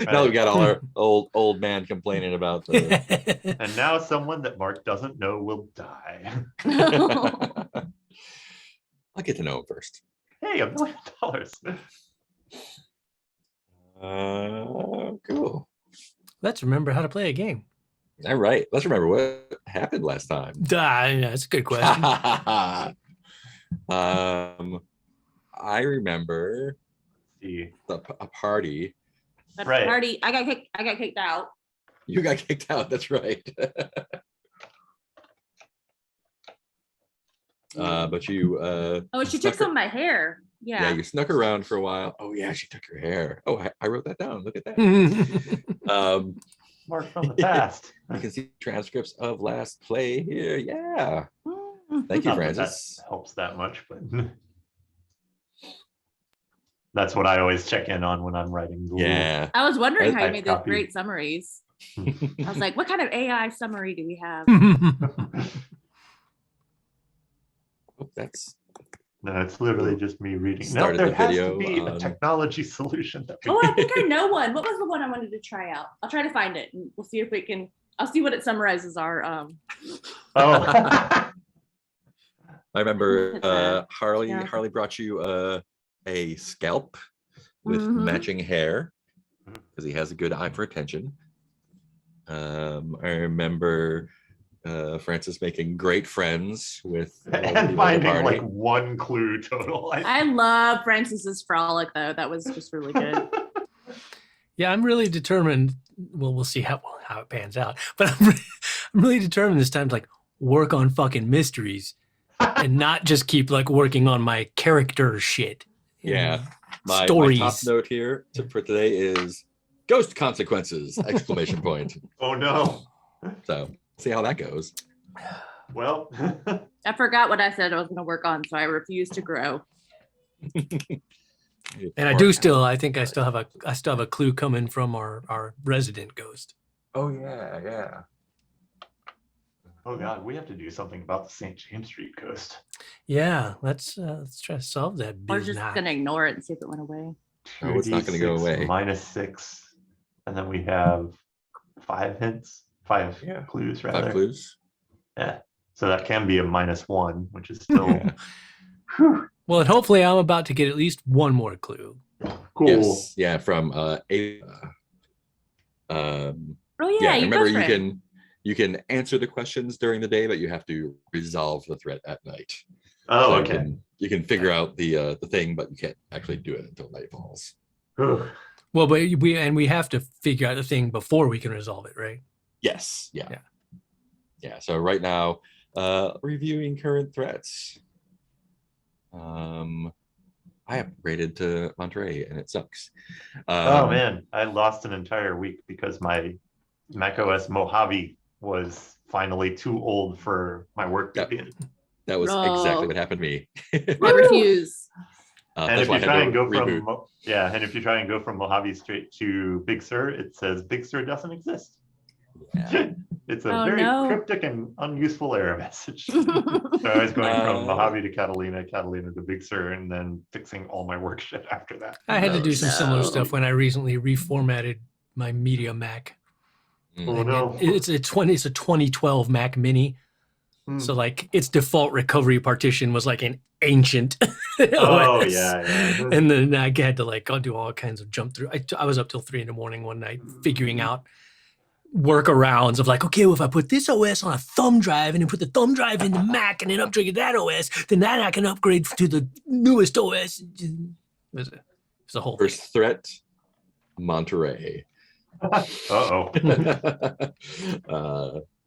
Now we Right. got all our old man complaining about the. And now someone that Mark doesn't know will die. I'll get to know him first. Hey, $1 million. Cool. Let's remember how to play a game. All right. Let's remember what happened last time. Yeah, that's a good question. I remember See. a party. But Right. party, I got kicked out. You got kicked out. That's right. But you. Oh, she took some of my hair. Yeah, Yeah. you snuck around for a while. Oh yeah, she took your hair. Oh, I wrote that down. Look at that. Mark from the past. You can see transcripts of last play here. Yeah. Mm. Thank you, Not that Francis. that helps that much, but that's what I always check in on when I'm writing. Google. Yeah. I was wondering how I you made those copied. great summaries. I was like, what kind of AI summary do we have? Oh, that's No, it's literally just me reading. No, Started there the has video to be on- a technology solution. That we Oh, I think I know one. What was the one I wanted to try out? I'll try to find it and we'll see if we can. I'll see what it summarizes our. Oh, I remember Look at that. Harley Yeah. Harley brought you a scalp with Mhm. matching hair because he has a good eye for attention. I remember Francis making great friends with and people at the finding party. like one clue total. I love Francis's frolic though. That was just really good. Yeah, I'm really determined. Well, we'll see how it pans out. But I'm really determined this time to like work on fucking mysteries and not just keep like working on my character shit. you Yeah. know, My stories. top note here for today is ghost consequences! Exclamation point. Oh no. So see how that goes. Well, I forgot what I said I was going to work on, so I refuse to grow. And I do still. I think I still have a clue coming from our resident ghost. Oh yeah, yeah. oh god, we have to do something about the St. James Street ghost. Yeah, let's try to solve that We're business. just going to ignore it and see if it went away. Oh, it's not gonna go 2d6 away. -6, and then we have 5 hints, 5 Yeah. clues rather. 5 clues. Yeah. So that can be a -1, which is still Yeah. whew, Well, and hopefully I'm about to get at least one more clue. cool. Yes, yeah, from Ava. Oh Yeah, yeah, you remember go you can answer the questions during the day, but you have to resolve the threat at night. Oh, So okay. You can figure out the thing, but you can't actually do it until night falls. Whew. Well, but we have to figure out the thing before we can resolve it, right? Yes, yeah. Yeah. Yeah, so right now, reviewing current threats. I upgraded to Monterey and it sucks. Oh man, I lost an entire week because my macOS Mojave was finally too old for my work Yep. Debian. That was Oh. exactly what happened to me. I refuse. And That's if why you I try had and to go from reboot. and if you try and go from Mojave straight to Big Sur, it says Big Sur doesn't exist. Yeah. It's a Oh, very no. cryptic and unuseful error message. So I was going from Mojave to Catalina, Catalina to Big Sur, and then fixing all my work shit after that. I had to do some similar No. stuff when I recently reformatted my Media Mac. Mm. Oh And no. it's a 2012 Mac Mini. Hmm. So like its default recovery partition was like an ancient Oh OS. yeah. And then I had to like go do all kinds of jump through. I was up till 3 a.m. one night figuring out workarounds of like, okay, well, if I put this OS on a thumb drive and then put the thumb drive in the Mac and then upgrade that OS, then that I can upgrade to the newest OS. It was a whole thing. First threat, Monterey. Uh-oh.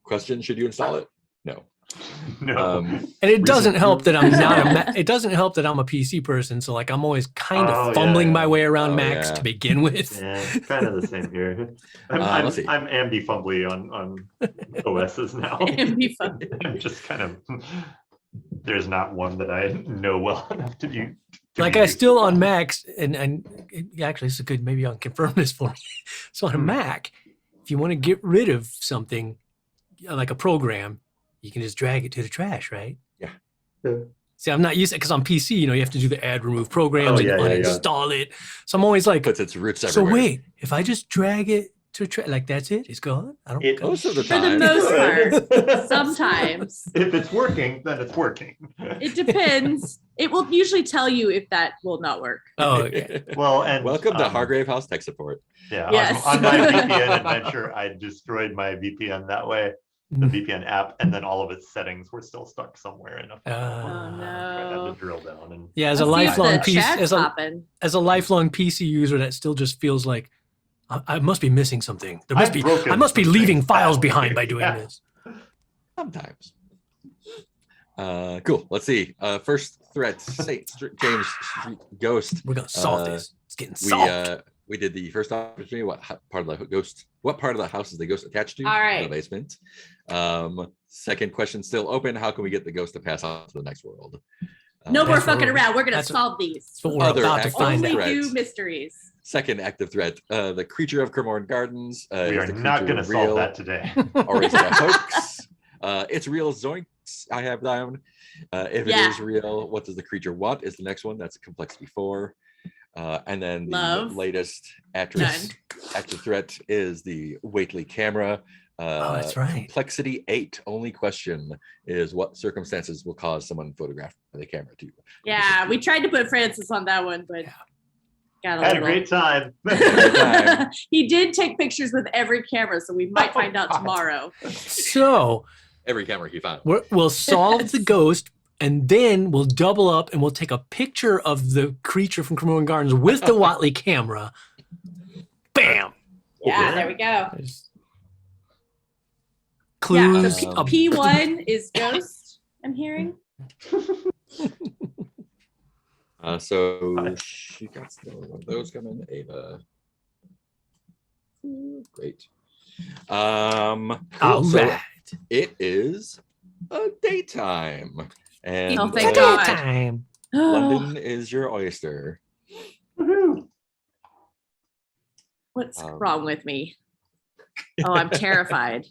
Question: should you install it? No. No. And it doesn't Recent- help that I'm not it doesn't help that I'm a PC person, so like I'm always kind of Oh, yeah, fumbling yeah. my way around Oh, Macs yeah. to begin with. Yeah, kind of the same here. Let's see. I'm ambi-fumbly on OSs now. Ambi-fumbly. I'm just kind of, there's not one that I know well enough to do. Like I still on Macs, and actually this is good. Maybe I'll confirm this for me. So on a Mac, if you want to get rid of something like a program, you can just drag it to the trash, right? Yeah. Yeah. See, I'm not used to it because on PC, you have to do the add remove programs and yeah. uninstall it. So I'm always like, Puts its roots so everywhere. wait, if I just drag it to like that's it, it's gone. I don't. It- Most of the For the time. most part, sometimes. If it's working, then it's working. It depends. It will usually tell you if that will not work. Oh, okay. Well, and Welcome to Hargrave House Tech Support. Yeah, Yes. on my VPN adventure, I destroyed my VPN that way, the Mm. VPN app, and then all of its settings were still stuck somewhere in a file. Oh, Oh, I had no. to drill down and Yeah, as a Let's see if lifelong the PC, chat's popping. as a lifelong PC user, that still just feels like I must be missing something. There must I've be. broken I must be some leaving things files that way. behind by doing Yeah. this. Sometimes. Cool. Let's see. First threat, St. James Street Ghost. We're gonna solve Uh, this. It's getting We solved. we did the first opportunity. What part of the ghost? What part of the house is the ghost attached to? All right. The basement. Second question still open. How can we get the ghost to pass on to the next world? No more That's what fucking we're- around. We're gonna that's what- solve these. That's what we're other about to active find Only out. threat. do mysteries. Second active threat. The creature of Cremorne Gardens. we is are the not creature going to real, solve that today. Or is it a hoax? It's real zoinks. I have down. If it Yeah. is real, what does the creature want? Is the next one. That's complexity 4. And then the Love. latest None. active threat is the Waitley camera. Oh, that's right. Complexity 8. Only question is what circumstances will cause someone photographed by the camera to. Yeah, we tried to put Francis on that one, but got a Had a little. great time. time. He did take pictures with every camera, so we might find out God. tomorrow. So Every camera he found. we'll solve the Yes. ghost, and then we'll double up and we'll take a picture of the creature from Cremorne Gardens with the Watley camera. Bam. Yeah, there we go. There's Yeah, clues. so Um, P1 is ghost, I'm hearing. So she got still one of those coming. Ava. Great. Cool. All So right. it is a daytime. And Oh, thank It's God. time. London is your oyster. Woohoo. What's Um, wrong with me? Oh, I'm terrified.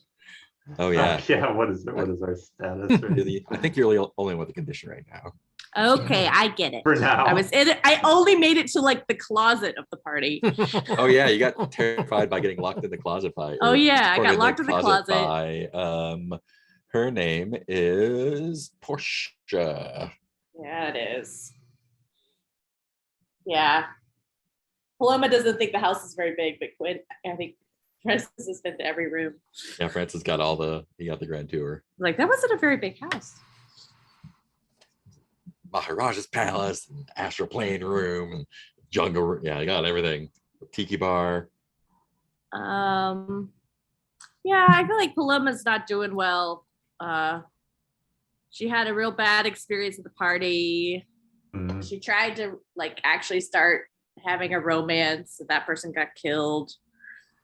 Oh yeah. Yeah, what is it? What is our status right Really, I think you're the only one with the condition right now. Okay, I get it. for now? I was in it. I only made it to like the closet of the party. Oh yeah, you got terrified by getting locked in the closet by. Oh, or yeah, I got cornered locked in the closet. by. Her name is Portia. Yeah, it is. Yeah. Paloma doesn't think the house is very big, but Quinn, I think Francis has been to every room. Yeah, Francis got he got the grand tour. Like, that wasn't a very big house. Maharaja's palace, and astral plane room, and jungle room. Yeah, I got everything. Tiki bar. Yeah, I feel like Paloma's not doing well. She had a real bad experience at the party. Mm. She tried to like actually start having a romance, and that person got killed.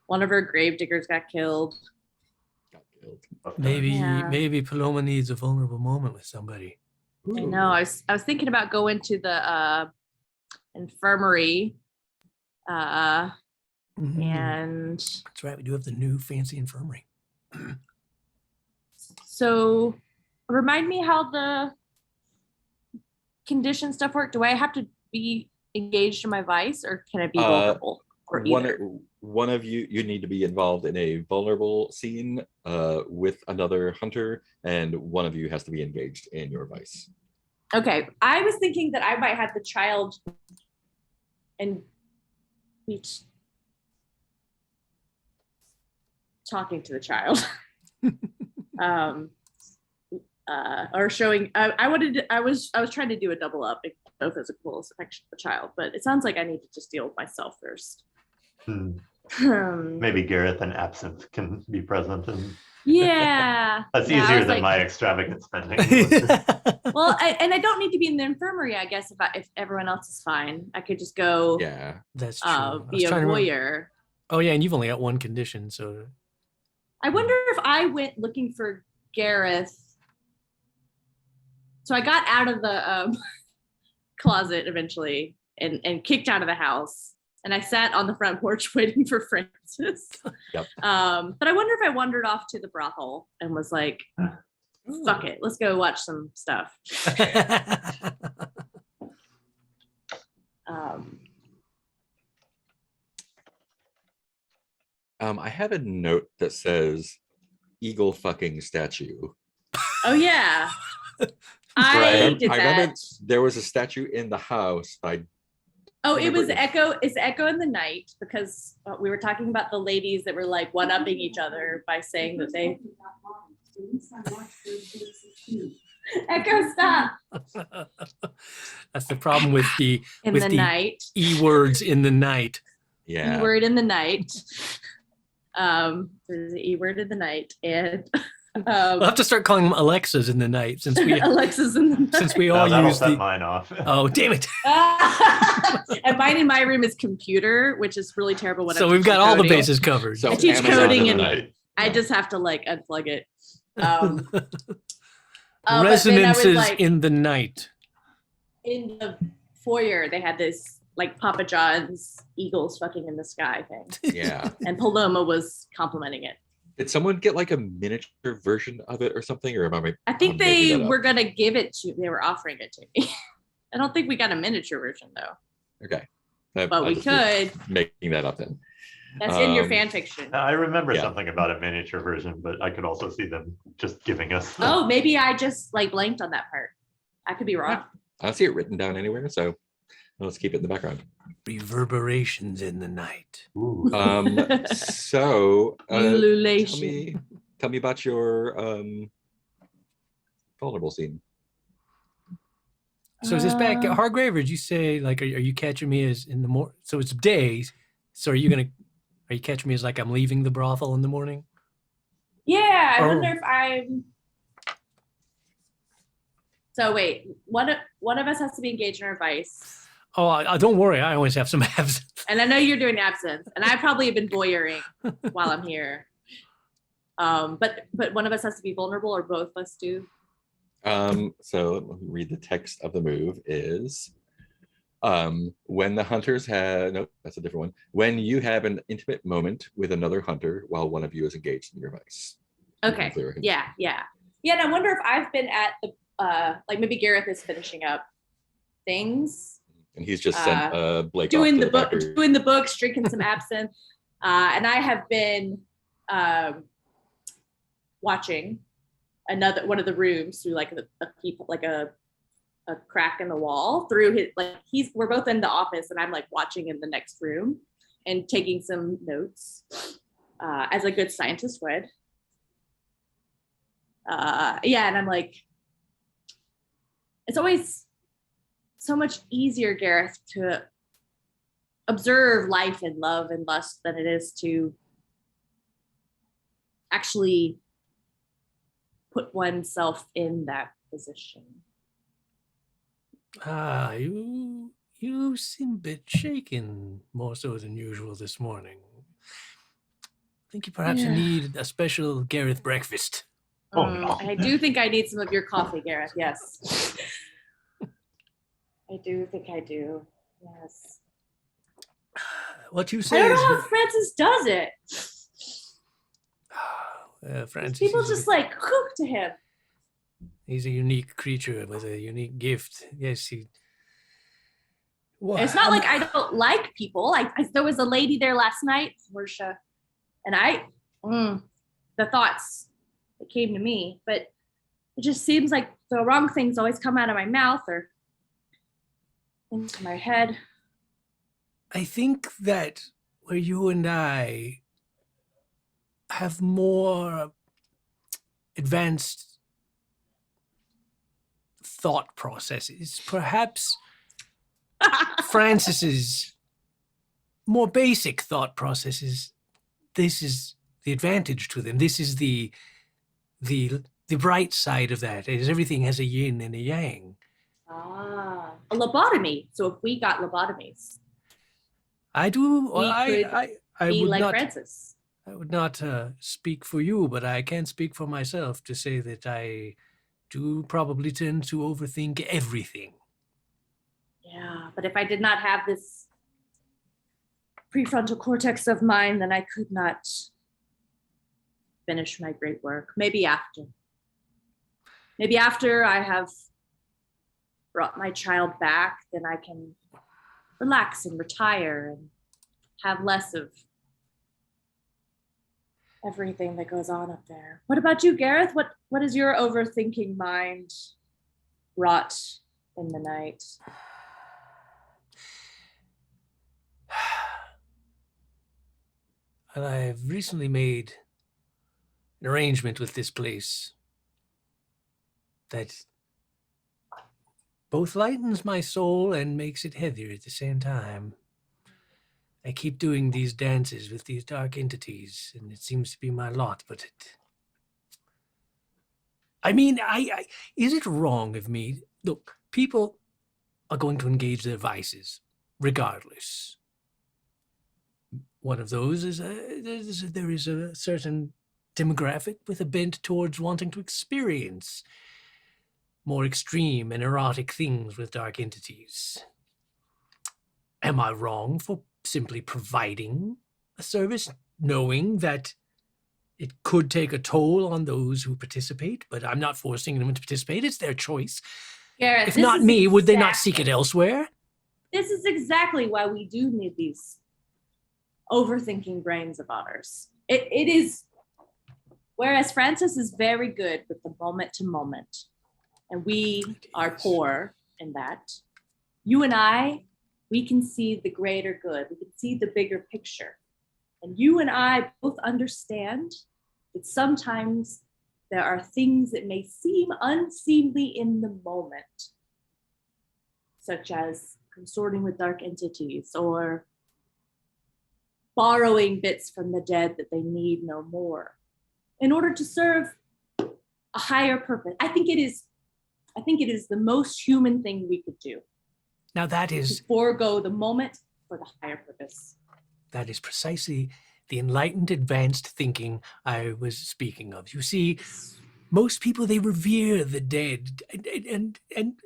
One of her gravediggers got killed. Got killed. Maybe Paloma needs a vulnerable moment with somebody. I know. I was thinking about going to the infirmary. Mhm. And That's right. We do have the new fancy infirmary. so remind me how the condition stuff work. Do I have to be engaged in my vice, or can I be vulnerable? Or either? One of you need to be involved in a vulnerable scene with another hunter, and one of you has to be engaged in your vice. Okay, I was thinking that I might have the child and be talking to the child. Or showing. I was trying to do a double up, both physical affection of the child, but it sounds like I need to just deal with myself first. Maybe Gareth and Absinthe can be present, and Yeah. that's Yeah, I easier was than like, my extravagant spending. Well, I don't need to be in the infirmary, I guess, if everyone else is fine. I could just go Yeah. That's true. I was be a trying to remember- voyeur. Oh yeah, and you've only got one condition, so I wonder if I went looking for Gareth. So I got out of the closet eventually and kicked out of the house. And I sat on the front porch waiting for Francis. Yep. But I wonder if I wandered off to the brothel and was like, fuck it, let's go watch some stuff. Um, I have a note that says eagle fucking statue. oh yeah, I did I that. remember there was a statue in the house. Oh, it remember was it. Echo. It's Echo in the Night because we were talking about the ladies that were like one-upping each other by saying that they. Echo, stop! That's the problem with the In with the the night. E words in the night. Yeah. E-word in the night. There's the E-word in the night, and We'll have to start calling them Alexas in the night since we Alexa's in the night. since we No, all that'll use set the. mine off. Oh, damn it! And mine in my room is computer, which is really terrible. When So I'm we've got teaching all the coding. bases covered. So I teach Amazon coding in the and- night. I just have to like unplug it. But then I was, Resonances like, in the night. in the foyer, they had this like Papa John's eagles fucking in the sky thing, Yeah. and Paloma was complimenting it. Did someone get like a miniature version of it or something? Or am I? I think I'm making they that up? were gonna give it to. They were offering it to me. I don't think we got a miniature version though, Okay. but we could. Making that up then. That's in your Um, fan fiction. I remember Yeah. something about a miniature version, but I could also see them just giving us. Oh, maybe I just like blanked on that part. I could be wrong. I don't see it written down anywhere, so let's keep it in the background. Reverberations in the night. Ooh. So Ululation. tell me about your vulnerable scene. So is this back at Uh, Hargrave, or did you say like, are you catching me as in the morning? So it's days. So are you catching me as like I'm leaving the brothel in the morning? Yeah, I Oh. wonder if I'm. So wait, one of us has to be engaged in our vice, Oh, don't worry. I always have some abs. and I know you're doing absinthe, and I probably have been voyeuring while I'm here. But one of us has to be vulnerable, or both of us do. So let me read the text of the move is when the hunters have no, that's a different one. When you have an intimate moment with another hunter while one of you is engaged in your vice. Okay. Yeah. And I wonder if I've been at the like maybe Gareth is finishing up things, And he's just sent Blake off doing to the book, back room. doing the books, drinking some absinthe, and I have been watching one of the rooms through like a crack in the wall through his we're both in the office and I'm like watching in the next room and taking some notes as a good scientist would. And I'm like, it's always so much easier, Gareth, to observe life and love and lust than it is to actually put oneself in that position. You seem a bit shaken, more so than usual this morning. I think you perhaps Yeah. need a special Gareth breakfast. Oh, no. I do think I need some of your coffee, Gareth. Yes. I do think I do. Yes. What you I say don't is know how Francis does it. Francis. People is just like cook to him. he's a unique creature with a unique gift. Yes, he. Well, It's not like I don't like people. There was a lady there last night, Marsha, and the thoughts that came to me, but it just seems like the wrong things always come out of my mouth or into my head. I think that where you and I have more advanced thought processes, perhaps Francis's more basic thought processes, this is the advantage to them. This is the bright side of that, is everything has a yin and a yang. A lobotomy. So if we got lobotomies, I do. We could I be would like not. Francis. I would not speak for you, but I can speak for myself to say that I do probably tend to overthink everything. Yeah, but if I did not have this prefrontal cortex of mine, then I could not finish my great work. Maybe after. maybe after I have brought my child back, then I can relax and retire and have less of everything that goes on up there. What about you, Gareth? What is your overthinking mind wrought in the night? And I've recently made an arrangement with this place that both lightens my soul and makes it heavier at the same time. I keep doing these dances with these dark entities, and it seems to be my lot, but I is it wrong of me? Look, people are going to engage their vices regardless. One of those is there is a certain demographic with a bent towards wanting to experience more extreme and erotic things with dark entities. Am I wrong for simply providing a service, knowing that it could take a toll on those who participate, but I'm not forcing them to participate. It's their choice. Gareth, If not me, would they not seek it elsewhere? This is exactly why we do need these overthinking brains of ours. It is, whereas Francis is very good with the moment to moment, and we are poor in that. You and I, we can see the greater good. We can see the bigger picture. And you and I both understand that sometimes there are things that may seem unseemly in the moment, such as consorting with dark entities or borrowing bits from the dead that they need no more in order to serve a higher purpose. I think it is the most human thing we could do. Now that is to forego the moment for the higher purpose. That is precisely the enlightened, advanced thinking I was speaking of. You see, most people, they revere the dead, and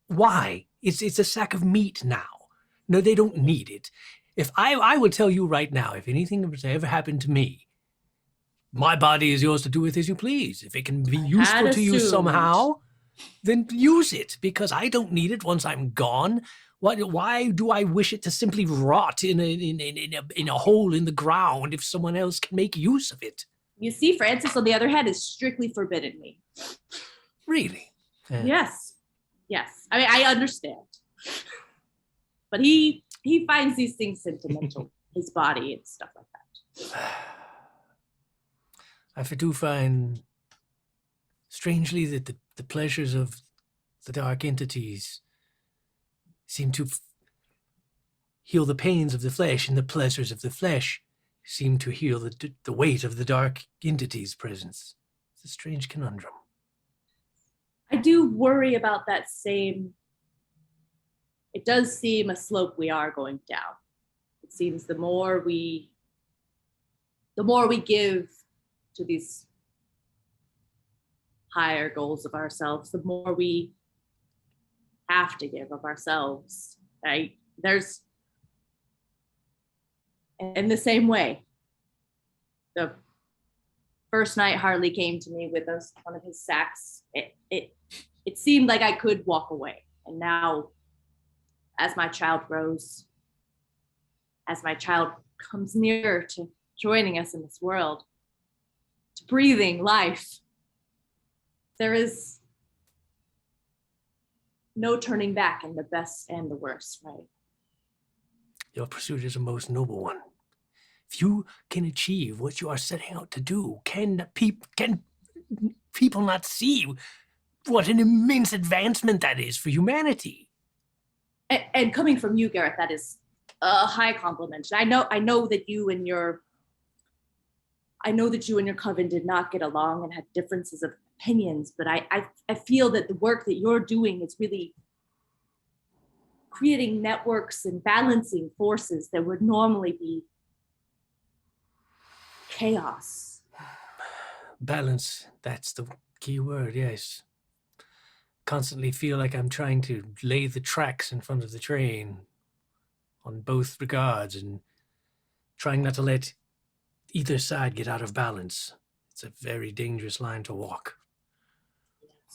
why? It's a sack of meat now. No, they don't need it. If I will tell you right now, if anything was to ever happen to me, my body is yours to do with as you please. If it can be useful to you somehow, then use it, because I don't need it once I'm gone. Why do I wish it to simply rot in a hole in the ground if someone else can make use of it? You see, Francis, on the other hand, is strictly forbidden me. Really? Yes. I mean, I understand, but he finds these things sentimental, his body and stuff like that. I do find strangely that the pleasures of the dark entities seem to heal the pains of the flesh, and the pleasures of the flesh seem to heal the weight of the dark entity's presence. It's a strange conundrum. I do worry about that same. It does seem a slope we are going down. It seems the more we give to these higher goals of ourselves, the more we have to give of ourselves, right? There's, in the same way, the first night Harley came to me with one of his sacks, it seemed like I could walk away. And now, as my child grows, as my child comes nearer to joining us in this world, to breathing life, there is no turning back in the best and the worst, right? Your pursuit is a most noble one. If you can achieve what you are setting out to do, can people not see what an immense advancement that is for humanity? And coming from you, Gareth, that is a high compliment. I know that you and your coven did not get along and had differences of opinions, but I feel that the work that you're doing is really creating networks and balancing forces that would normally be chaos. Balance, that's the key word, yes. Constantly feel like I'm trying to lay the tracks in front of the train on both regards, and trying not to let either side get out of balance. It's a very dangerous line to walk.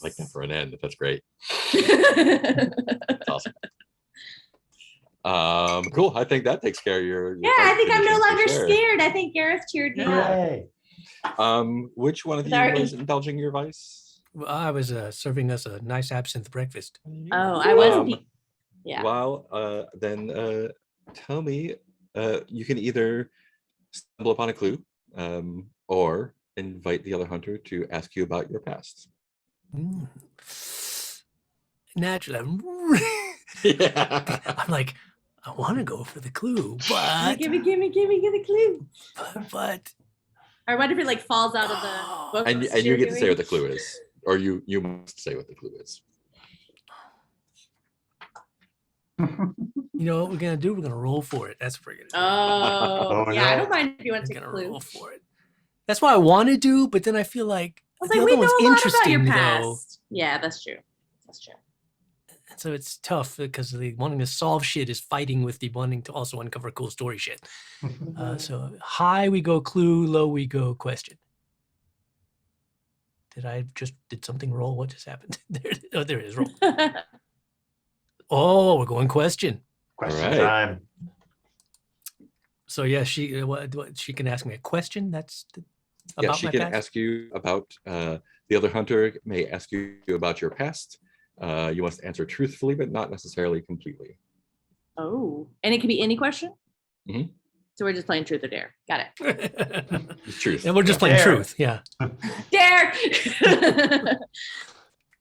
Like that for an end. That's great. That's awesome. Cool. I think that takes care of your Yeah, I think I'm no condition for longer sure. scared. I think Gareth cheered me up. Hooray. Which one of you Sorry. was indulging your vice? Well, I was serving us a nice absinthe breakfast. Oh, I was. Um, Yeah. Well, then tell me, you can either stumble upon a clue, or invite the other hunter to ask you about your past. Mm. Naturally, Yeah. I'm like, I want to go for the clue, but Give me the clue. but Or what if it like falls out of the book? And you get to say what the clue is, or you must say what the clue is. you know what we're gonna do? We're gonna roll for it. That's what we're gonna do. Oh, Oh, yeah. I no. don't mind if you want We're to gonna clue. roll for it. That's what I want to do, but then I feel like I was the like, we other know one's a lot about your interesting though. past. Yeah, that's true. That's true. And so it's tough because the wanting to solve shit is fighting with the wanting to also uncover cool story shit. So high we go clue, low we go question. Did something roll? What just happened? There it is. Roll. Oh, we're going question. Question Alright. time. So yeah, she she can ask me a question. That's Yeah, about she my can past? ask you about the other hunter may ask you about your past. You must answer truthfully, but not necessarily completely. Oh, and it can be any question. Mhm. So we're just playing truth or dare. Got it. It's truth. And we're just playing Dare. truth. Yeah. Dare.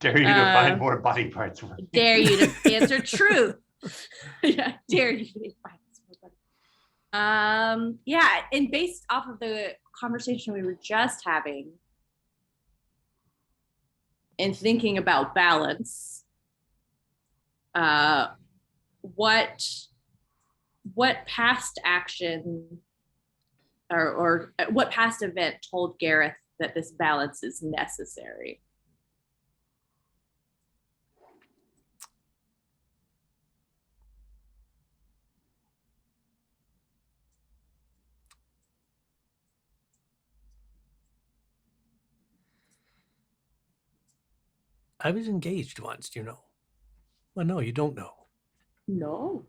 Dare you to find Uh, more body parts. for me. Dare you to answer truth. Yeah, dare you to find yeah, and based off of the conversation we were just having and thinking about balance, what past action or what past event told Gareth that this balance is necessary? I was engaged once, you know. Well, no, you don't know. No.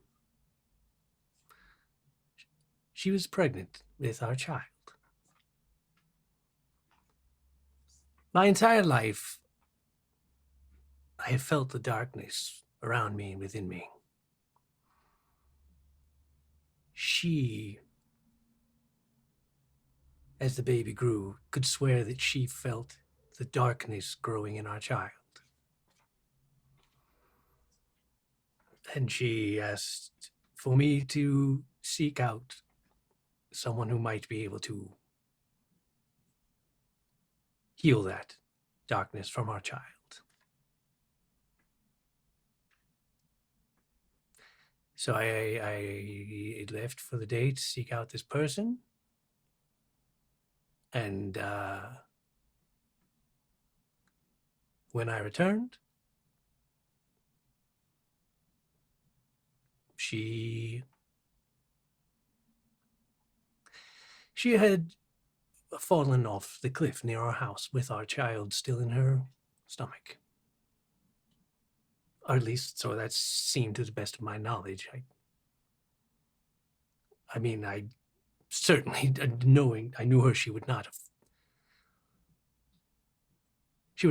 She was pregnant with our child. My entire life, I have felt the darkness around me and within me. She, as the baby grew, could swear that she felt the darkness growing in our child. And she asked for me to seek out someone who might be able to heal that darkness from our child. So I left for the day to seek out this person. And when I returned, she had fallen off the cliff near our house with our child still in her stomach. Or at least, so that seemed to the best of my knowledge. I mean, I certainly, I knew her, she would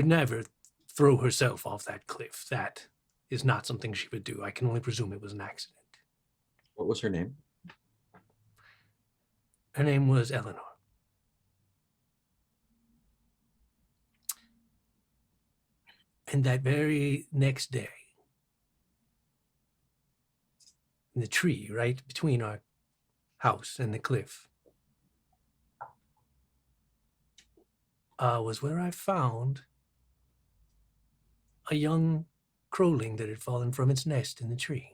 never throw herself off that cliff. That is not something she would do. I can only presume it was an accident. What was her name? Her name was Eleanor. And that very next day, in the tree right between our house and the cliff, was where I found a young crowling that had fallen from its nest in the tree.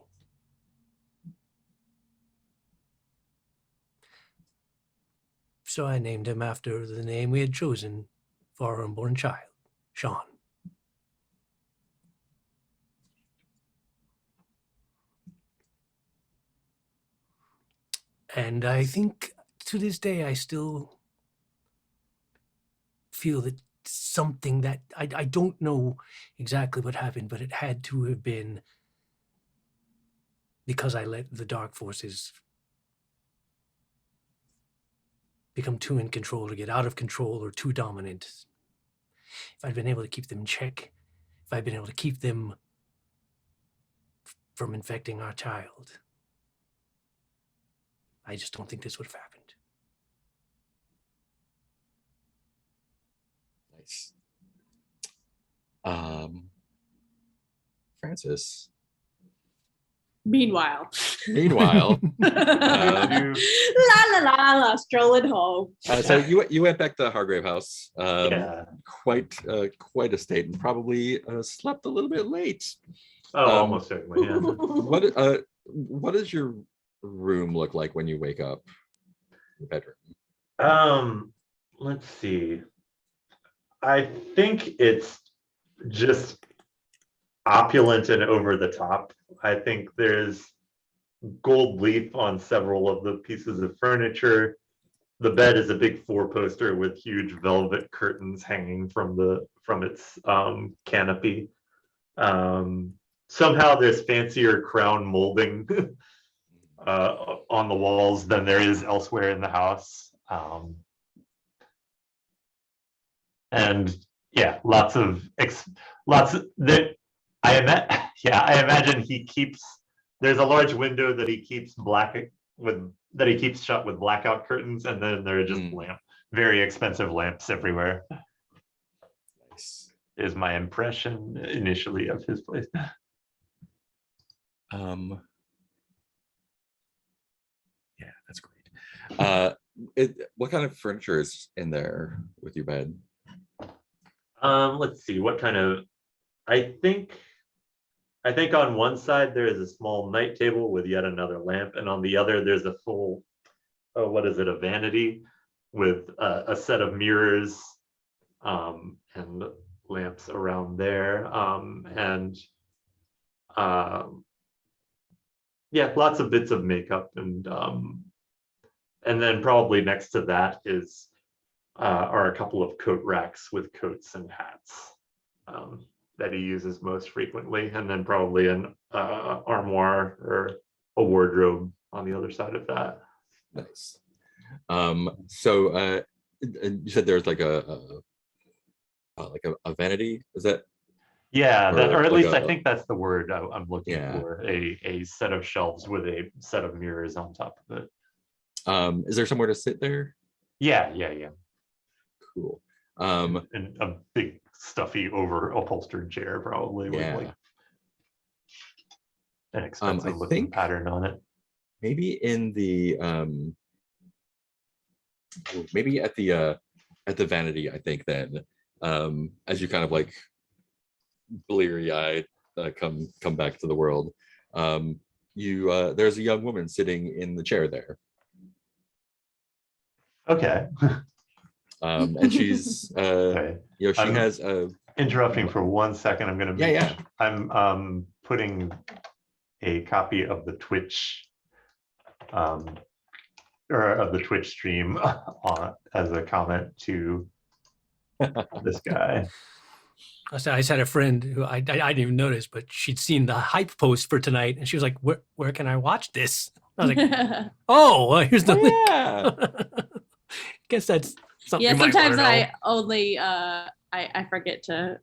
So I named him after the name we had chosen for our unborn child, Sean. And I think to this day, I still feel that something that I don't know exactly what happened, but it had to have been because I let the dark forces become too in control or get out of control or too dominant. If I'd been able to keep them in check, if I'd been able to keep them from infecting our child, I just don't think this would have happened. Nice. Francis. Meanwhile. Meanwhile, You- la la la la, strolling home. so you went back to the Hargrave house. Yeah. Quite a state, and probably slept a little bit late. Oh, almost certainly. Yeah. What does your room look like when you wake up? Your bedroom. Let's see. I think it's just opulent and over the top. I think there's gold leaf on several of the pieces of furniture. The bed is a big 4-poster with huge velvet curtains hanging from its canopy. Somehow there's fancier crown molding on the walls than there is elsewhere in the house. And yeah, lots of that. I imagine he keeps. There's a large window that he keeps shut with blackout curtains, and then there are just very expensive lamps everywhere. Nice. Is my impression initially of his place. Yeah, that's great. What kind of furniture is in there with your bed? Let's see, what kind of. I think on one side there is a small night table with yet another lamp, and on the other there's a full, what is it, a vanity with a set of mirrors and lamps around there, yeah, lots of bits of makeup, and then probably next to that are a couple of coat racks with coats and hats that he uses most frequently, and then probably an armoire or a wardrobe on the other side of that. Nice. So you said there's like a vanity. Is that? Yeah, or at like least I think that's the word I'm looking Yeah. for. A set of shelves with a set of mirrors on top of it. Is there somewhere to sit there? Yeah. Cool. And a big stuffy over upholstered chair, probably with like an expensive looking pattern on it. Maybe in the maybe at the vanity, I think then as you kind of like bleary-eyed come back to the world, there's a young woman sitting in the chair there. Okay. And she's Okay. she has a Interrupting for 1 second, I'm gonna I'm putting a copy of the Twitch or of the Twitch stream on as a comment to this guy. I just had a friend who I didn't even notice, but she'd seen the hype post for tonight, and she was like, "Where can I watch this?" I was like, "Oh, well, here's the link." yeah. Guess that's something. Yeah, you might sometimes wanna know. I only I forget to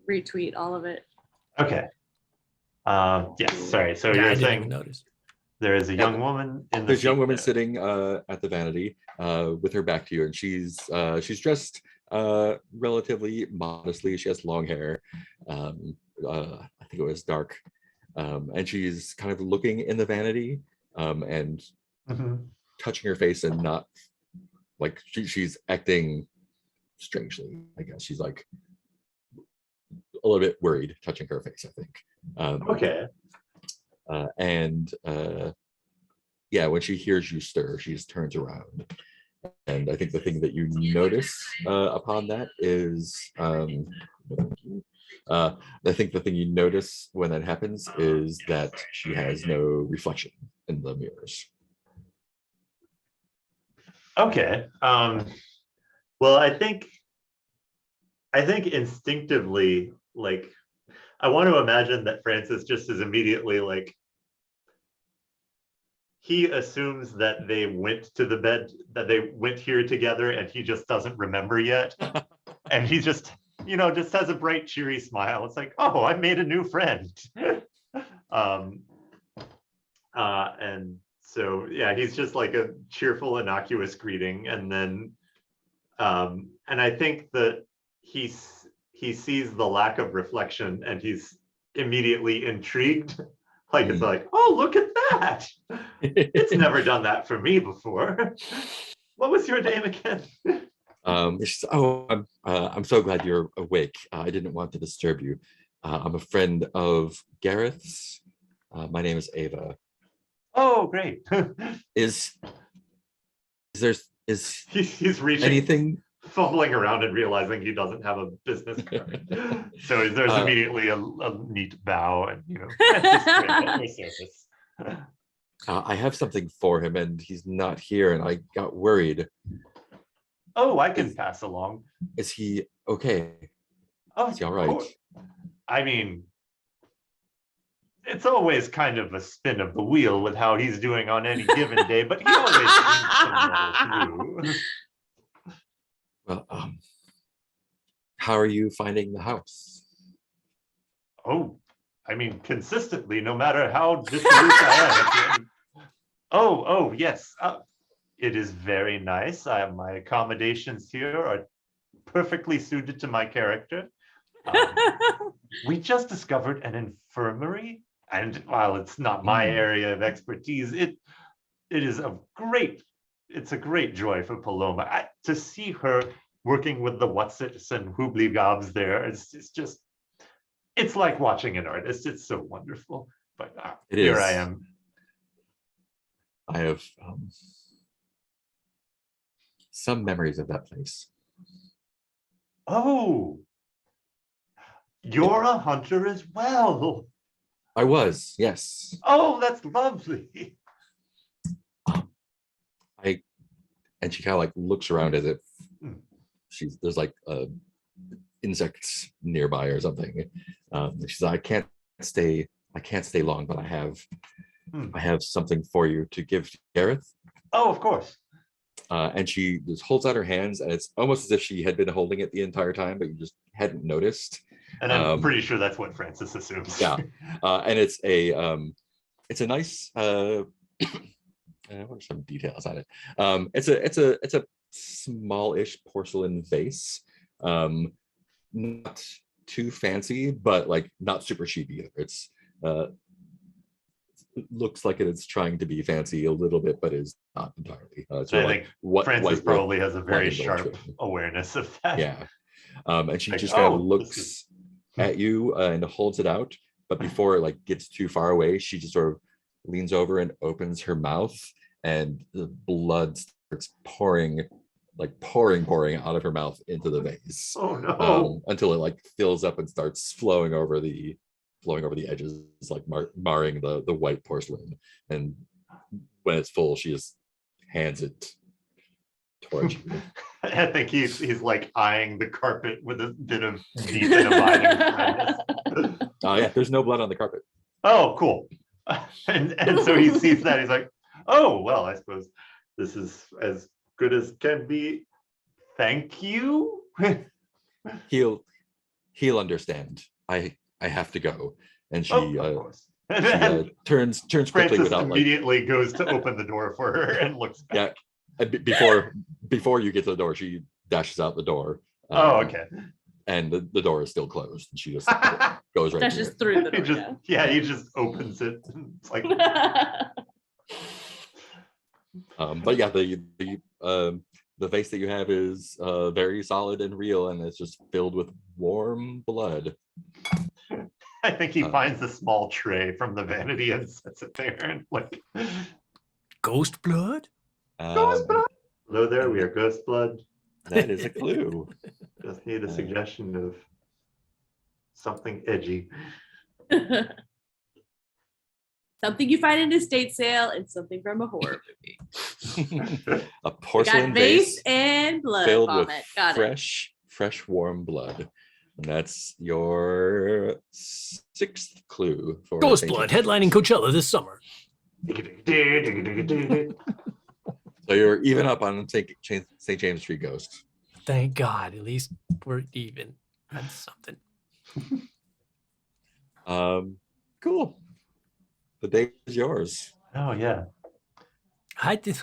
retweet all of it. Okay. Yes, sorry. So Yeah, I you're didn't even saying notice. there is a young woman in the There's a young seat woman there. sitting at the vanity with her back to you, and she's dressed relatively modestly. She has long hair. I think it was dark, and she's kind of looking in the vanity and Mhm. touching her face, and not like she's acting strangely. I guess she's like a little bit worried, touching her face, I think. Okay. Yeah, when she hears you stir, she just turns around. And I think the thing that you notice upon that is, I think the thing you notice when that happens is that she has no reflection in the mirrors. Okay. Well, I think I think instinctively, like, I want to imagine that Francis just is immediately like, he assumes that they went to the bed, that they went here together, and he just doesn't remember yet. And he just, just has a bright, cheery smile. It's like, oh, I made a new friend. And so, yeah, he's just like a cheerful, innocuous greeting. And then, and I think that he sees the lack of reflection and he's immediately intrigued. Like, it's like, oh, look at that. It's never done that for me before. What was your name again? I'm so glad you're awake. I didn't want to disturb you. I'm a friend of Gareth's. My name is Ava. Oh, great. Is He's reaching, anything? fumbling around and realizing he doesn't have a business card. So there's immediately a neat bow and, service. I have something for him and he's not here and I got worried. Oh, I can pass along. Is he okay? Oh, Is he all right? I mean, it's always kind of a spin of the wheel with how he's doing on any given day, but he always seems to muddle through. Well, how are you finding the house? Oh, I mean, consistently, no matter how dissolute I am. Oh, yes. It is very nice. My accommodations here are perfectly suited to my character. We just discovered an infirmary, and while it's not my area of expertise, it is it's a great joy for Paloma to see her working with the Whatsits and Hoobly Gobs there. It's like watching an artist. It's so wonderful. But here I am. I have some memories of that place. Oh, you're a hunter as well. I was, yes. Oh, that's lovely. And she kind of like looks around as if there's like insects nearby or something. She's like, I can't stay long, but I have something for you to give to Gareth. Oh, of course. And she just holds out her hands, and it's almost as if she had been holding it the entire time, but you just hadn't noticed. And I'm pretty sure that's what Francis assumes. Yeah, and it's a nice. What are some details on it? It's a smallish porcelain vase, not too fancy, but like not super cheap either. It's it looks like it's trying to be fancy a little bit, but is not entirely. I think Francis probably has a very sharp trim. awareness of that. Yeah, and she Like, just kind of looks at you and holds it out, but before it like gets too far away, she just sort of leans over and opens her mouth, and the blood starts pouring out of her mouth into the vase. Oh no! Until it like fills up and starts flowing over the edges, like marring the white porcelain. And when it's full, she just hands it towards you. I think he's like eyeing the carpet with a bit of deep and abiding kindness. Oh yeah, there's no blood on the carpet. Oh, cool. And so he sees that, he's like, oh, well, I suppose this is as good as can be. Thank you. He'll understand. I have to go. And she of course. turns quickly Francis without immediately goes to open the door for her and looks back. Yeah. Before you get to the door, she dashes out the door. Oh, okay. And the door is still closed. And she just goes right Dashes through the door. He just opens it. It's like but yeah, the vase that you have is very solid and real, and it's just filled with warm blood. I think he finds a small tray from the vanity and sets it there and like Ghost blood? Ghost blood. Hello there, we are ghost blood. That is a clue. Just need a suggestion of something edgy. Something you find in an estate sale and something from a horror movie. A porcelain Got vase vase and blood filled vomit. with Got it. fresh, warm blood. And that's your 6th clue for Ghost St. Blood James. headlining Coachella this summer. So you're even up on St. James Street Ghost. Thank God. At least we're even. That's something. Cool. The day is yours. Oh yeah. I think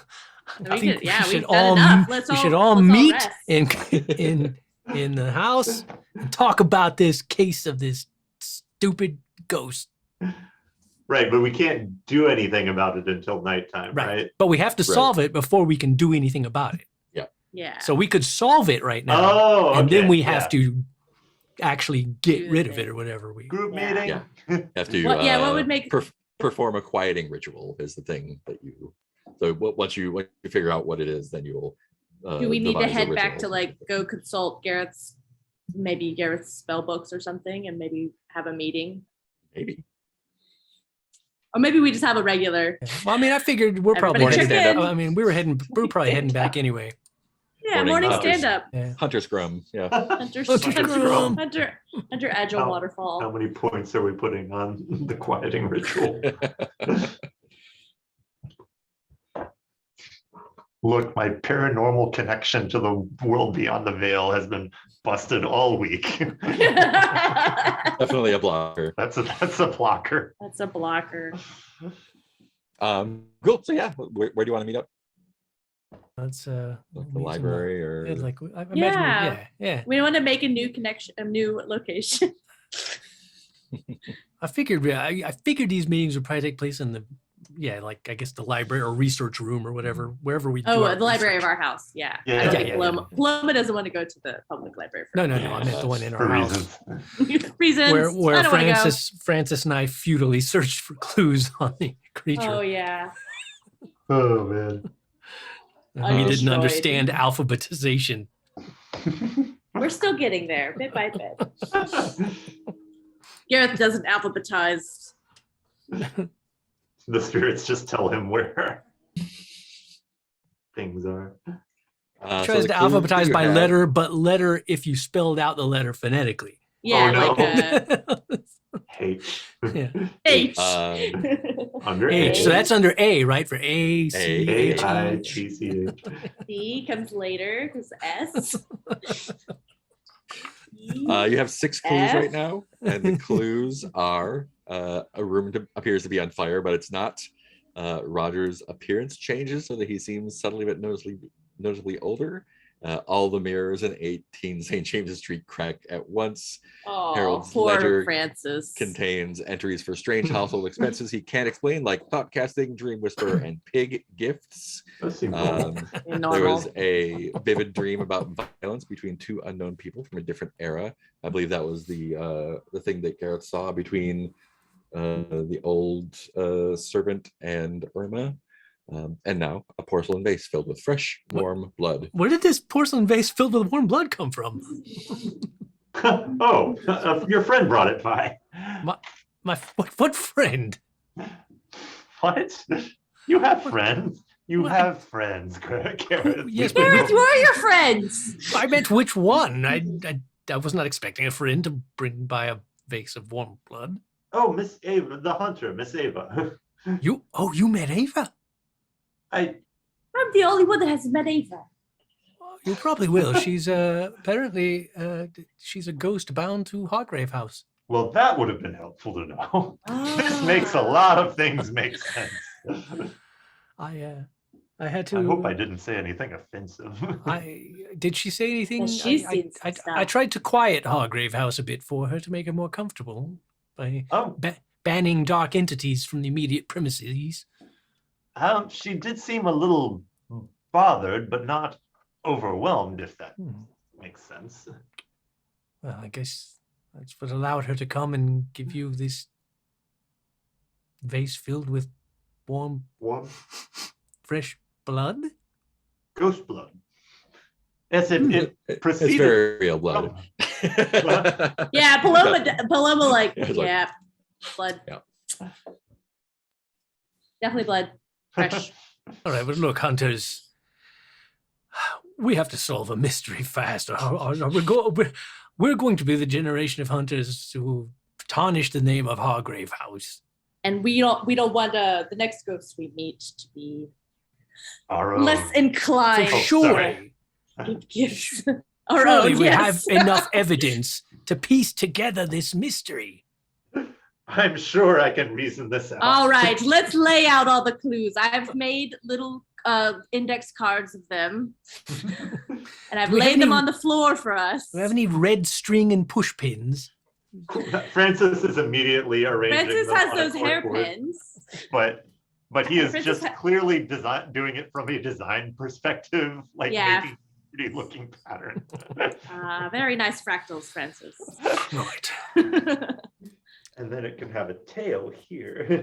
We we we've should done all enough. Let's we should all all meet rest. in the house and talk about this case of this stupid ghost. Right, but we can't do anything about it until nighttime, right? But we have to Right. solve it before we can do anything about it. Yeah. So we could solve it right now, Oh, and then okay, we have yeah. to actually get Do rid the of it thing. or whatever we. Group Yeah. meeting. Yeah. Have to What would make perform a quieting ritual is the thing that you. So once you figure out what it is, then you'll. do we need to devise a head back to ritual. like go consult Garrett's spell books or something and maybe have a meeting? Maybe. Or maybe we just have a regular. Well, I mean, I figured we're probably. Everybody check heading- in. I mean, we're probably heading back anyway. Yeah, Morning morning hunters. stand up. Yeah. Hunter Scrum. Yeah. Hunter Scrum. Hunter Agile How Waterfall. many points are we putting on the quieting ritual? Look, my paranormal connection to the world beyond the veil has been busted all week. Definitely a blocker. That's a blocker. That's a blocker. Cool. So yeah, where do you want to meet up? That's The we'll meet some, library or? yeah, like I imagine. Yeah. Yeah. We want to make a new connection, a new location. I figured. I figured these meetings would probably take place in the. Yeah, like I guess the library or research room or whatever, wherever we. do Oh, our the library of research. our house. Yeah. Yeah, I don't yeah, think yeah, Paloma, Paloma doesn't want to go to the public library. No, I meant the one in our For house. reasons. Reasons. Where I don't want to go. Francis and I futilely searched for clues on the creature. Oh yeah. Oh man. We didn't Undestroyed. understand alphabetization. We're still getting there, bit by bit. Gareth doesn't alphabetize. The spirits just tell him where things are. So Tries the to clue that alphabetize you by have- letter, but letter if you spelled out the letter phonetically. Yeah, no. like H. Yeah. H. Under H. A. So that's under A, right? For A, C, A, H, E. A-I-G-C-H. C comes later because S. You have 6 clues F. right now, and the clues are a room appears to be on fire, but it's not. Roger's appearance changes so that he seems subtly but noticeably older. All the mirrors in 18 St. James's Street crack at once. Oh, Harold's poor ledger Francis. Contains entries for strange household expenses he can't explain, like thought casting, dream whisper, and pig gifts. That seems normal. There Normal. was a vivid dream about violence between 2 unknown people from a different era. I believe that was the thing that Gareth saw between the old servant and Irma. And now a porcelain vase filled with fresh, warm blood. Where did this porcelain vase filled with warm blood come from? Oh, your friend brought it by. What friend? What? You have friends. You What? have friends, Gareth. Yes, but Gareth, you are your friends. I meant which one? I was not expecting a friend to bring by a vase of warm blood. Oh, Miss Ava, the hunter, Miss Ava. You met Ava? I I'm the only one that has met Ava. You probably will. She's apparently she's a ghost bound to Hargrave House. well, that would have been helpful to know. This Ah. makes a lot of things make sense. I had to. I hope I didn't say anything offensive. Did she say anything? Well, she's seen some I stuff. tried to quiet Hargrave House a bit for her to make her more comfortable by Oh, banning dark entities from the immediate premises. she did seem a little bothered, but not overwhelmed, if that makes sense. Well, I guess that's what allowed her to come and give you this vase filled with warm, What? fresh blood. Ghost blood. Yes, it It's proceeded. very real blood. Yeah, Paloma like, It's like- yeah, blood. Yeah. Definitely blood. Fresh. All right, but look, hunters, We have to solve a mystery fast, or we're going to be the generation of hunters who tarnish the name of Hargrave House. And we don't want the next ghost we meet to be Our own. less inclined For Oh, sure. sorry. to give gifts. Our Surely own, we yes. have enough evidence to piece together this mystery. I'm sure I can reason this out. All right, let's lay out all the clues. I've made little index cards of them, and I've Do we have laid them any- on the floor for us. Do we have any red string and push pins? Francis is immediately arranging Francis them has on a those hairpins. corkboard, but he is Francis just clearly doing it from a design perspective, like Yeah. making pretty looking pattern. Very nice fractals, Francis. Right. And then it can have a tail here.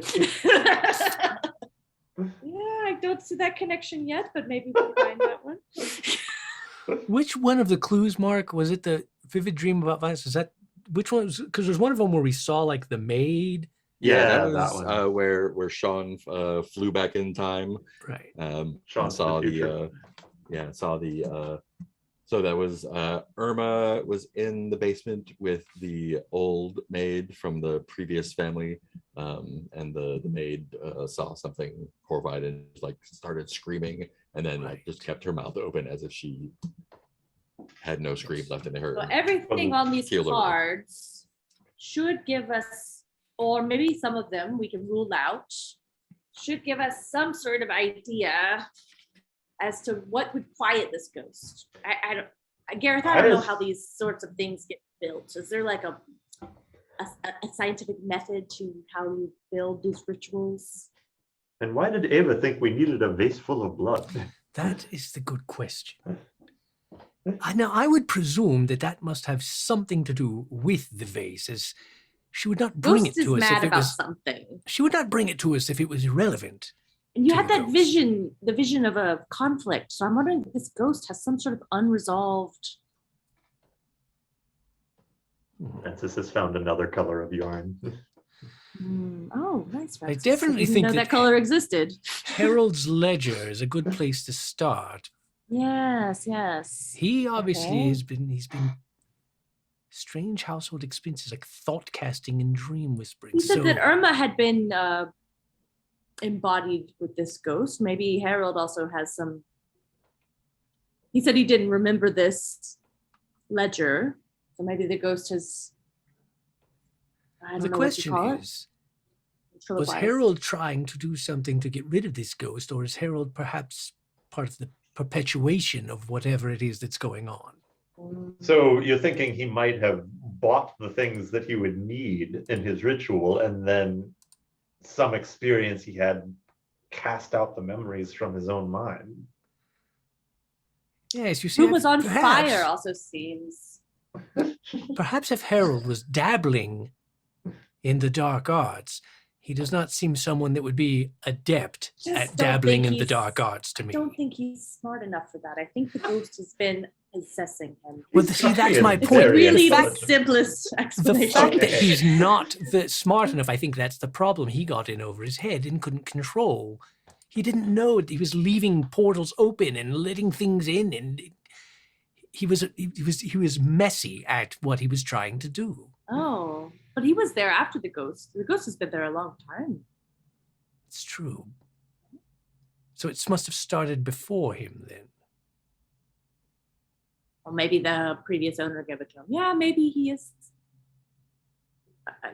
Yeah, I don't see that connection yet, but maybe we'll find that one. Which one of the clues, Mark? Was it the vivid dream about violence? Is that which one? Because there's one of them where we saw like the maid. Yeah, that that was one. where Sean flew back in time. Right. Sean And from saw the the future. saw the so that was Irma was in the basement with the old maid from the previous family, and the maid saw something horrified and like started screaming, and then like, just kept her mouth open as if she had no scream left in her. So everything on these Heal her. cards should give us, or maybe some of them we can rule out, should give us some sort of idea as to what would quiet this ghost. I don't, Gareth, I don't know how these sorts of things get built. Is there like a scientific method to how you build these rituals? And why did Ava think we needed a vase full of blood? That is the good question. Now, I would presume that that must have something to do with the vase, as she would not bring Ghost it is to us mad if it about was. something. She would not bring it to us if it was irrelevant. And you to had the that ghost. vision, the vision of a conflict. So I'm wondering if this ghost has some sort of unresolved. Francis has found another color of yarn. Oh, nice. I Francis. definitely didn't think know that- that color existed. Harold's ledger is a good place to start. Yes, yes. He obviously Okay. he's been strange household expenses like thought casting and dream whispering. He said So that Irma had been embodied with this ghost. Maybe Harold also has some. He said he didn't remember this ledger, so maybe the ghost has. I don't the know what you question call it. is, was Philippized. Harold trying to do something to get rid of this ghost, or is Harold perhaps part of the perpetuation of whatever it is that's going on? So you're thinking he might have bought the things that he would need in his ritual, and then some experience he had cast out the memories from his own mind. Yes, you see, Who was on perhaps- fire also seems. Perhaps if Harold was dabbling in the dark arts, he does not seem someone that would be adept Just at don't dabbling think in the he's- dark arts to I me. don't think he's smart enough for that. I think the ghost has been possessing him. Well, see, that's my It's point. really The the fact, simplest the explanation. fact that Okay. he's not smart enough, I think that's the problem. He got in over his head and couldn't control. He didn't know it. He was leaving portals open and letting things in, and he was messy at what he was trying to do. Oh, but he was there after the ghost. The ghost has been there a long time. It's true. So it must have started before him then. Or maybe the previous owner gave it to him. Yeah, maybe he is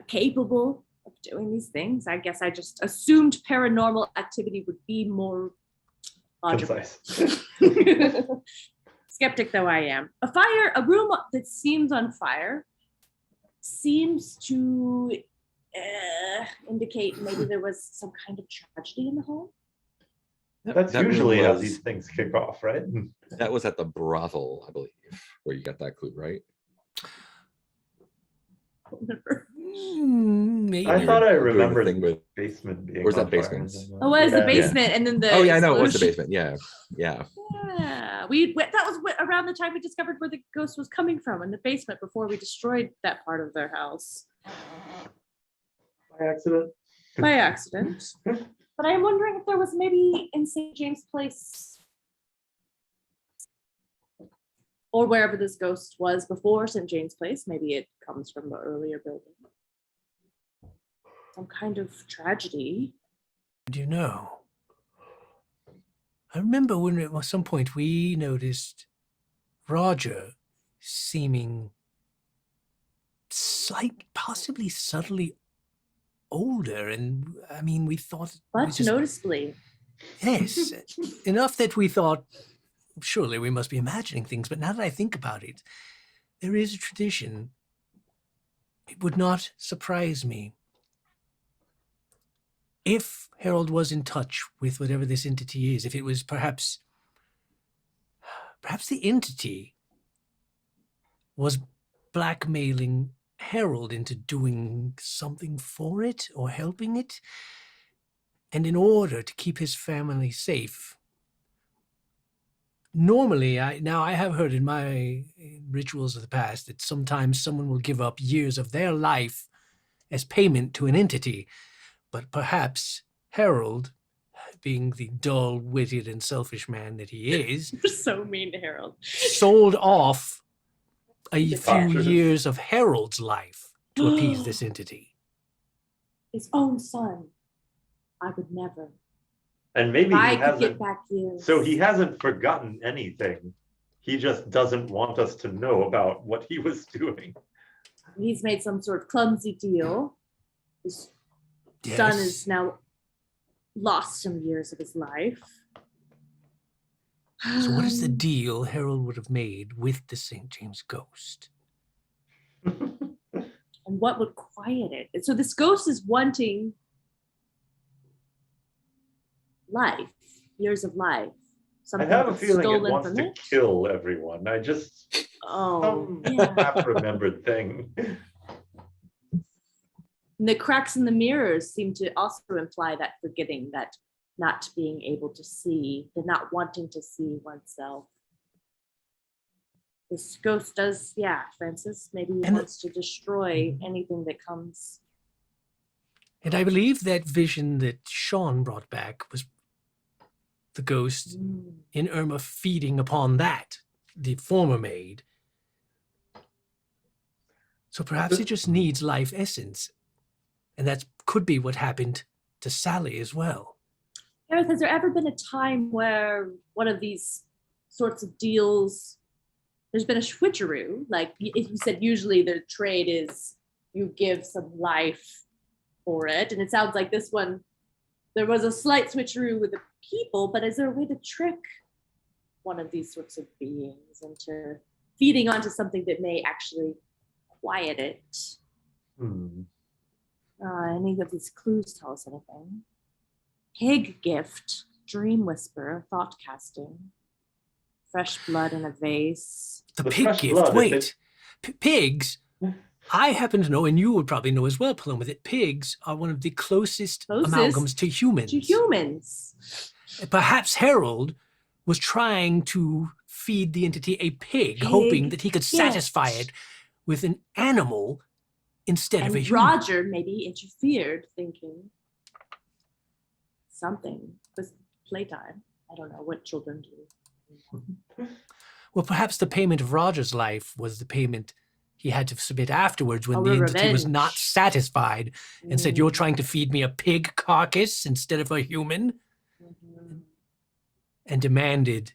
capable of doing these things. I guess I just assumed paranormal activity would be more logical. Concise. Skeptic though I am. A room that seems on fire seems to indicate maybe there was some kind of tragedy in the home. That's That usually how was- these things kick off, right? That was at the brothel, I believe, where you got that clue, right? Maybe. I thought I Doing the remembered thing with. basement being. Where's that on fire. basement? Oh, it was the Yeah. basement, and then the. Oh yeah, I know it was the explosion. basement. Yeah. Yeah, that was around the time we discovered where the ghost was coming from, in the basement, before we destroyed that part of their house By accident. by accident. But I'm wondering if there was maybe in St. James Place or wherever this ghost was before St. James Place. Maybe it comes from the earlier building. Some kind of tragedy. Do you know? I remember when at some point we noticed Roger seeming possibly subtly older, and I mean, we thought we But noticeably. yes, enough that we thought surely we must be imagining things. But now that I think about it, there is a tradition. It would not surprise me if Harold was in touch with whatever this entity is, if it was perhaps the entity was blackmailing Harold into doing something for it or helping it. And in order to keep his family safe, normally, I have heard in my rituals of the past that sometimes someone will give up years of their life as payment to an entity. But perhaps Harold, being the dull-witted and selfish man that he is, You're so mean to Harold. sold off a few Debauchery. years of Harold's life to appease this entity. His own son. I would never. And maybe I he could get hasn't. back years. So he hasn't forgotten anything. He just doesn't want us to know about what he was doing. He's made some sort of clumsy deal. His son is now lost some years of his life. So what is the deal Harold would have made with the St. James ghost? And what would quiet it? So this ghost is wanting life, years of life. I Something have a that's feeling it stolen wants from to it. kill everyone. I just Oh, some yeah. half-remembered thing. And the cracks in the mirrors seem to also imply that forgetting, that not being able to see, the not wanting to see oneself. This ghost does, yeah, Francis, maybe he And wants to destroy anything that comes. And I believe that vision that Sean brought back was the ghost in Irma feeding upon that, the former maid. So perhaps it just needs life essence. And that could be what happened to Sally as well. Gareth, has there ever been a time where one of these sorts of deals, there's been a switcheroo? Like you said, usually the trade is you give some life for it. And it sounds like this one, there was a slight switcheroo with the people, but is there a way to trick one of these sorts of beings into feeding onto something that may actually quiet it? Any of these clues tell us anything? Pig gift, dream whisper, thought casting, fresh blood in a vase. The The pig fresh gift, blood, wait. Pigs, I happen to know, and you would probably know as well, Paloma, that pigs are one of the closest amalgams to humans. To humans. Perhaps Harold was trying to feed the entity a pig, hoping that he could satisfy it with an animal instead of a And human. Roger maybe interfered, thinking something was playtime. I don't know what children do. Well, perhaps the payment of Roger's life was the payment he had to submit afterwards when Oh, the entity was revenge. not satisfied and said, "You're trying to feed me a pig carcass instead of a human," Mhm. and demanded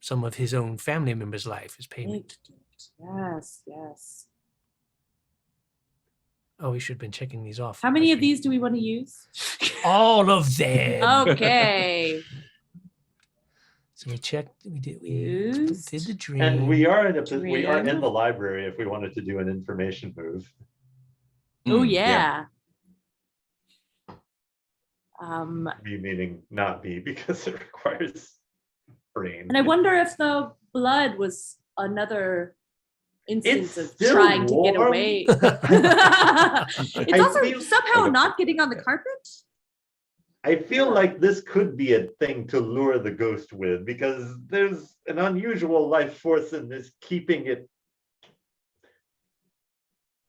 some of his own family members' life as payment. Pig gift. Yes, yes. Oh, we should have been checking these off. How many of these do we want to use? All of them. Okay. So we checked. We did Used. the dream. And we are in Dream. the library if we wanted to do an information move. Oh Yeah. yeah. Me meaning not me because it requires brain. And I wonder if the blood was another instance It's of still trying to get warm. away. It's I also feel- somehow not getting on the carpet. I feel like this could be a thing to lure the ghost with because there's an unusual life force in this keeping it.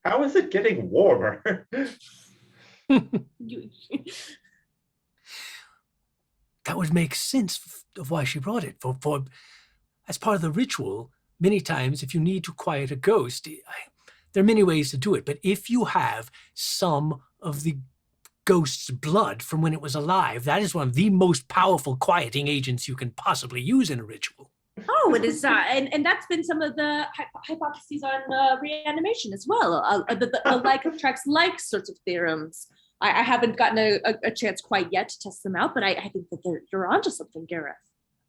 How is it getting warmer? You- That would make sense of why she brought it for as part of the ritual, many times if you need to quiet a ghost, there are many ways to do it. But if you have some of the ghost's blood from when it was alive, that is one of the most powerful quieting agents you can possibly use in a ritual. Oh, it is, and that's been some of the hypotheses on reanimation as well. The like attracts like sorts of theorems. I haven't gotten a chance quite yet to test them out, but I think that you're onto something, Gareth.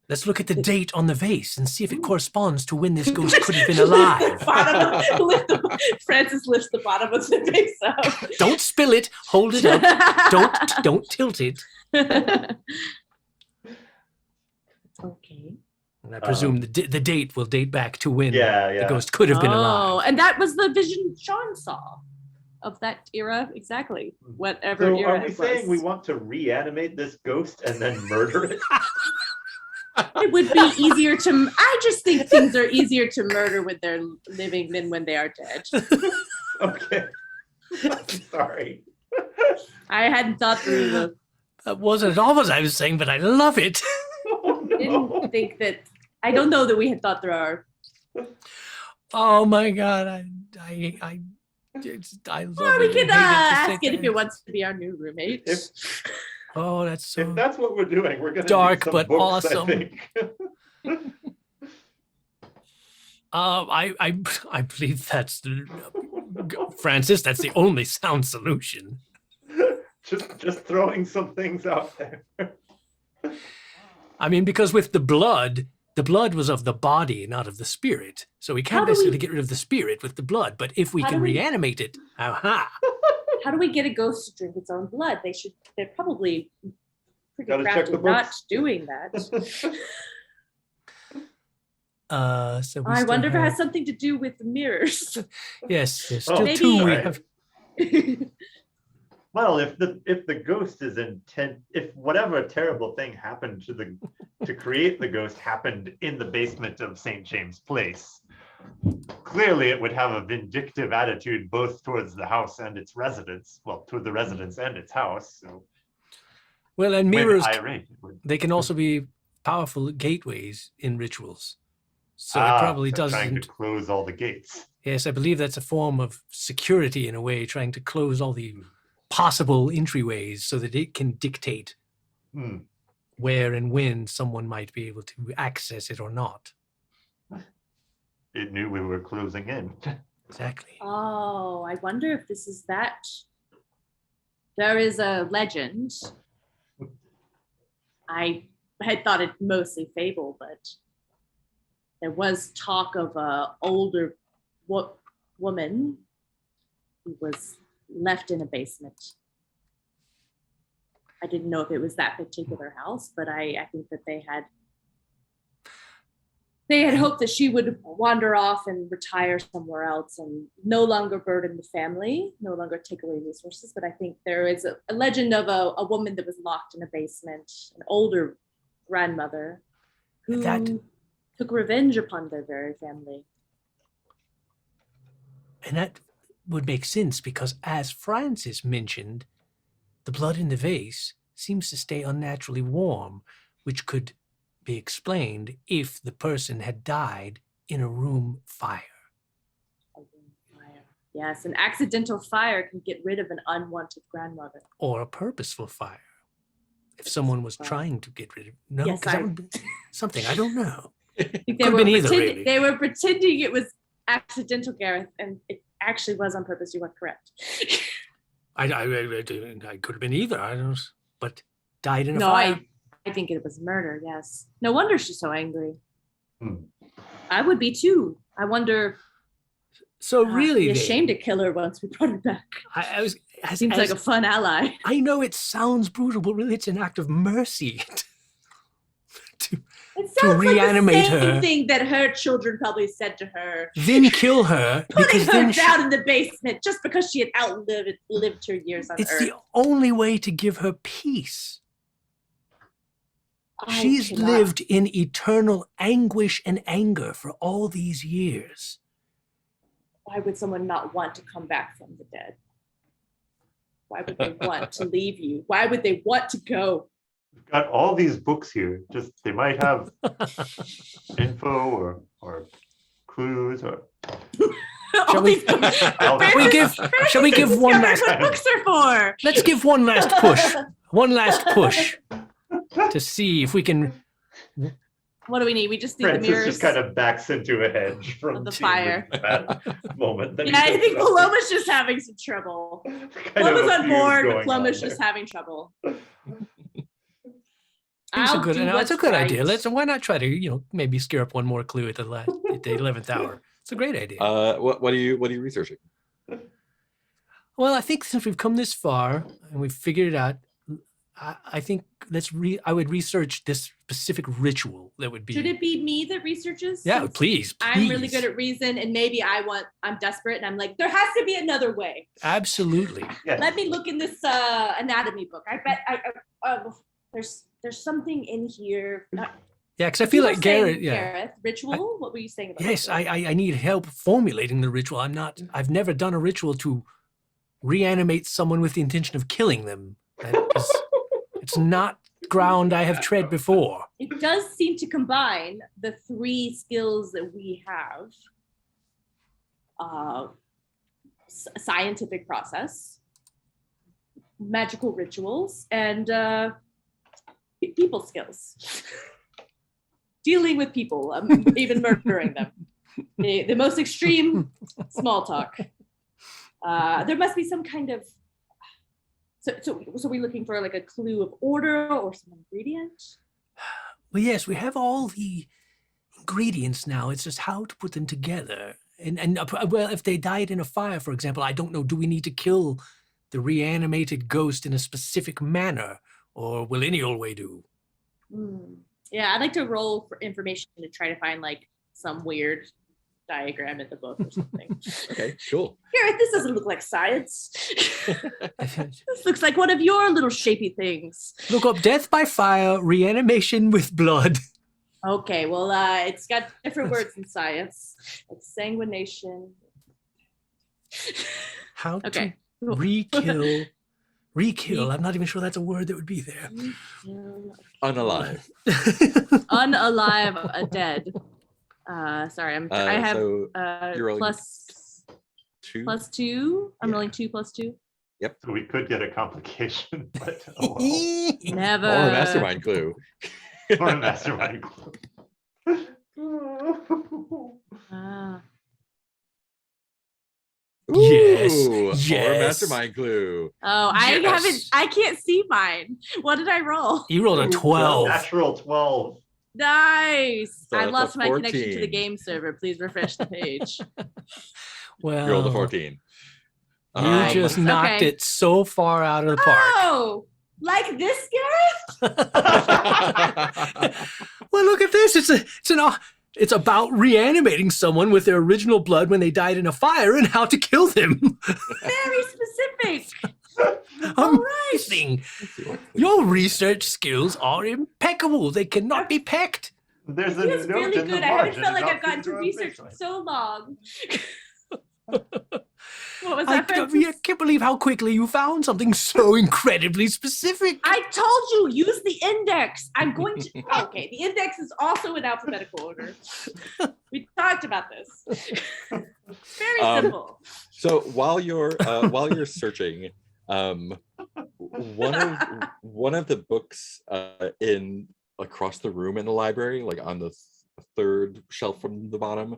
Let's look at the date on the vase and see if it corresponds to when this ghost could have been alive. Francis lifts the bottom of the vase up. Don't spill it. Hold it up. Don't tilt it. Okay. And I presume the date will date back to when Yeah. the ghost could have been alive. And that was the vision Sean saw of that era, exactly. Whatever So era are we it was. saying we want to reanimate this ghost and then murder it? It would be easier to. I just think things are easier to murder when they're living than when they are dead. Okay. Sorry. I hadn't thought through the. That wasn't at all what I was saying, but I love it. Oh, no. Didn't think that. I don't know that we had thought through our. Oh my God. I love Well, we it. could I ask hated to it say if it wants to be our new roommate. If- Oh, that's so. If that's what we're doing, we're gonna Dark, need some but books, awesome. I think. I believe that's Francis. That's the only sound solution. just throwing some things out there. I mean, because with the blood was of the body, not of the spirit. So we How can't do necessarily we- get rid of the spirit with the blood. But if we How can do we- reanimate it, aha! How do we get a ghost to drink its own blood? They're probably pretty Gotta check crafty the not books. doing that. So we I still wonder if it have- has something to do with the mirrors. Yes, there's Oh, still Maybe- two we Right. have. Well, if the ghost is intent, if whatever terrible thing happened to create the ghost happened in the basement of St. James Place, clearly it would have a vindictive attitude both towards the house and its residents. Well, toward the residents and its house. So Well, and when mirrors, irate, it would they can also be powerful gateways in rituals. So it Ah, probably so trying doesn't. to close all the gates. Yes, I believe that's a form of security in a way, trying to close all the possible entryways so that it can dictate Hmm. where and when someone might be able to access it or not. It knew we were closing in. Exactly. Oh, I wonder if this is that. There is a legend. I had thought it mostly fable, but there was talk of a older woman who was left in a basement. I didn't know if it was that particular house, but I think that they had hoped that she would wander off and retire somewhere else and no longer burden the family, no longer take away resources. But I think there is a legend of a woman that was locked in a basement, an older grandmother who That- took revenge upon their very family. And that would make sense because, as Francis mentioned, the blood in the vase seems to stay unnaturally warm, which could be explained if the person had died in a room fire. A room fire. Yes, an accidental fire can get rid of an unwanted grandmother. Or a purposeful fire. If someone was Fire. trying to get rid of no, Yes, 'cause that I- would be something I don't know. I think Could've been either, really. They were pretending it was accidental, Gareth, and it actually was on purpose. You were correct. I could have been either. I don't. But died in a No, fire. I think it was murder. Yes. No wonder she's so angry. Hmm. I would be too. I wonder. So I'd really, be then, ashamed to kill her once we brought her back. I was. As, Seems like as- a fun ally. I know it sounds brutal, but really, it's an act of mercy. It sounds reanimate like the same her. thing that her children probably said to her. Then kill her Putting because her then down in the basement just because she had lived her years on it's Earth. the only way to give her peace. I She's cannot- lived in eternal anguish and anger for all these years. Why would someone not want to come back from the dead? Why would they want to leave you? Why would they want to go? We've got all these books here. Just they might have info or clues or Shall we- Shall we give one last? What books are for? Let's give one last push. One last push to see if we can. What do we need? We just need the Francis mirrors. just kind of backs into a hedge from Of the Chambers fire. at that moment. that he Yeah, I thinks think about. Paloma's just having some trouble. Kind of Paloma's a on feud board, but going Paloma's on just there. having trouble. It's a I'll good. do No, it's a what's good right. idea. Let's. Why not try to maybe scare up one more clue at the 11th hour. It's a great idea. What are you researching? Well, I think since we've come this far and we've figured it out, I think I would research this specific ritual that would be. Should it be me that researches? Yeah, Since please. I'm really please. good at reason, and maybe I'm desperate, and I'm like, there has to be another way. Absolutely. Yes. Let me look in this anatomy book. I bet there's something in here. Yeah, because I feel You were like Garrett. saying, Yeah. Gareth, ritual. What were you saying about? Yes, ritual? I need help formulating the ritual. I've never done a ritual to reanimate someone with the intention of killing them. It's not ground I have tread before. It does seem to combine the three skills that we have: scientific process, magical rituals, and people skills. Dealing with people, even murdering them. The most extreme small talk. There must be some kind of. So we're looking for like a clue of order or some ingredient. Well, yes, we have all the ingredients now. It's just how to put them together. And well, if they died in a fire, for example, I don't know. Do we need to kill the reanimated ghost in a specific manner, or will any old way do? Yeah, I'd like to roll for information to try to find like some weird diagram in the book or something. Okay, cool. Garrett, this doesn't look like science. This looks like one of your little shapy things. Look up death by fire, reanimation with blood. Okay, well, it's got different words in science, like sanguination. How Okay. to re-kill. Re-kill. I'm not even sure that's a word that would be there. Unalive. Unalive, a dead. Sorry, I have So you're rolling plus 2. +2. I'm Yeah. rolling 2 + 2. So we could get a complication, but oh well. Never. Or a mastermind clue. Or a mastermind clue. Ah. Yes, Ooh, Or a yes. mastermind clue. Oh, Yes. I can't see mine. What did I roll? You rolled a 12. Natural 12. Nice. So I've that's a lost my connection to the 14. game server. Please refresh the page. Well, You rolled a 14. You Nice. just knocked Okay. it so far out of the park. Oh, like this, Gareth? Well, look at this. It's about reanimating someone with their original blood when they died in a fire and how to kill them. Very specific. All right. Amazing. Your research skills are impeccable. They cannot be pecked. There's a Feels note really in the good. I haven't margin felt like about I've gotten to future research information. in so long. What was I that, Francis? can't believe how quickly you found something so incredibly specific. I told you, use the index. I'm going to. Okay, the index is also in alphabetical order. We talked about this. Very simple. So while you're searching, one of the books in across the room in the library, like on the third shelf from the bottom,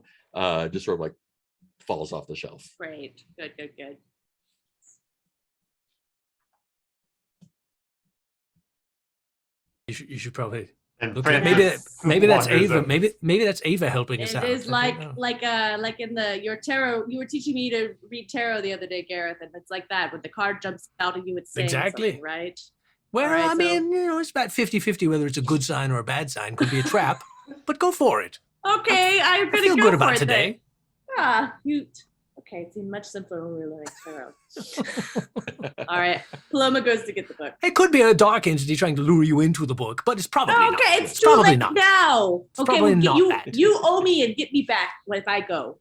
just sort of like falls off the shelf. Great. Good. You should probably And look at Francis maybe that's wanders Ava. up. Maybe that's Ava helping us It out. is I don't know. like in your tarot. You were teaching me to read tarot the other day, Gareth, and it's like that when the card jumps out at you, it's saying Exactly. something, right? Well, All right, I so- mean, it's about 50-50 whether it's a good sign or a bad sign. Could be a trap, but go for it. Okay, I'm I gonna feel go good for about it today. then. Okay, it seemed much simpler when we were learning tarot. All right, Paloma goes to get the book. It could be a dark entity trying to lure you into the book, but it's probably not. Okay, it's too probably late not. now. It's Okay, probably well, not you that. you owe me and get me back if I go.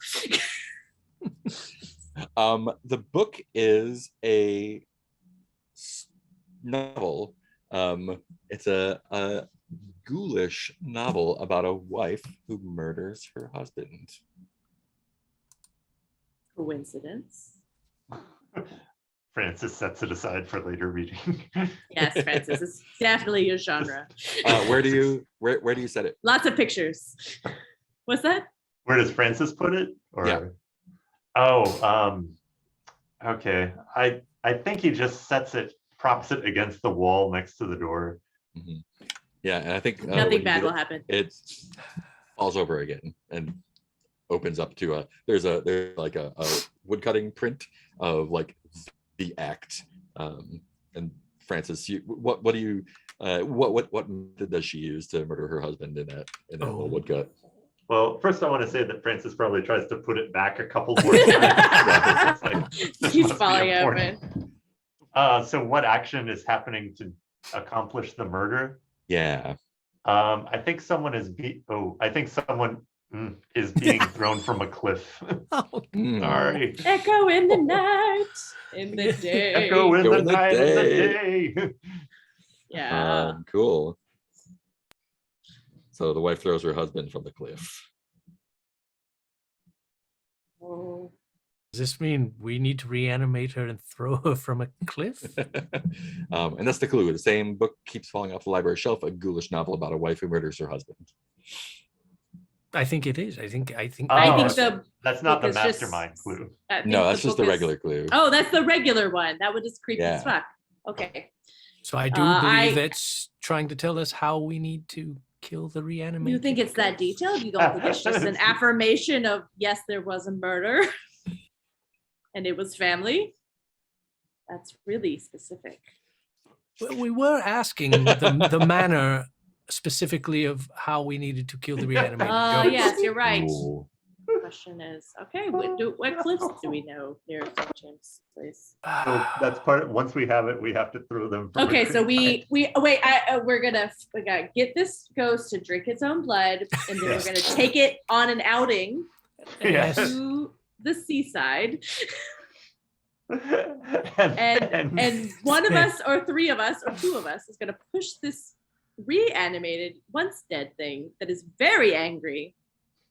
The book is a novel It's a ghoulish novel about a wife who murders her husband. Coincidence? Francis sets it aside for later reading. Yes, Francis, it's definitely your genre. Where do you set it? Lots of pictures. What's that? Where does Francis put it? Or Yeah. Okay. I think he just props it against the wall next to the door. Mhm. Yeah, and I think Nothing bad will happen. It falls over again and opens up to there's like a woodcutting print of like the act. And Francis, what do you what method does she use to murder her husband in that little woodcut? Well, first I want to say that Francis probably tries to put it back a couple more times. This He's must be falling important. open. So what action is happening to accomplish the murder? Yeah. I think someone is is being thrown from a cliff. Mm. Sorry. Echo in the night, in the day. Echo in Echo the in the night and the day. day. Yeah. Cool. So the wife throws her husband from the cliff. Oh. Does this mean we need to reanimate her and throw her from a cliff? And that's the clue. The same book keeps falling off the library shelf, a ghoulish novel about a wife who murders her husband. I think it is. I think. I think Oh, that's not the book is just- mastermind clue. I think No, that's just book the is- regular clue. Oh, that's the regular one. That one is creepy as Yeah. fuck. Okay. So I do believe it's trying to tell us how we need to kill the reanimated. You think it's that detailed? You don't think it's just an affirmation of yes, there was a murder and it was family? That's really specific. Well, we were asking the manner specifically of how we needed to kill the reanimated ghost. Yes, you're right. Ooh. Question is, okay, what cliffs do we know near St. James Place? So that's once we have it, we have to throw them. from a Okay, so cliff. we wait. We gotta get this ghost to drink its own blood, and then Yes. we're gonna take it on an outing Yes. to the seaside, and and one of us, or three of us, or two of us is gonna push this reanimated, once dead thing that is very angry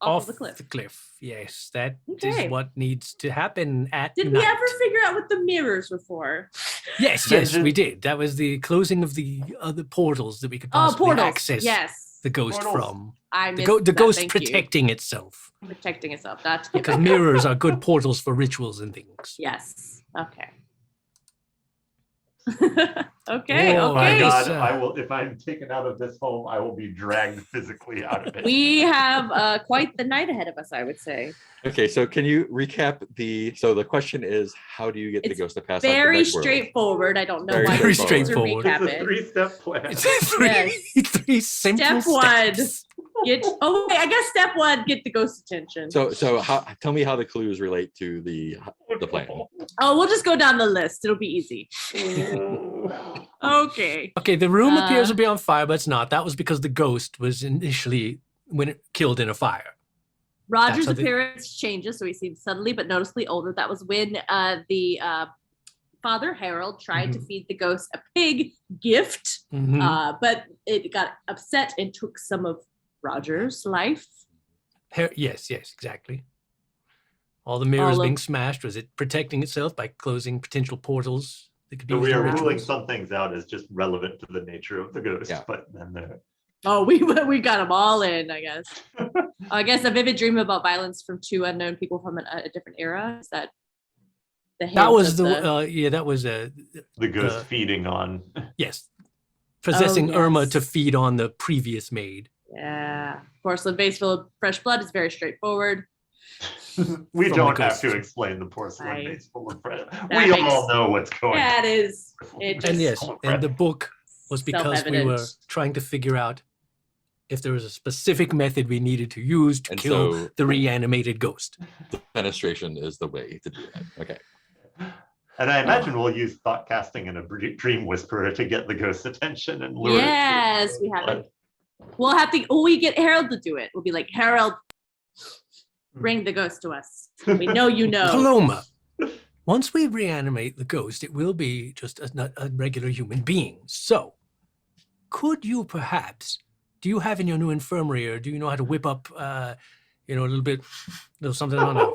off of the cliff. Yes, that Okay. is what needs to happen at Did night. we ever figure out what the mirrors were for? Yes, Then yes, just- we did. That was the closing of the other portals that we could Oh, possibly portals. access Yes, the ghost Portals. from. I The, missed the that. ghost Thank you. protecting itself. Protecting itself, not to get Because back up. mirrors are good portals for rituals and things. Yes. Okay. Okay. Oh, Oh my Okay, God, so- I will. If I'm taken out of this home, I will be dragged physically out of it. We have quite the night ahead of us, I would say. Okay, so can you recap so the question is, how do you get the It's ghost to pass out the Very next world? straightforward. I don't know Very why Very we need to straightforward. recap It's a it. three-step plan. It's three, Yes. three simple Step one. steps. Wait, I guess step one, get the ghost attention. So tell me how the clues relate to the plan. Oh, we'll just go down the list. It'll be easy. Okay. Okay, the room appears Uh, to be on fire, but it's not. That was because the ghost was initially killed in a fire. Roger's how the- appearance changes, so he seems suddenly but noticeably older. That was when the Father Harold tried to feed the ghost a pig gift, Mhm. but it got upset and took some of Roger's life. Yes, exactly. All the mirrors All of- being smashed. Was it protecting itself by closing potential portals that could be So we used are in ruling rituals? some things out as just relevant to the nature of the ghost, Yeah. but then there. Oh, we got them all in, I guess. I guess a vivid dream about violence from two unknown people from a different era. Is that the That hint was of the that was The ghost feeding on. yes, possessing Irma yes. to feed on the previous maid. yeah. Porcelain vase full of fresh blood is very straightforward. We From don't the have ghost. to explain the porcelain Right. vase full of bread. That We makes- all know what's going Yeah, on. it is. It just And yes, and the book was because we were self-evident. trying to figure out if there was a specific method we needed to use to And kill so the reanimated ghost. Fenestration is the way to do that. Okay. And I imagine we'll use thought casting and a dream whisperer to get the ghost's attention and lure it. to- Yes, we have it. We'll have to. We get Harold to do it. We'll be like, Harold, bring the ghost to us. We know you know. Paloma. Once we reanimate the ghost, it will be just a regular human being. So could you perhaps, do you have in your new infirmary, or do you know how to whip up, a little bit, little something on a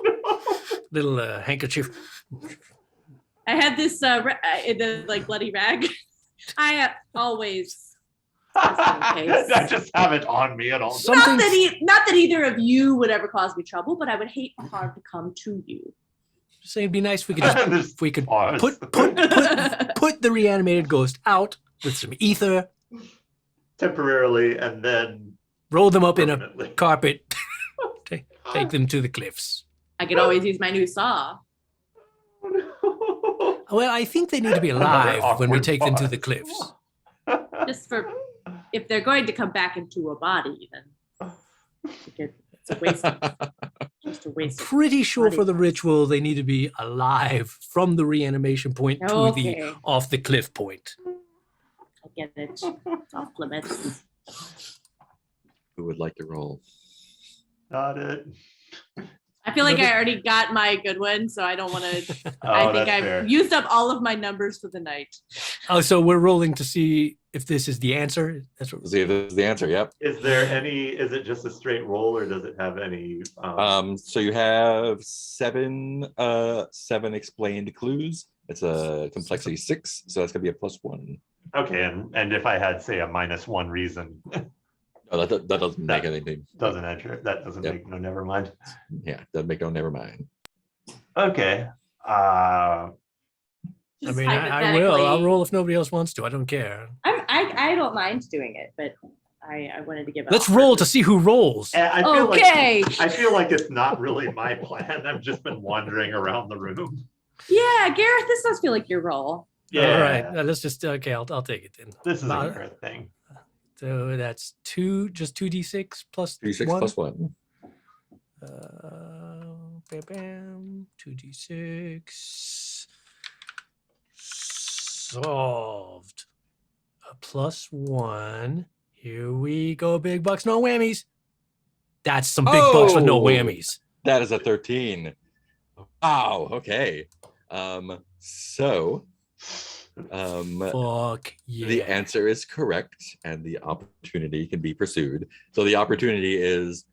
little handkerchief? I had this in the like bloody rag. I always. I just have it on me at all. Something- Not that either of you would ever cause me trouble, but I would hate for harm to come to you. Say it'd be nice if we could just, if we could Pause. put the reanimated ghost out with some ether, Temporarily and then roll them up in a permanently. carpet, take them to the cliffs. I could always use my new saw. Well, I think they need to be alive when we awkward take them to pause. the cliffs. Just for if they're going to come back into a body, then it's a waste. Just a waste. Pretty sure body for the parts. ritual they need to be alive from the reanimation point to the Okay, off the cliff point. I get it. It's off limits. Who would like to roll? Got it. I feel like But I already got my good one, so I don't want to. Oh, I think that's I've fair. used up all of my numbers for the night. Oh, so we're rolling to see if this is the answer. That's what. See if this is the answer. Yep. Is there any? Is it just a straight roll, or does it have any? So you have seven explained clues. It's a complexity 6, so that's gonna be a +1. Okay, and if I had, say, a -1 reason, Oh, that doesn't make anything. doesn't enter. That doesn't Yep. make no. Never mind. Yeah, doesn't make no. Never mind. Okay. I Just mean, I will. hypothetically. I'll roll if nobody else wants to. I don't care. I don't mind doing it, but I wanted to give it. Let's roll to see who rolls. And I feel Okay. Like, I feel like it's not really my plan. I've just been wandering around the room. Yeah, Gareth, this does feel like your role. Yeah. All right. Let's just. Okay. I'll take it then. This is About- a great thing. So that's just 2d6 plus 3, 6 1. +1. Bam, bam. 2d6. Solved. A +1. Here we go. Big bucks, no whammies. That's some big bucks with no Oh. whammies. That is a 13. Wow. Okay. So Fuck yeah. the answer is correct, and the opportunity can be pursued. So the opportunity is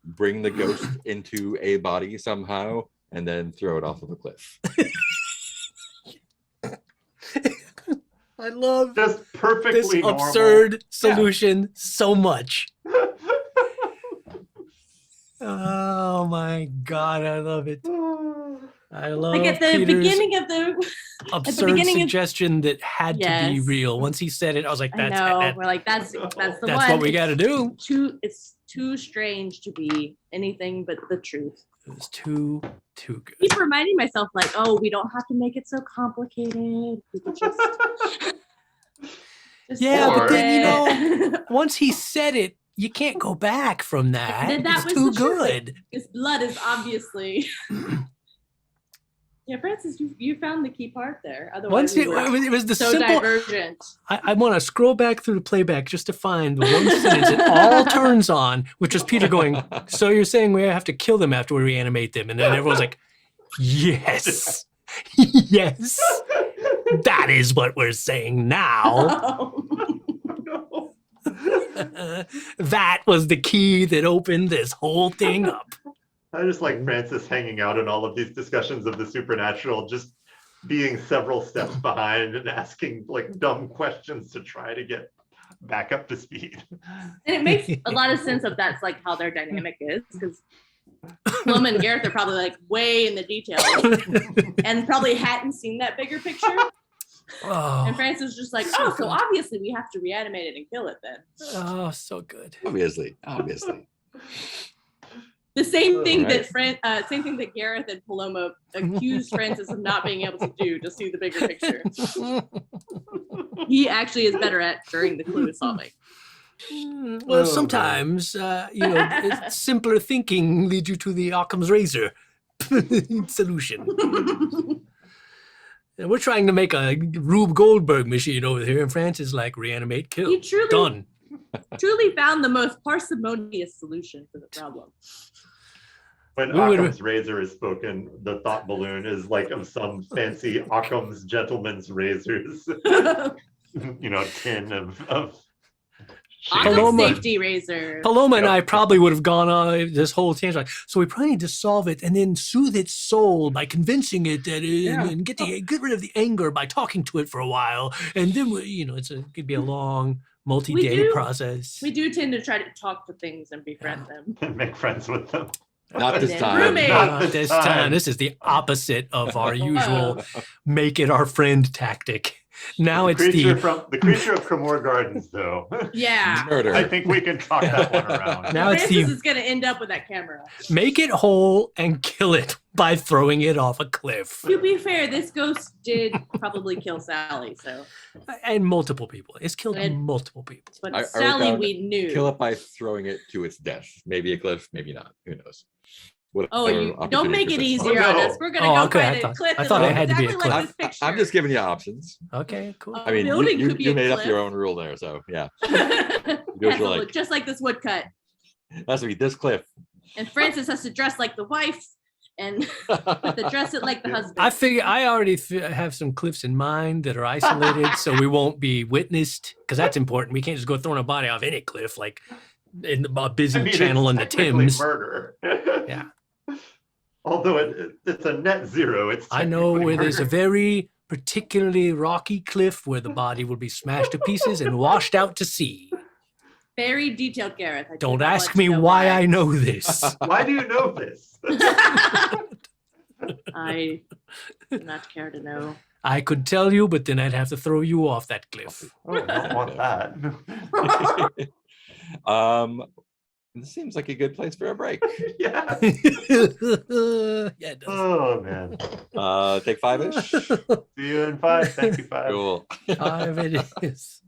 bring the ghost into a body somehow, and then throw it off of a cliff. I love Just this perfectly normal. absurd solution so much. Oh my god, I love it. I love Like at the Peter's beginning of the absurd beginning of- suggestion that had to be Yes. real. Once he said it, I was like, I "That's know, that- we're like that's the that's one. what we got to do." It's too strange to be anything but the truth. It was too good. Keep reminding myself, like, oh, we don't have to make it so complicated. We could just Yeah, but then, you know, Once he said it, you can't go back from that. Then that It's was too the truth. good. this blood is obviously. Yeah, Francis, you found the key part there. Otherwise, Once we it, were it was the so simple. divergent. I want to scroll back through the playback just to find the one sentence it all turns on, which was Peter going, "So you're saying we have to kill them after we reanimate them?" And then everyone's like, "Yes, yes, that is what we're saying now." That was the key that opened this whole thing up. I just like Francis hanging out in all of these discussions of the supernatural, just being several steps behind and asking like dumb questions to try to get back up to speed. And it makes a lot of sense if that's like how their dynamic is, because Wilma and Gareth are probably like way in the details and probably hadn't seen that bigger picture. And Oh, Francis was just like, So oh, so good. obviously we have to reanimate it and kill it then. oh, so good. Obviously. The same thing Right. same thing that Gareth and Paloma accused Francis of not being able to do to see the bigger picture. He actually is better at during the clue solving. Well, Oh, sometimes, simpler thinking leads you to the Occam's razor solution. And we're trying to make a Rube Goldberg machine over here, and France is like, reanimate, kill. He truly Done. truly found the most parsimonious solution for the problem. When We would- Occam's razor is spoken, the thought balloon is like of some fancy Occam's gentleman's razors. tin of Awesome shaving. Paloma. safety razor. Paloma and Yep. I probably would have gone on this whole tangent. Like, so we probably need to solve it and then soothe its soul by convincing it that and get rid of the anger by talking to it for a while. And then, it could be a long multi-day do- process. We do tend to try to talk to things and befriend them. And make friends with them. Not this And time. roommate. Not this time. This is the opposite of our usual make it our friend tactic. Now The it's creature the from the creature of Cremor Gardens, though. Yeah. Murder. I think we can talk that one around. Now it's Francis the is gonna end up with that camera. make it whole and kill it by throwing it off a cliff. To be fair, this ghost did probably kill Sally, so And multiple people. It's killed And- multiple people. but I wrote Sally down we knew. Kill it by throwing it to its death. Maybe a cliff, maybe not. Who knows? Oh, Whatever you don't opportunity make it presents. easier on no. us. We're gonna Oh, go okay, find I a thought- cliff. I that thought it looks had to be a exactly like cliff. this I'm just giving you options. Okay, cool. Oh. I mean, building you could be a made up your cliff. own rule there, so yeah. picture. what Has you to like. look just like this woodcut. That's me. This cliff. And Francis has to dress like the wife and to dress it like the husband. I figure I already have some cliffs in mind that are isolated, so we won't be witnessed because that's important. We can't just go throwing a body off any cliff like in a busy I mean, channel in it's the technically Thames. murder. Yeah. Although it's a net zero, it's I know technically where there's a murder. very particularly rocky cliff where the body will be smashed to pieces and washed out to sea. Very detailed, Gareth. I do Don't not ask want to me know why I know this. Why do you know this? I do not care to know. I could tell you, but then I'd have to throw you off that cliff. Oh, I don't want that. This seems like a good place for a break. Yeah. Yeah, it does. Oh man. Take 5-ish. See you in 5. Thank you, 5. Cool. Five it is.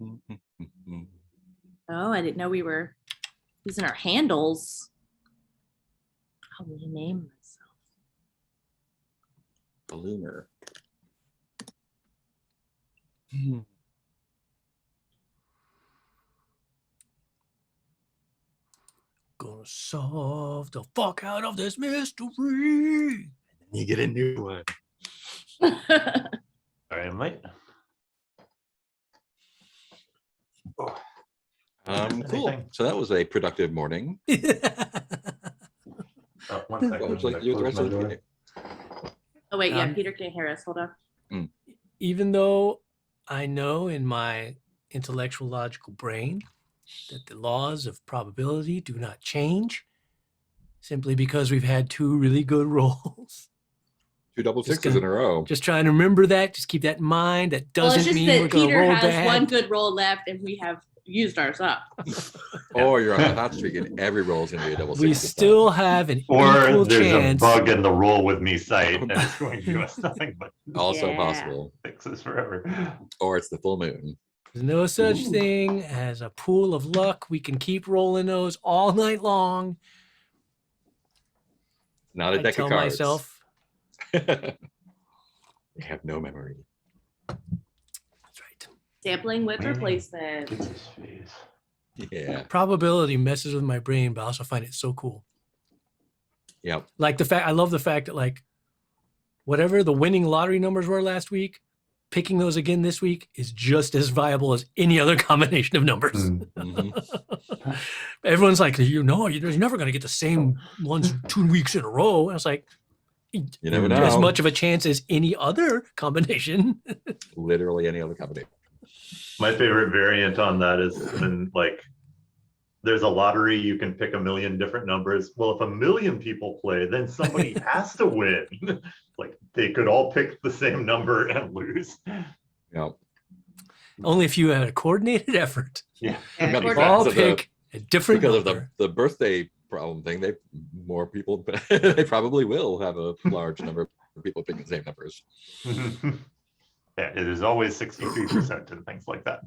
Oh, I didn't know we were using our handles. I'll rename myself. Bloomer. Gonna solve the fuck out of this mystery. You get a new one. All right, mate. Cool. Anything? So that was a productive morning. Oh, 1 second. What would you like to do with the rest of the day? Oh wait, yeah, Um, Peter can't hear us. Hold on. Even though I know in my intellectual logical brain that the laws of probability do not change simply because we've had two really good rolls. 2 double Just sixes in a row. Just trying to remember that. Just keep that in mind. That Well, it's doesn't just mean we're that going to Peter roll has bad. one good roll left, and we have used ours up. Or you're on a hot streak and every roll is going to be a double six. We this time. still have an Or equal there's chance. a bug in the roll with me site and it's going to give us nothing but Also Yeah. possible. fixes forever. Or it's the full moon. There's no such Ooh. thing as a pool of luck. We can keep rolling those all night long. Not a I deck tell of cards. myself, They have no memory. that's right. Sampling with Really? replacement. Get this face. Yeah. Probability messes with my brain, but I also find it so cool. Yep. Like the fact, I love the fact that like whatever the winning lottery numbers were last week, picking those again this week is just as viable as any other combination of numbers. Mm. Mhm. Everyone's like, you're never going to get the same ones 2 weeks in a row. And I was like, You never know. as much of a chance as any other combination. Literally any other combination. My favorite variant on that is when like there's a lottery, you can pick a million different numbers. Well, if a million people play, then somebody has to win. Like they could all pick the same number and lose. Yep. Only if you had a coordinated effort. Yeah. Yeah, Got we're because All of the- pick a different Because of number. the birthday problem thing, more people they probably will have a large number of people picking the same numbers. Yeah, it is always 63% and things like that.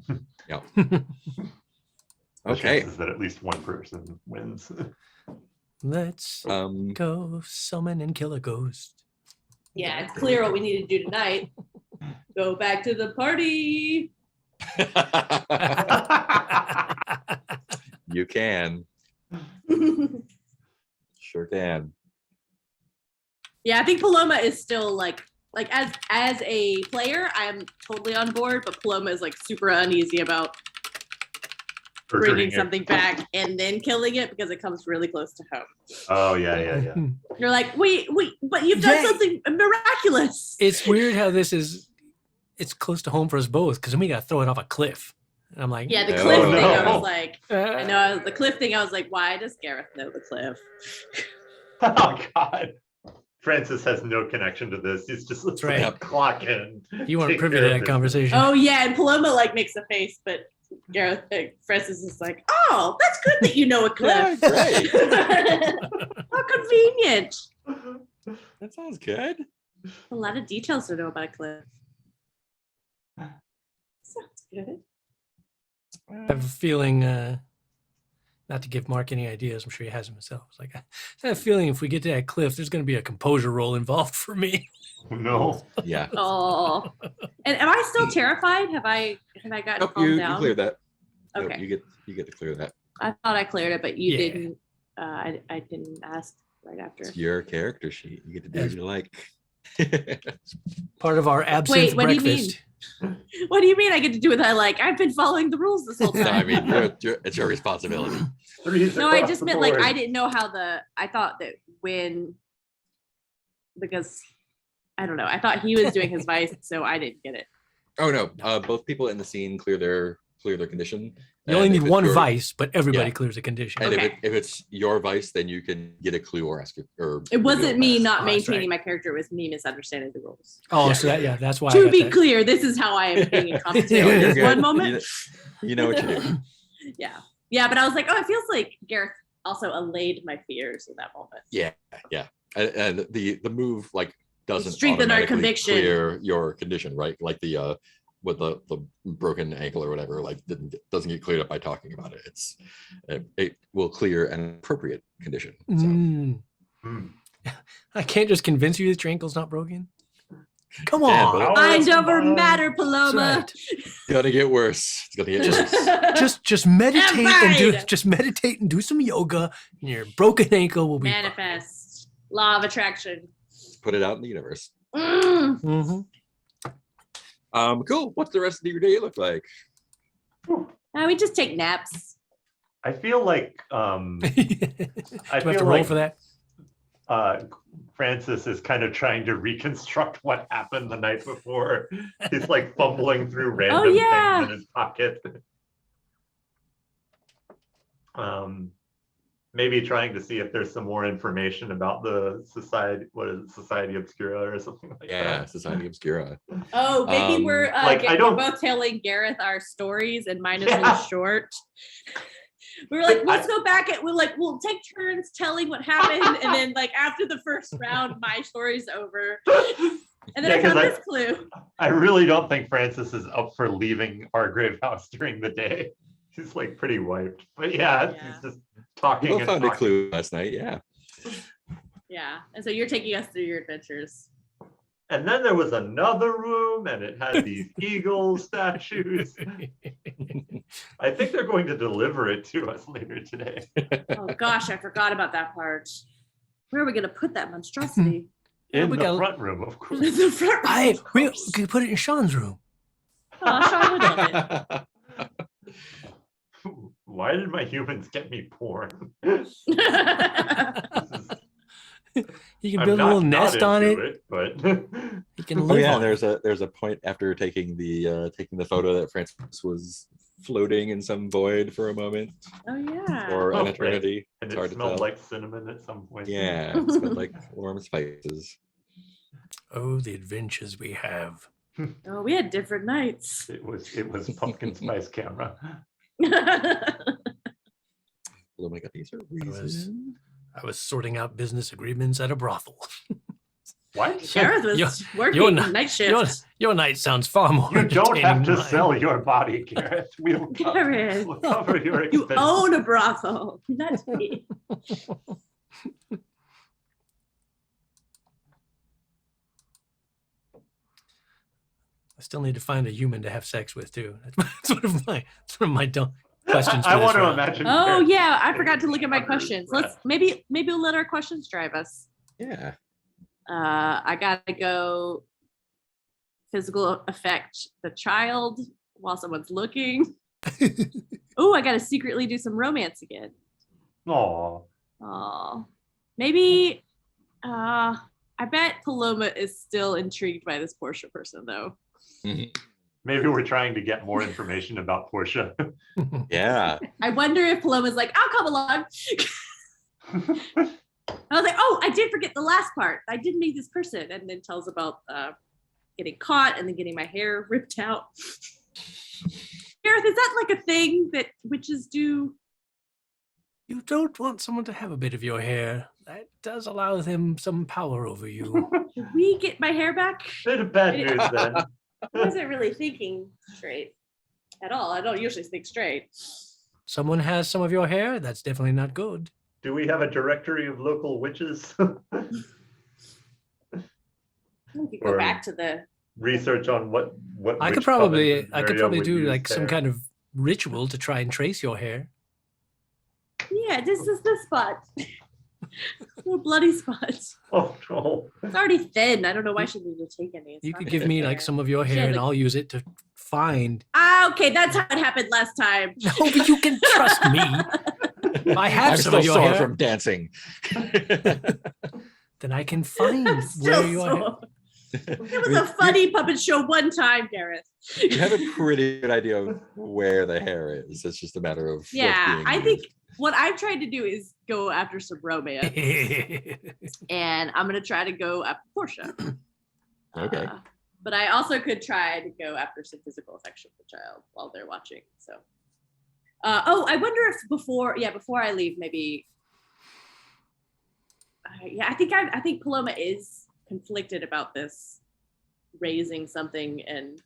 The Okay. chances that at least one person wins. Let's go summon and kill a ghost. Yeah, it's clear what we need to do tonight. Go back to the party. You can. Sure can. Yeah, I think Paloma is still like as a player, I'm totally on board, but Paloma is like super uneasy about bringing something back and then killing it because it comes really close to home. Oh, yeah. You're like, wait, but you've done Yeah. something miraculous. It's weird how this is. It's close to home for us both because then we got to throw it off a cliff. And I'm like, Yeah, the Oh, cliff thing, I no. was like, I know the cliff thing, I was like, why does Gareth know the cliff? Oh, God. Francis has no connection to this. He's just let's right. right. Clock in. You weren't Take privy care to of that business. conversation. Oh yeah, and Paloma like makes a face, but Gareth Francis is like, oh, that's good that you know a Yeah, cliff. great. How convenient. That sounds good. A lot of details to know about a cliff. Sounds good. I have a feeling, not to give Mark any ideas, I'm sure he has them himself. It's like, I have a feeling if we get to that cliff, there's going to be a composure roll involved for me. No. Yeah. Oh, and am I still terrified? Have I gotten Nope, calmed you down? clear that. Nope, Okay. you get to clear that. I thought I cleared it, but you Yeah. didn't. I didn't ask right after. It's your character sheet. You get to do what you like. Part of our absinthe what do you mean? breakfast. What do you mean I get to do what I like? I've been following the rules this whole No, time. I mean, it's your responsibility. Threes No, I across just the meant like board. I didn't know how I thought that because I don't know. I thought he was doing his vice, so I didn't get it. Oh no, both people in the scene clear their condition. You only And need if it's one your- vice, but everybody Yeah. clears a condition. And Okay. if it's your vice, then you can get a clue or ask or It wasn't me not Oh, that's maintaining right. my character. It was me misunderstanding the rules. Oh, Yeah, so yeah, that, yeah. that's why. I To got be that. clear, this is how I am being incompetent. No, you're This good. one moment. You know what you do. Yeah, but I was like, oh, it feels like Gareth also allayed my fears in that moment. Yeah. And the move like doesn't Strengthen our automatically conviction. clear your condition, right? Like the with the broken ankle or whatever, like doesn't get cleared up by talking about it. It will clear an appropriate condition. So Mm. Hmm. I can't just convince you that your ankle's not broken. Come Yeah, on. but- Power Mind of over mind. matter, That's Paloma. right. it's gonna get worse. It's gonna get worse. Just meditate Abide. just meditate and do some yoga, and your broken ankle will be fine. Manifest. Law of attraction. Put it out in the universe. Mm. Mhm. Cool. What's the rest of your day look like? We just take naps. I feel like Do I I have feel to roll like for that? Francis is kind of trying to reconstruct what happened the night before. He's like fumbling through random yeah. things in his pocket. Maybe trying to see if there's some more information about the society. What is it, Society Obscura or something like Yeah, that? Society Obscura. Oh, maybe we're like, I don't- we're both telling Gareth our stories, and mine is Yeah. really short. We were like, let's go back at we'll take turns telling what happened, and then like after the first round, my story's over. And then Yeah, I 'cause found this clue. I really don't think Francis is up for leaving Hargrave House during the day. He's like pretty wiped. But yeah, Yeah. he's just We talking both and found a talking. clue last night. Yeah. Yeah. And so you're taking us through your adventures. And then there was another room and it had these eagle statues. I think they're going to deliver it to us later today. Oh gosh, I forgot about that part. Where are we gonna put that monstrosity? In we the got- front room, of course. The front row, of We course. could put it in Sean's room. Oh, Sean would love it. Why did my humans get me porn? You can I'm build a little not nest on into it. But You can Oh live yeah, on there's it. a point after taking the photo that Francis was floating in some void for a moment Oh yeah. or Oh, an right. eternity. and It's it hard to smelled tell. like cinnamon at some point. Yeah, it smelled like warm spices. Oh, the adventures we have. Oh, we had different nights. It was pumpkin spice camera. Oh my god, these are was- reason. I was sorting out business agreements at a brothel. What? Gareth was You're- working you're not- night Your, shift. your night sounds far more You don't have entertaining to than mine. sell your body, Garrett. We'll Gareth, we'll cover your you expenses. own a brothel, not me. I still need to find a human to have sex with too. That's one of my dumb questions. I for this want to round. imagine. Oh Garrett yeah, I forgot to look at my under his questions. breath. Maybe we'll let our questions drive us. Yeah. I gotta go physical affect the child while someone's looking. Oh, I gotta secretly do some romance again. Aw. Oh, maybe. I bet Paloma is still intrigued by this Portia person, though. Maybe we're trying to get more information about Portia. Yeah. I wonder if Paloma's like, I'll come along. I was like, oh, I did forget the last part. I did meet this person, and then tells about getting caught and then getting my hair ripped out. Gareth, is that like a thing that witches do? You don't want someone to have a bit of your hair. That does allow them some power over you. Should we get my hair back? Bit of bad news then. I wasn't really thinking straight at all. I don't usually think straight. Someone has some of your hair. That's definitely not good. Do we have a directory of local witches? We could go Or- back to the. Research on what I could witch probably coven Mario would do use like some there. kind of ritual to try and trace your hair. Yeah, this is the spot. Little bloody spot. Oh no. It's already thin. I don't know why she needed to take any. It's You not could good give me hair. like some of your She hair had, and like- I'll use it to find. Ah, okay, that's how it happened last time. No, but you can trust me. If I have I'm some still of your sore hair, from dancing. then I can find I'm where still you are. sore. It was a funny puppet show one time, Gareth. You have a pretty good idea of where the hair is. It's just a matter of what's Yeah, being I used. think what I've tried to do is go after some romance, and I'm gonna try to go after Portia. Okay. But I also could try to go after some physical affection for the child while they're watching. So, oh, I wonder if before I leave, maybe. Yeah, I think Paloma is conflicted about this raising something and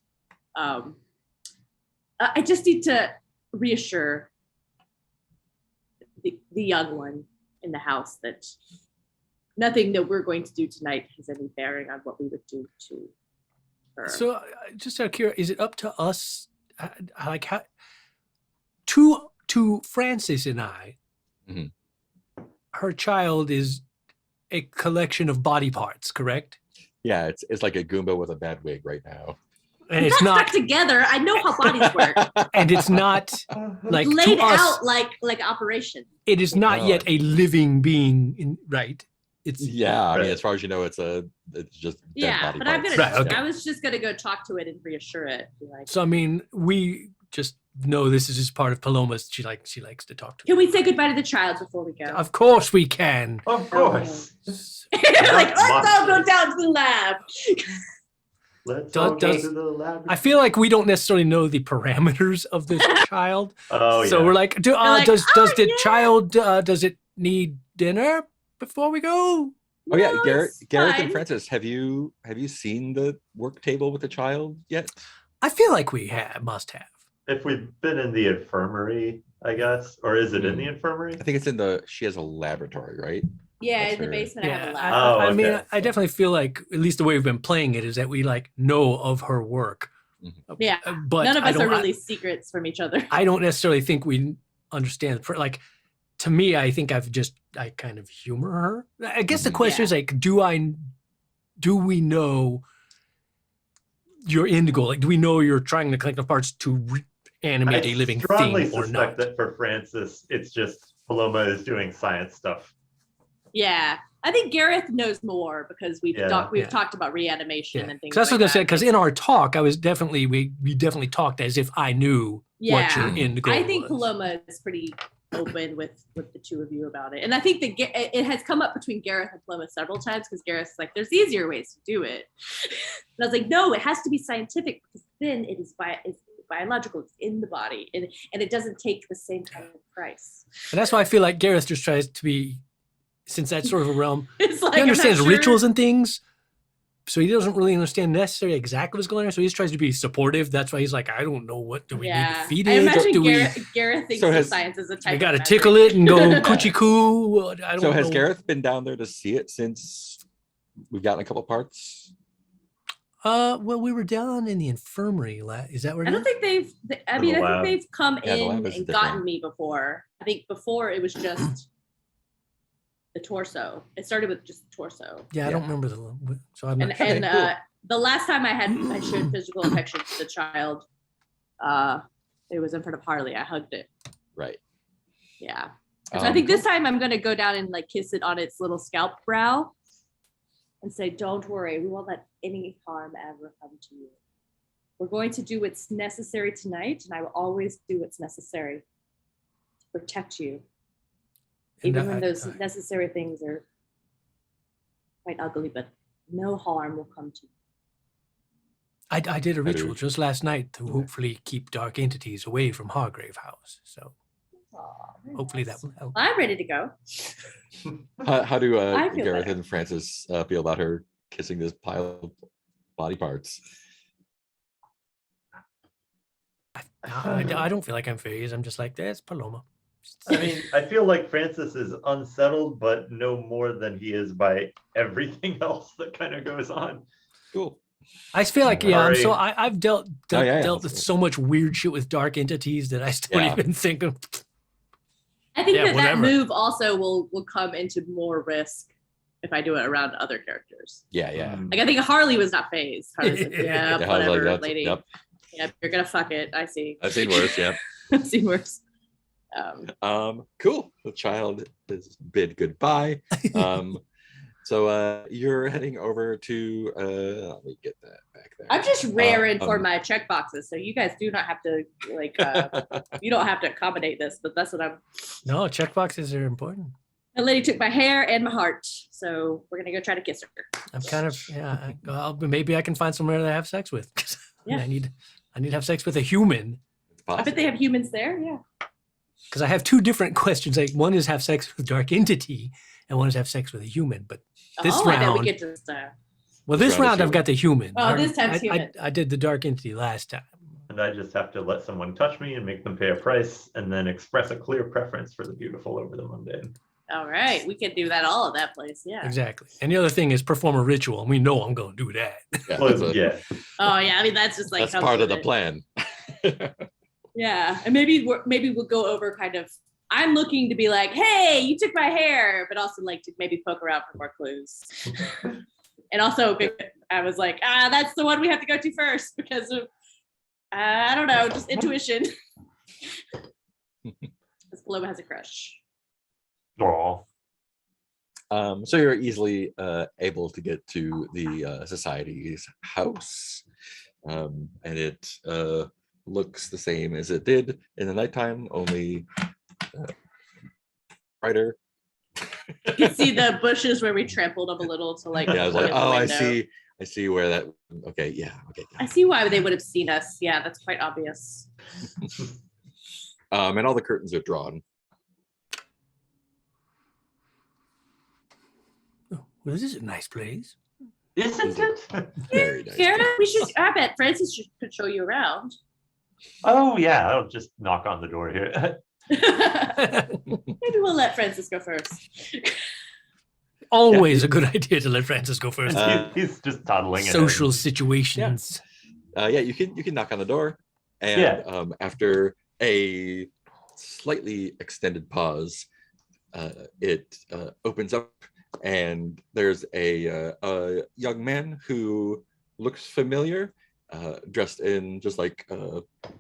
I just need to reassure the young one in the house that nothing that we're going to do tonight has any bearing on what we would do to her. So just out of curiosity, is it up to us, like how, to Francis and I, Mhm. her child is a collection of body parts, correct? Yeah, it's like a Goomba with a bad wig right now. And It's it's not not, stuck together. I know how bodies work. and it's not like to Laid us. out like operation. It is not No. yet a living being, right? It's Yeah, I mean, Right. as far as you know, it's just dead Yeah, body but I'm parts. gonna. Right, okay. I was just gonna go talk to it and reassure it. Be like, so. I mean, we just know this is just part of Paloma's. She likes to talk to. can we say goodbye to the child before we go? Of course we can. Of course. Like, let's all go down to the lab. Let's Does- all go does- to the lab. I feel like we don't necessarily know the parameters of this child. Oh, So yeah. we're like, like, does "Oh, the yeah." child does it need dinner before we go? Oh yeah, No, Garrett, it's Gareth fine. and Francis, have you seen the work table with the child yet? I feel like we must have. If we've been in the infirmary, I guess, or is it in the Hmm. infirmary? I think it's she has a laboratory, right? Yeah, That's in the her. basement I have Yeah, a lab. Oh, I mean, okay. I definitely feel like at least the way we've been playing it is that we like know of her work. Yeah, But none of I us are don't- really secrets from each other. I don't necessarily think we understand. Like, to me, I think I kind of humor her. I guess the Mhm. question is like, do we know your end goal? Like, do we know you're trying to collect the parts to reanimate a living strongly thing or suspect not? that for Francis, it's just Paloma is doing science stuff. Yeah, I think Gareth knows more because we've Yeah. talked about reanimation and things. Because that's like what I said. that. Because in our talk, we definitely talked as if I knew what your Yeah. end goal I think was. Paloma is pretty open with the two of you about it, and I think that it has come up between Gareth and Paloma several times because Gareth's like, "There's easier ways to do it," and I was like, "No, it has to be scientific because then it is it's biological, it's in the body, and it doesn't take the same kind of price." And that's why I feel like Gareth just tries to be, since that's sort of a realm, It's like he I'm not understands sure- rituals and things. So he doesn't really understand necessarily exactly what's going on. So he just tries to be supportive. That's why he's like, I don't know what do we need to feed I it? imagine Do Gareth thinks So of has- science as a type. we got to of tickle magic. it and go coochie coo? I don't So know. has Gareth been down there to see it since we've gotten a couple parts? Well, we were down in the infirmary. Is that where I it don't is? think I The mean, I lab. think they've come Yeah, the in lab is and different. gotten me before. I think before it was just the torso. It started with just the torso. Yeah, I don't remember so I'm And not and cool. the last time I showed physical affection to the child, it was in front of Harley. I hugged it. Right. Yeah. So I think cool. this time I'm gonna go down and like kiss it on its little scalp brow and say, "Don't worry, we won't let any harm ever come to you. We're going to do what's necessary tonight, and I will always do what's necessary to protect you, And even when I- those necessary things are quite ugly. But no harm will come to you." I did a Better- ritual just last night to hopefully keep dark entities away from Hargrave House. So Aw, very hopefully nice. that will help. I'm ready to go. How do I feel Gareth better. and Francis feel about her kissing this pile of body parts? I don't feel like I'm phased. I'm just like, there's Paloma. I mean, I feel like Francis is unsettled, but no more than he is by everything else that kind of goes on. Cool. I feel like, yeah, Sorry. I've dealt yeah, with that's so much weird shit with dark entities that I still Yeah. even think of. I think Yeah, that whatever. move also will come into more risk if I do it around other characters. Yeah, yeah. Mm. Like I think Harley was not phased. Harley's like, yeah, Yeah, I was like, whatever, that's- lady. Yep. Yeah, you're gonna fuck it. I see. I've seen worse. Yeah. I've seen worse. Cool. The child is bid goodbye. So you're heading over to let me get that back there. I'm just raring for um, my check boxes, so you guys do not have to like. You don't have to accommodate this, but that's what I'm. No, checkboxes are important. The lady took my hair and my heart, so we're gonna go try to kiss her. I'm kind of, yeah, maybe I can find somewhere to have sex with. 'Cause Yeah. I need to have sex with a human. It's I bet possible. they have humans there. Yeah. Because I have two different questions. Like one is have sex with dark entity, and one is have sex with a human. But This I bet we round- could just Well, this round is round I've human. got the human. Oh, this time's human. I did the dark entity last time. And I just have to let someone touch me and make them pay a price and then express a clear preference for the beautiful over the mundane. All right, we can do that all at that place. Yeah. Exactly. And the other thing is perform a ritual, and we know I'm going to do that. Yeah, Well, that's, yeah. Oh yeah, I mean that's just like that's comes part of with the it. plan. Yeah, and maybe we'll go over kind of. I'm looking to be like, hey, you took my hair, but also like to maybe poke around for more clues. And also, I was like, that's the one we have to go to first because of I don't know, just intuition. This Paloma has a crush. Aw. So you're easily able to get to the society's house, and it looks the same as it did in the nighttime, only brighter. You can see the bushes where we trampled them a little to like. Yeah, I was look like, at the oh, window. I see where that. Okay, yeah, okay. I see why they would have seen us. Yeah, that's quite obvious. And all the curtains are drawn. Oh, well, this is a nice place. Isn't it? Very nice. Karen, I bet Francis could show you around. Oh, yeah. I'll just knock on the door here. Maybe we'll let Francis go first. Always a good idea to let Francis go first. He's just toddling. ahead. Social situations. Yeah, you can knock on the door, and Yeah. After a slightly extended pause, it opens up, and there's a young man who looks familiar, dressed in just like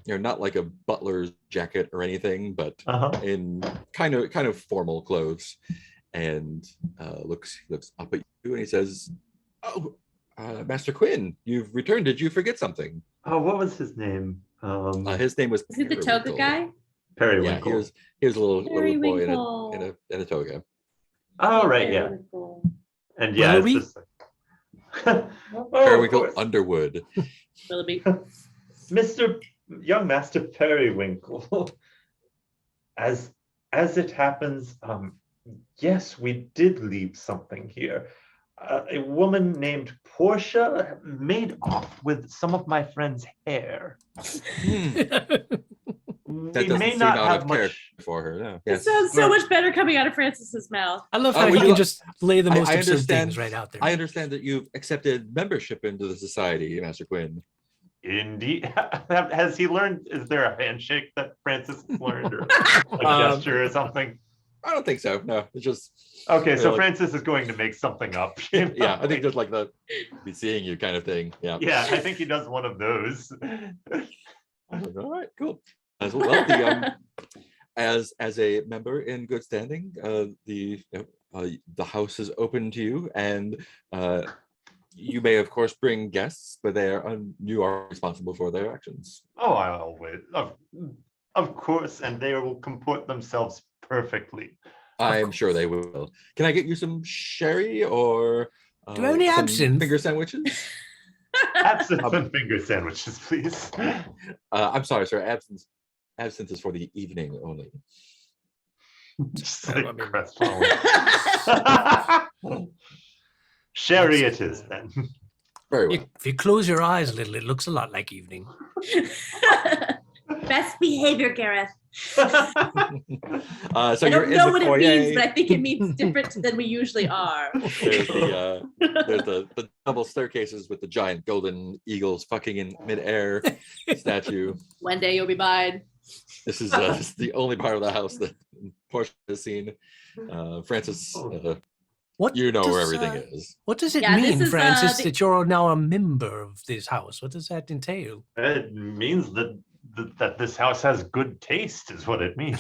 not like a butler's jacket or anything, but Uh-huh. in kind of formal clothes, and looks up at you, and he says, "Oh, Master Quinn, you've returned. Did you forget something?" Oh, what was his name? His name was Is it the toga Periwinkle. guy? Yeah, Periwinkle. he was a little boy Periwinkle. in a toga. Oh, right, yeah. Periwinkle. And yeah, Willoughby? it's just oh, Periwinkle of course. Underwood. Willoughby. Mr. Young Master Periwinkle. As it happens, yes, we did leave something here. A woman named Portia made off with some of my friend's hair. Hmm, We that doesn't may seem not out have of much. character for her. No. It Yes. sounds so much better coming out of Francis's mouth. I love Oh, how well, he you can know- just lay the most I absurd understand. things right out there. I understand that you've accepted membership into the society, Master Quinn. Indeed. Has he learned? Is there a handshake that Francis has learned, or a Um, gesture or something? I don't think so. No, it's just Okay, so like- Francis is going to make something up. yeah. I think just like the be seeing you kind of thing. Yeah. Yeah, I think he does one of those. All right. Cool. As well, the as a member in good standing, the house is open to you, and you may of course bring guests, but you are responsible for their actions. Oh, I always, of course, and they will comport themselves perfectly. I'm sure they will. Can I get you some sherry or Do you have any some absinthe? finger sandwiches? Absinthe and finger sandwiches, please. I'm sorry, sir. Absinthe is for the evening only. Just I like mean- crestfallen. Sherry it is then. Very well. If you close your eyes a little, it looks a lot like evening. Best behavior, Gareth. So I you're don't in know the what foyer. it means, but I think it means different than we usually are. There's the double staircases with the giant golden eagles fucking in midair statue. One day you'll be mine. This is the only part of the house that Portia has seen. Francis, What you know where does, everything uh, is. What does it Yeah, this mean, is, Francis, the- that you're now a member of this house? What does that entail? It means that this house has good taste, is what it means.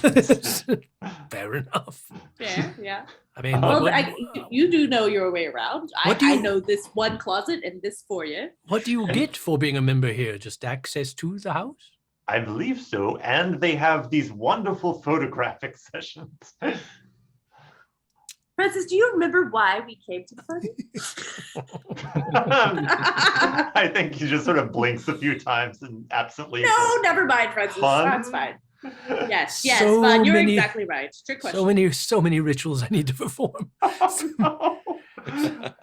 Fair enough. Fair, yeah. I mean, Well, what, you do know your way around. What do I you- know this one closet and this foyer. what do you get for being a member here? Just access to the house? I believe so, and they have these wonderful photographic sessions. Francis, do you remember why we came to the party? I think he just sort of blinks a few times and absently. No, never mind, Francis. Fun? That's fine. Yes, yes, So fun. You're many- exactly right. Trick question. So many rituals I need to perform. Oh, no.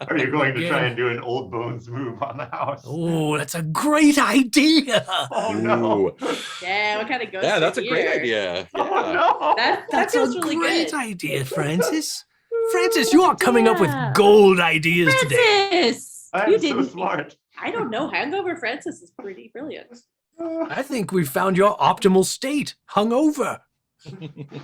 Are you going to try Again. and do an old bones move on the house? Oh, that's a great idea. Oh no. Yeah, what kind of ghost? Yeah, that's a great here? idea. Oh Yeah. no. That That's feels a really great good. idea, Francis. Francis, you are coming up with Yeah. gold ideas today. Francis, I'm you so didn't. smart. I don't know. Hangover Francis is pretty brilliant. I think we found your optimal state, hungover.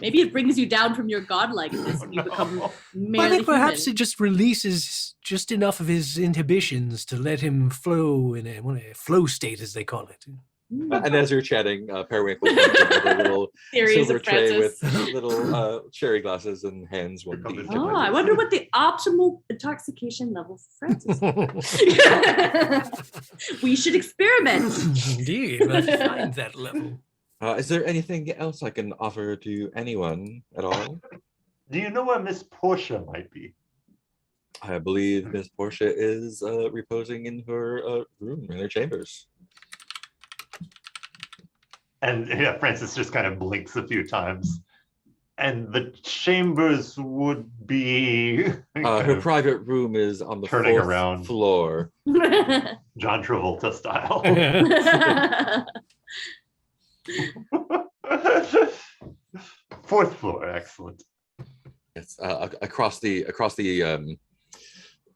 Maybe it brings you down from your godlikeness and you become No. I merely think perhaps human. it just releases just enough of his inhibitions to let him flow in a flow state, as they call it. And as you're chatting, Periwinkle comes in with a little Theories silver of tray with Francis. little cherry glasses and hands one Here comes deep. the Oh, I wonder what the optimal intoxication level for Francis is. We should experiment. Indeed, let's find that level. Is there anything else I can offer to anyone at all? Do you know where Miss Portia might be? I believe Miss Portia is reposing in her room, in her chambers. And yeah, Francis just kind of blinks a few times. And the chambers would be kind Her of private room is on the turning fourth around. floor. John Travolta style. Fourth floor, excellent. It's across the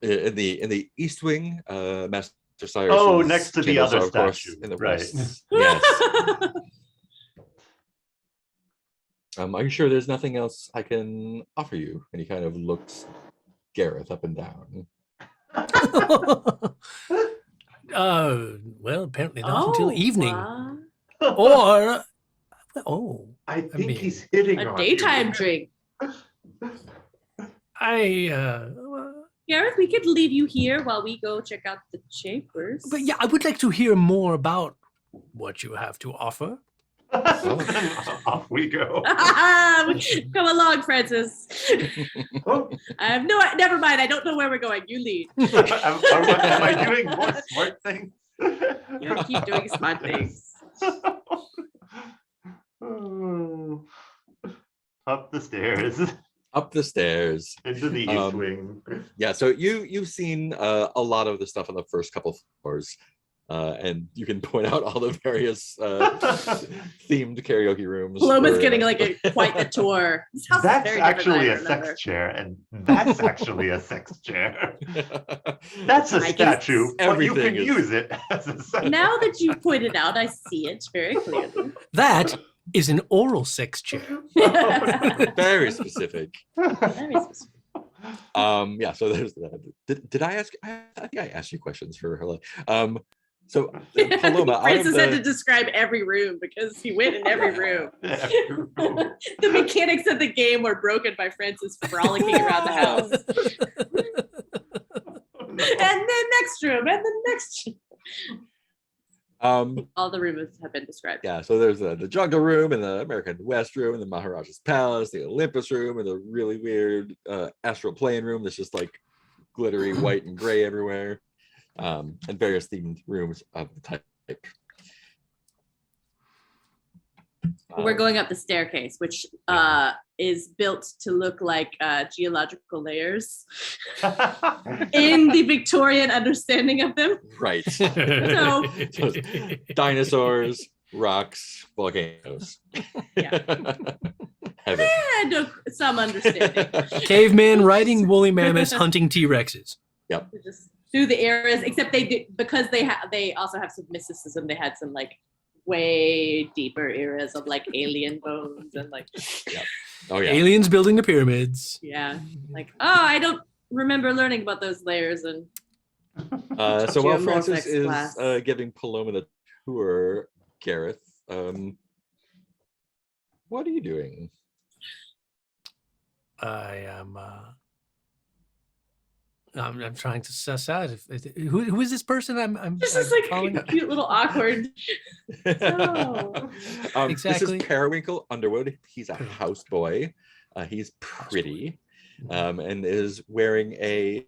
in the east wing. Master Cyrus. Oh, next to the other statue, in the right. west. Yes. Are you sure there's nothing else I can offer you? And he kind of looks Gareth up and down. Well, apparently not until evening. wow. Or, oh, I think mean, he's hitting A on daytime you. drink. But Gareth, we could leave you here while we go check out the chambers. yeah, I would like to hear more about what you have to offer. Off we go. Come along, Francis. Oh, I have no. Never mind. I don't know where we're going. You lead. am I doing more smart things? You keep doing smart things. Oh. Up the stairs Up the stairs. into the east wing. Yeah, so you've seen a lot of the stuff on the first couple floors, and you can point out all the various themed karaoke rooms. Paloma's for, getting like quite the tour. This house is That's very different than actually I a remember. sex chair, and that's actually a sex chair. That's a I guess statue, but you everything can is- use it as a sex. Now that you pointed out, I see it very clearly. That is an oral sex chair. Very specific. Very specific. Yeah, so there's that. Did I ask? I think I asked you questions for her. So Paloma, out of Francis had to the, describe every room because he went in every room. Every room. The mechanics of the game were broken by Francis frolicking around the house. And the next room, and the next all the rooms have been described. yeah, so there's the jungle room and the American West room and the Maharaja's palace, the Olympus room, and the really weird astral plane room that's just like glittery white and gray everywhere, and various themed rooms of the type. We're going up the staircase, which is built to look like geological layers in the Victorian understanding of them. Right. So- Dinosaurs, rocks, volcanoes. Yeah. Heaven. And some understanding. Caveman riding woolly mammoths, hunting T-Rexes. Just through the eras, except they did because they also have some mysticism. They had some like way deeper eras of like alien bones and like Oh yeah. Aliens building the pyramids. yeah, like I don't remember learning about those layers and So while Geomorphics Francis is class. giving Paloma the tour, Gareth, what are you doing? I am. I'm trying to suss out who is this person. I'm this is I'm like calling. a cute little awkward. Oh. This Exactly. is Periwinkle Underwood. He's a houseboy. He's pretty, and is wearing a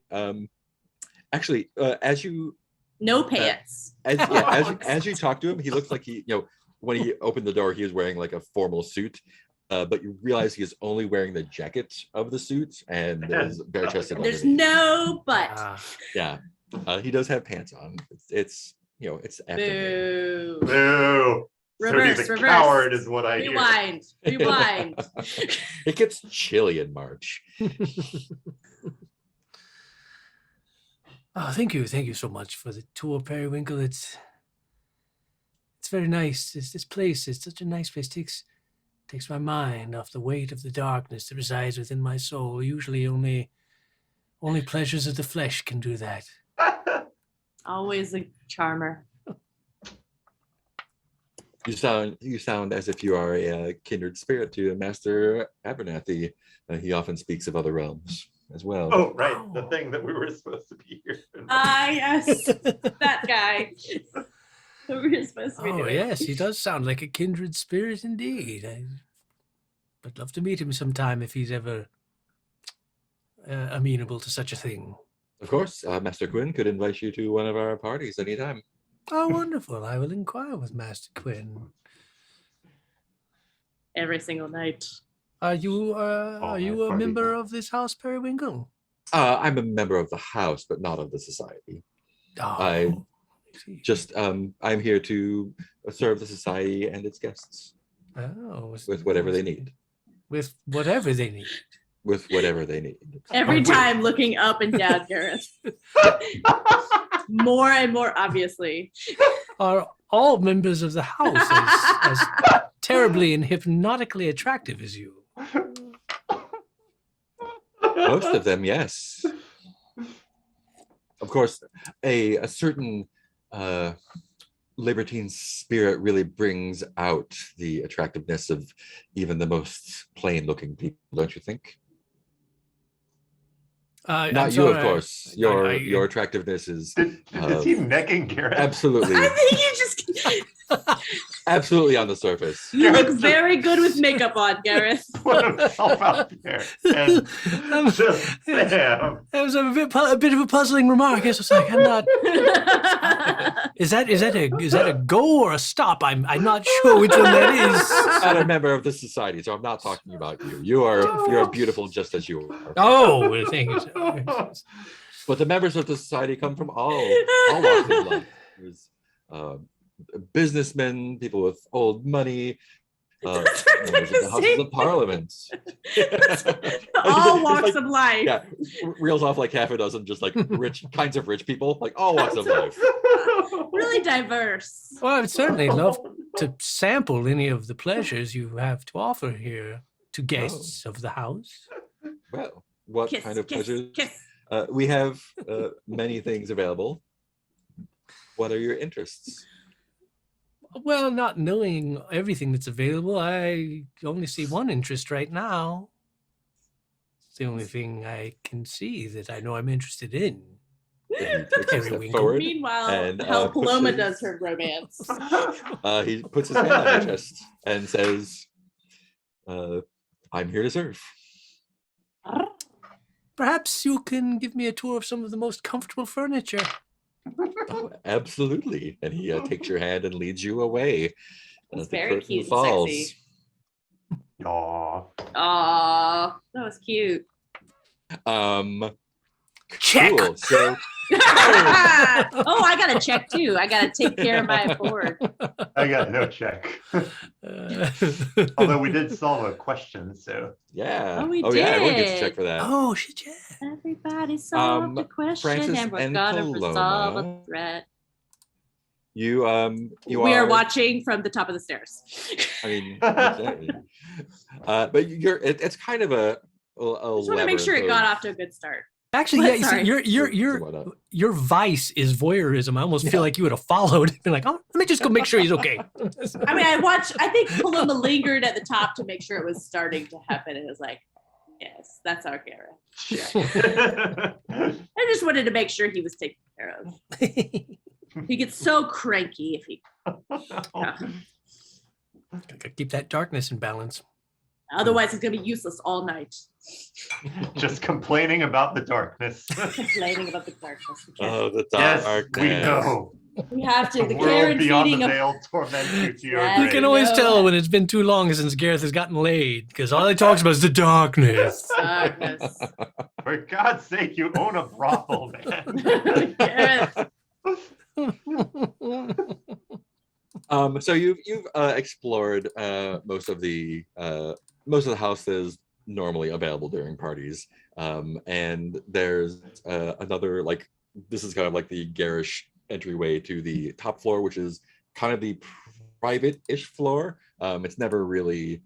actually as you No pants. as you talk to him, he looks like he when he opened the door, he was wearing like a formal suit. but you realize he is only wearing the jacket of the suit and is bare chested. There's no but. Ah, Yeah, he does have pants on. It's you know it's afternoon. Boo. Boo. Reverse, So he's a reverse. coward is what I hear. Rewind. Rewind. It gets chilly in March. oh, thank you so much for the tour, Periwinkle. It's very nice. This place is such a nice place. Takes my mind off the weight of the darkness that resides within my soul. Usually, only pleasures of the flesh can do that. Always a charmer. You sound as if you are a kindred spirit to Master Abernathy. He often speaks of other realms as well. Oh, right. The thing that we were supposed to be here. Ah, yes. That guy. We're supposed to be Oh doing. yes, he does sound like a kindred spirit indeed. I'd love to meet him sometime if he's ever amenable to such a thing. Of course, Master Quinn could invite you to one of our parties anytime. Oh, wonderful! I will inquire with Master Quinn. Every single night. Are you my a party member now. of this house, Periwinkle? I'm a member of the house, but not of the society. Oh, I see. Just I'm here to serve the society and its guests Oh, with whatever they need. With whatever they need. With whatever they need. Every time looking up and down, Gareth. More and more obviously. Are all members of the house as terribly and hypnotically attractive as you? Most of them, yes. Of course, a certain libertine spirit really brings out the attractiveness of even the most plain-looking people, don't you think? I'm Not you, of sorry, course. Your I- your attractiveness is Is he necking Garrett? absolutely I think you just absolutely on the surface. you look very good with makeup on, Gareth. Put himself out there. And I'm- just Sam. That was a bit of a puzzling remark. Yes, it's like I'm not. Is that a go or a stop? I'm not sure which one that is. Not a member of the society, so I'm not talking about you. You're beautiful just as you are. Oh, well, thank you. Sir. But the members of the society come from all walks of life. There's businessmen, people with old money, That's what I'm members of the gonna Houses say. of Parliament. All It's walks like- of life. Yeah, reels off like half a dozen, just like rich kinds of rich people, like all walks of life. Really diverse. Well, I would certainly love to sample any of the pleasures you have to offer here to guests of the house. Well, what Kiss, kind of kiss, pleasures? kiss. We have many things available. What are your interests? Well, not knowing everything that's available, I only see one interest right now. It's the only thing I can see that I know I'm interested in. And he takes a step Periwinkle. forward. Meanwhile, and, how puts Paloma his- does her romance. He puts his hand on your chest and says, "I'm here to serve." Perhaps you can give me a tour of some of the most comfortable furniture. Oh, absolutely. And he takes your hand and leads you away. That's as the very curtain cute and falls. sexy. Aw. Aw, that was cute. Check. Cool. So Oh, I got to check too. I got to take care of my board. I got no check. Uh, Although we did solve a question, so yeah. Oh, we yeah, everyone gets to did. check for that. oh, shit, yeah. Everybody solved the question, Francis and we're and gonna Paloma. resolve a threat. You We are watching from the top of the stairs. I mean, exactly. But it's kind of a I just want to make sure it got off to a good start. Actually, What? yeah, you see, Sorry. your vice is voyeurism. I almost feel like you would have followed and been like, oh, let me just go make sure he's okay. I mean, I think Paloma lingered at the top to make sure it was starting to happen. And it was like, yes, that's our Gareth. I just wanted to make sure he was taken care of. He gets so cranky if he. Gotta keep that darkness in balance. Otherwise, he's gonna be useless all night. just complaining about the darkness. Complaining about the darkness. We can't- Oh, the Yes, dark. we know. We have to. The The world Karen beyond feeding the of veil torments you to your Yeah, You grave. can always know. tell when it's been too long since Gareth has gotten laid because all he talks about is the darkness. darkness. For God's sake, you own a brothel, man. Gareth. So you've explored most of the houses normally available during parties, and there's another, like, this is kind of like the garish entryway to the top floor, which is kind of the private-ish floor. It's never really,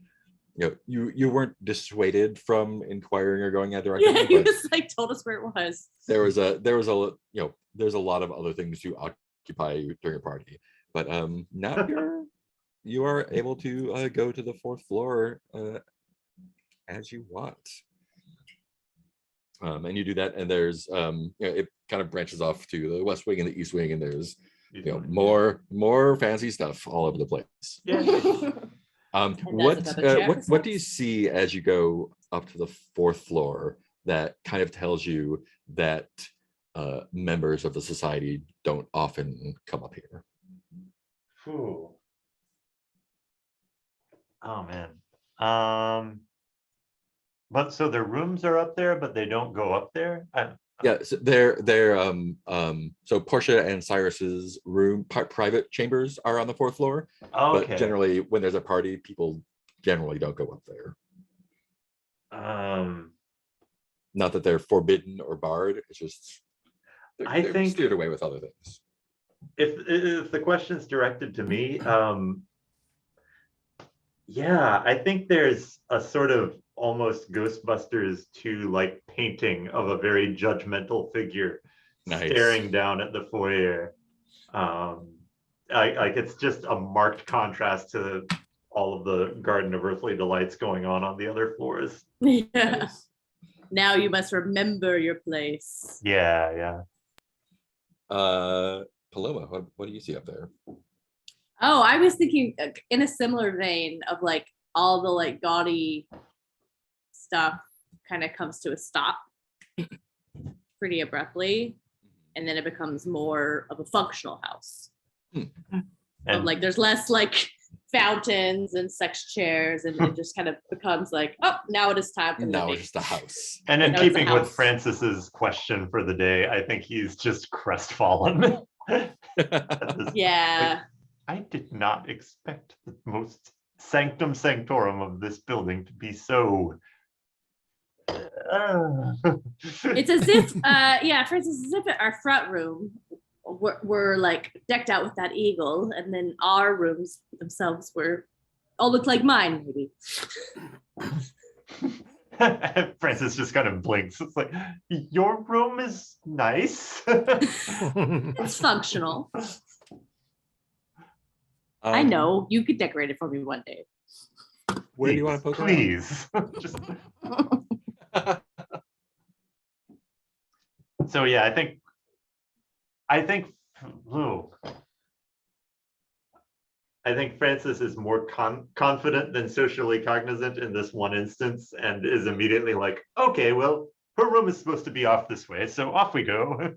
you weren't dissuaded from inquiring or going that direction, Yeah, he but was like told us where it was. there's a lot of other things to occupy during a party. But now you are able to go to the fourth floor as you want. And you do that, and there's it kind of branches off to the west wing and the east wing, and there's more fancy stuff all over the place. Yeah. What do you see as you go up to the fourth floor that kind of tells you that members of the society don't often come up here? Ooh. Oh man. But so their rooms are up there, but they don't go up there. Yeah, so they're so Portia and Cyrus's room, private chambers are on the fourth floor. Okay. But generally, when there's a party, people generally don't go up there. Not that they're forbidden or barred. It's just they're think steered away with other things. If the question's directed to me, yeah, I think there's a sort of almost Ghostbusters 2 like painting of a very judgmental figure staring down at the foyer. Like it's just a marked contrast to all of the Garden of Earthly Delights going on the other floors. Yeah. Nice. Now you must remember your place. Yeah. Paloma, what do you see up there? Oh, I was thinking in a similar vein of like all the like gaudy stuff kind of comes to a stop pretty abruptly, and then it becomes more of a functional house. And Like there's less like fountains and sex chairs, and it just kind of becomes like, oh, now it is time for Now living. it's just a house. And in Now it's a keeping with house. Francis's question for the day, I think he's just crestfallen. Yeah. I did not expect the most sanctum sanctorum of this building to be so. It's as if, yeah, for instance, as if our front room were like decked out with that eagle, and then our rooms themselves were all looked like mine, maybe. Francis just kind of blinks. It's like, your room is nice. It's functional. I know you could decorate it for me one day. Where do you want to poke around? Please. Just... So yeah, I think Francis is more confident than socially cognizant in this one instance, and is immediately like, okay, well, her room is supposed to be off this way, so off we go.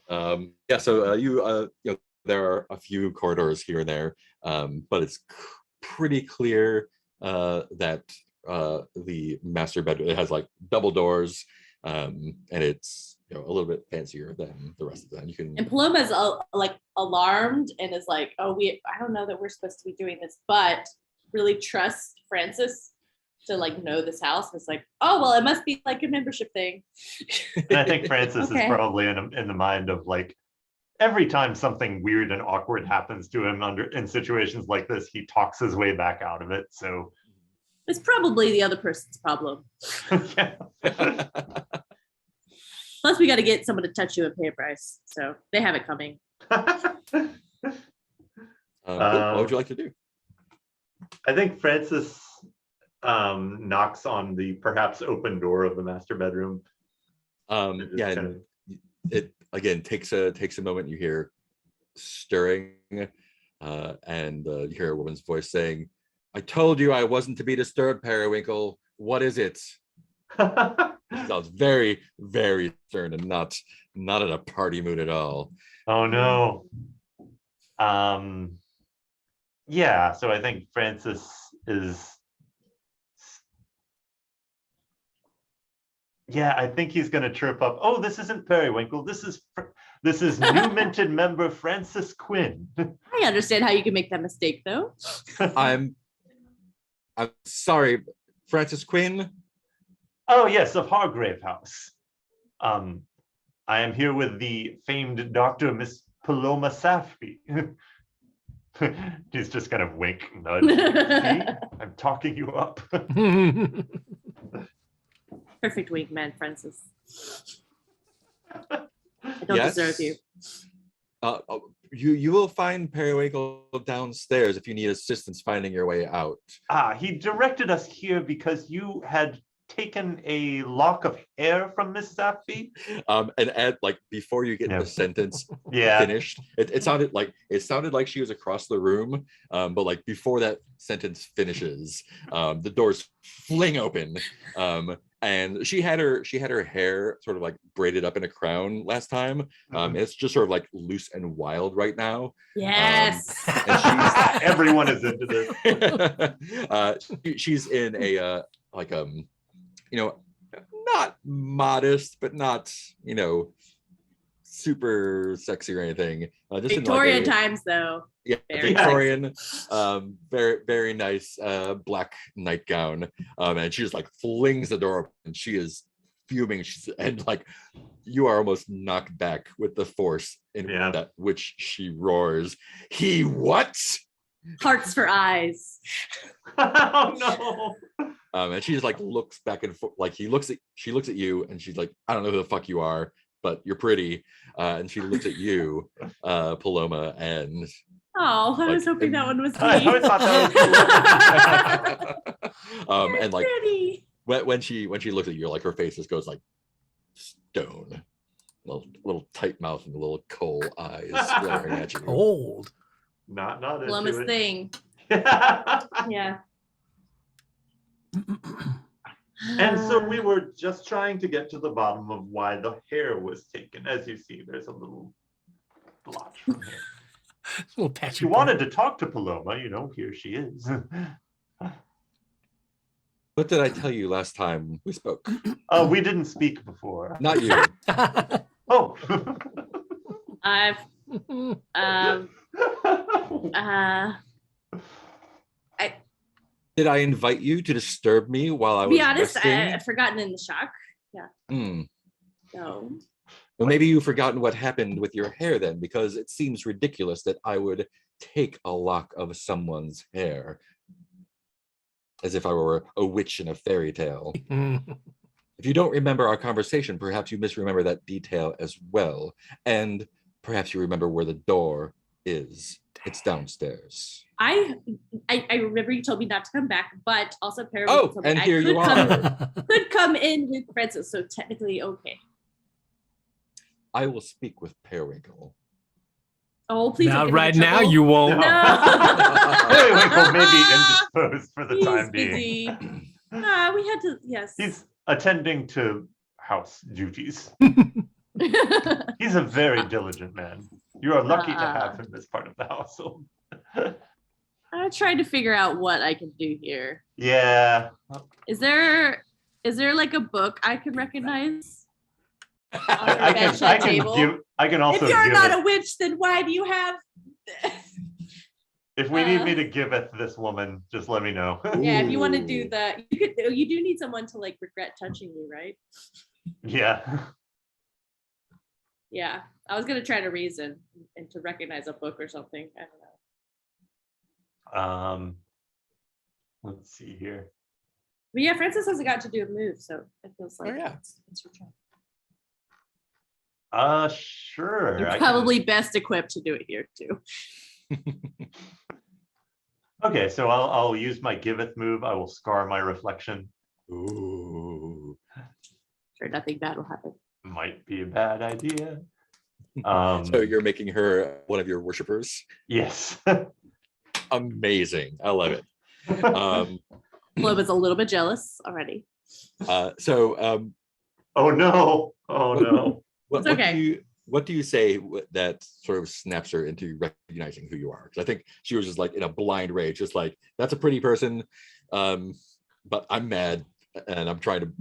Yeah, so you know, there are a few corridors here and there, but it's pretty clear that the master bedroom, it has like double doors, and it's, you know, a little bit fancier than the rest of them. You can. And Paloma's like alarmed and is like, oh, I don't know that we're supposed to be doing this, but really trust Francis to like know this house. And it's like, oh, well, it must be like a membership thing. And I think Francis Okay. is probably in the mind of like, every time something weird and awkward happens to him in situations like this, he talks his way back out of it. So It's probably the other person's problem. yeah. Plus, we got to get someone to touch you and pay a price. So they have it coming. Cool. What would you like to do? I think Francis knocks on the perhaps open door of the master bedroom. It just Yeah, kind and it again takes a moment. You hear stirring, and you hear a woman's voice saying, "I told you I wasn't to be disturbed, Periwinkle. What is it?" sounds very, very stern and not in a party mood at all. Oh no. Yeah, so I think Francis is. Yeah, I think he's gonna chirp up. Oh, this isn't Periwinkle. This is new minted member Francis Quinn. I understand how you can make that mistake, though. I'm sorry, Francis Quinn. Oh yes, of Hargrave House. I am here with the famed Dr. Miss Paloma Safby. He's just kind of wink, nudge. See? I'm talking you up. Perfect wink, man, Francis. I don't deserve you. You will find Periwinkle downstairs if you need assistance finding your way out. He directed us here because you had taken a lock of hair from Miss Safby. And Ed, like before you get the sentence Yeah. finished, it sounded like she was across the room, but like before that sentence finishes, the doors fling open, and she had her hair sort of like braided up in a crown last time. It's just sort of like loose and wild right now. Yes. And she's Everyone is into this. she's in a not modest, but not super sexy or anything. Just Victorian in like times, though. yeah, Very Victorian, very, very nice black nightgown. And she just like flings the door open and she is fuming. And like you are almost knocked back with the force in that which she roars. He what? Hearts for eyes. Oh no. And she just like looks back and forth, like she looks at you and she's like, I don't know who the fuck you are, but you're pretty. And she looks at you, Paloma, and Oh, I was hoping that one was me. I always thought that was and like pretty. when she looks at you, like her face just goes like stone, little tight mouth and little coal eyes glaring at you. Old. not Columbus into it. thing. Yeah. And so we were just trying to get to the bottom of why the hair was taken. As you see, there's a little blotch from here. Little patchy. She wanted to talk to Paloma, here she is. What did I tell you last time we spoke? We didn't speak before. Not you. Oh. I've Did I invite you to disturb me while I to was be honest, resting? I've forgotten in the shock. Hmm. So Well, maybe you've forgotten what happened with your hair then, because it seems ridiculous that I would take a lock of someone's hair as if I were a witch in a fairy tale. If you don't remember our conversation, perhaps you misremember that detail as well. And perhaps you remember where the door is. It's downstairs. I remember you told me not to come back, but also Perry Oh, told me and I here could you come, are. could come in with Francis, so technically okay. I will speak with Periwinkle. Oh, please. Now, don't get me in right now, trouble. you won't. No. Periwinkle may be indisposed for the He's time being. busy. We had to, yes. He's attending to house duties. He's a very diligent man. You are lucky to have him as part of the household. I'm trying to figure out what I can do here. Yeah. Is there like a book I can recognize? I can also If you're give not it. a witch, then why do you have? If we need me to give it this woman, just let me know. Yeah, if you want to do Ooh. that, you do need someone to like regret touching you, right? Yeah. Yeah, I was gonna try to reason and to recognize a book or something. I don't know. Let's see here. But yeah, Francis hasn't got to do a move, so it feels like yeah. it's your turn. Sure. You're I can- probably best equipped to do it here too. Okay, so I'll use my giveth move. I will scar my reflection. Ooh. Sure, nothing bad will happen. Might be a bad idea. So you're making her one of your worshipers? Yes. Amazing. I love it. Globa's a little bit jealous already. So Oh no. Oh no. What, It's what okay. do you what do you say that sort of snaps her into recognizing who you are? Because I think she was just like in a blind rage, just like that's a pretty person, but I'm mad and I'm trying to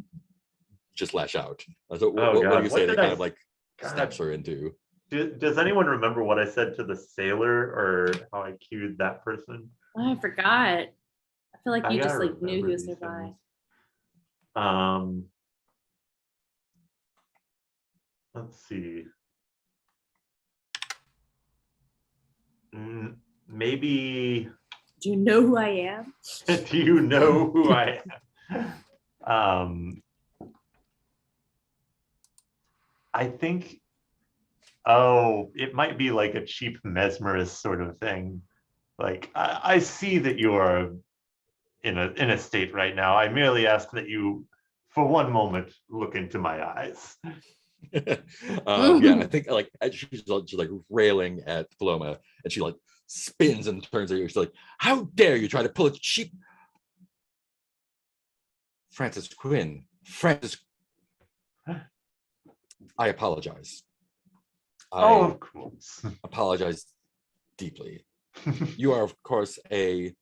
just lash out. So Oh what do God. you What say did that kind I? of like God. snaps her into? Does anyone remember what I said to the sailor or how I cued that person? Oh, I forgot. I feel like I you just gotta like knew he remember was these nearby. things. Let's see. Maybe. Do you know who I am? Do you know who I am? I think. Oh, it might be like a cheap mesmerist sort of thing. Like I see that you are in a state right now. I merely ask that you, for one moment, look into my eyes. Yeah, I think like she's just like railing at Paloma, and she like spins and turns at you. She's like, "How dare you try to pull a cheap Francis Quinn? Francis, I apologize. Oh, I of course. apologize deeply. You are, of course, a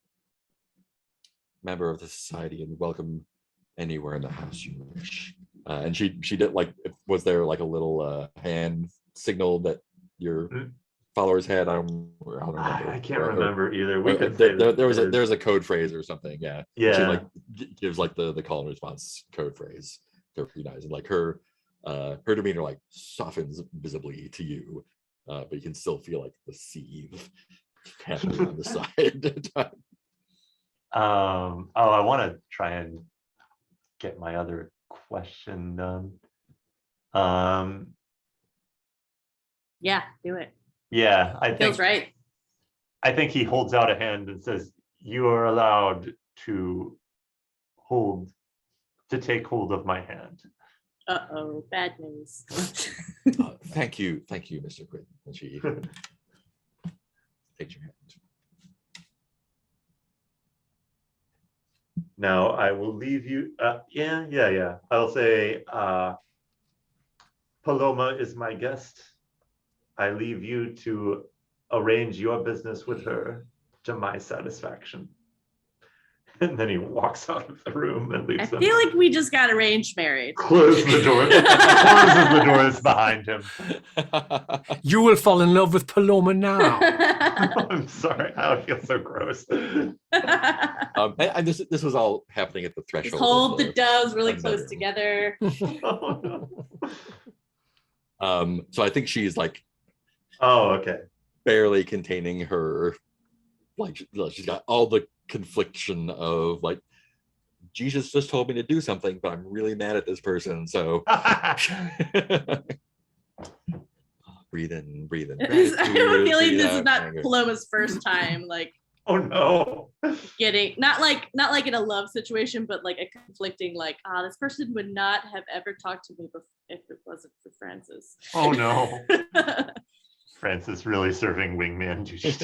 member of the society and welcome anywhere in the house you wish." And she did like, was there like a little hand signal that your followers had? I don't remember. I can't Or- remember either. We or could say that there was a code phrase or something. Yeah. Yeah. She like gives like the call and response code phrase to recognize, and like her demeanor like softens visibly to you, but you can still feel like the seethe happening on the side. Oh, I want to try and get my other question done. Yeah, do it. Yeah, Feels right. I think he holds out a hand and says, "You are allowed to take hold of my hand." Uh-oh, bad news. Thank you, Mr. Quinn. And she takes your hand. Now I will leave you. Yeah. I'll say, Paloma is my guest. I leave you to arrange your business with her to my satisfaction. And then he walks out of the room and I leaves them. feel like we just got arranged married. Closes the door. Closes the doors behind him. You will fall in love with Paloma now. I'm sorry. I feel so gross. And this was all happening at the Just threshold. hold the doves really of close bedroom. together. Oh, no. So I think she's like Oh, okay. barely containing her, like she's got all the confliction of like, Jesus just told me to do something, but I'm really mad at this person. So breathe in, breathe in. I have a feeling breathe this is out not anger. Paloma's first time like Oh no. getting not like in a love situation, but like a conflicting like, this person would not have ever talked to me if it wasn't for Francis. Oh no. Francis really serving wingman duty. It's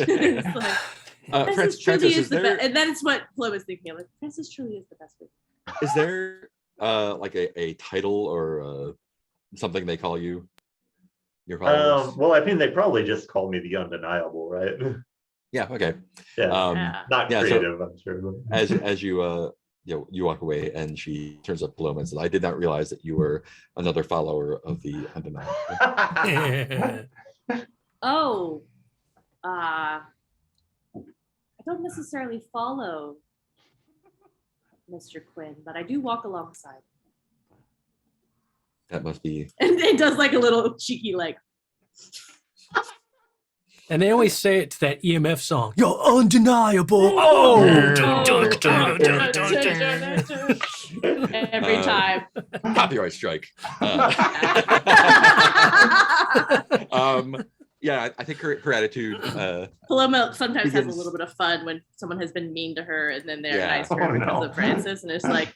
like, Francis truly Francis, is the best, and that's what Paloma's thinking. Like, Francis truly is the best. is there like a title or something they call you? Your followers? Well, I mean, they probably just call me the undeniable, right? Yeah. Okay. Yeah. Not yeah, so- creative, I'm sure. As you you walk away, and she turns up Paloma and says, "I did not realize that you were another follower of the undeniable." Oh, I don't necessarily follow Mr. Quinn, but I do walk alongside. That must be. And it does like a little cheeky like. And they always say it to that EMF song. You're undeniable. Oh, Every time. Copyright strike. Yeah, I think her attitude. Paloma sometimes has a Begins- little bit of fun when someone has been mean to her and then they're Yeah. nice to her Oh, because no. of Francis, and it's like,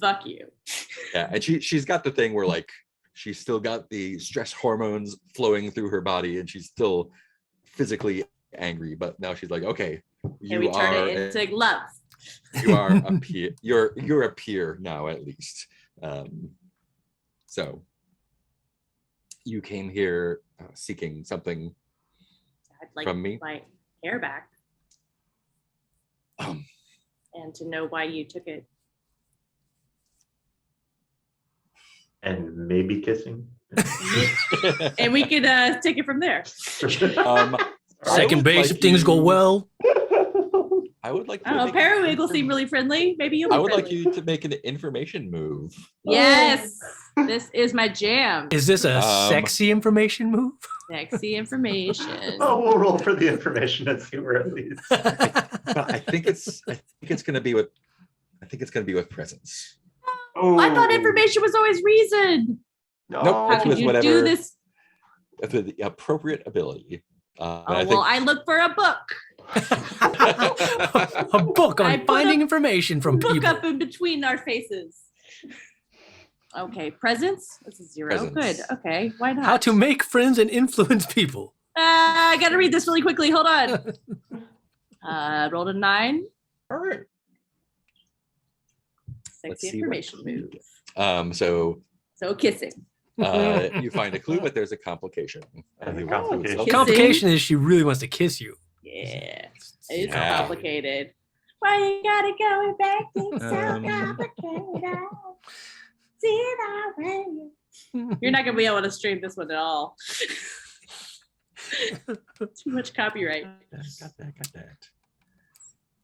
fuck you. Yeah, and she's got the thing where like she's still got the stress hormones flowing through her body, and she's still physically angry. But now she's like, okay, Can we turn it into love? you are a peer. You're a peer now, at least. So you came here seeking something I'd like from me. my hair back Um, and to know why you took it. And maybe kissing. And we could take it from there. I Second would base, like if things go you- well. I would like. I don't know. Periwinkle seemed really friendly. Maybe you'll be I would like friendly. you to make an information move. Yes, this is my jam. Is this a sexy information move? Sexy information. Oh, we'll roll for the information and see where it leads. But I think it's gonna be with presence. Oh, I thought information was always reason. No. Nope, How it's could with you whatever do this? with the appropriate ability. Oh, I well, I look for a book. A book I on put finding a information from Book people. up in between our faces. Okay, presence. This is 0. Presence. Good. Okay, why not? How to make friends and influence people. I gotta read this really quickly. Hold on. Rolled a 9. All right. Sexy see what information clue- move. So So kissing. you find a clue, but there's a complication. There's a You- complication. so- Kiss- Complication is she really wants to kiss you. Yeah, it's Yeah. complicated. Why you gotta go back? It's so Um, complicated. See it already. You're not gonna be able to stream this one at all. Too much copyright. Got that.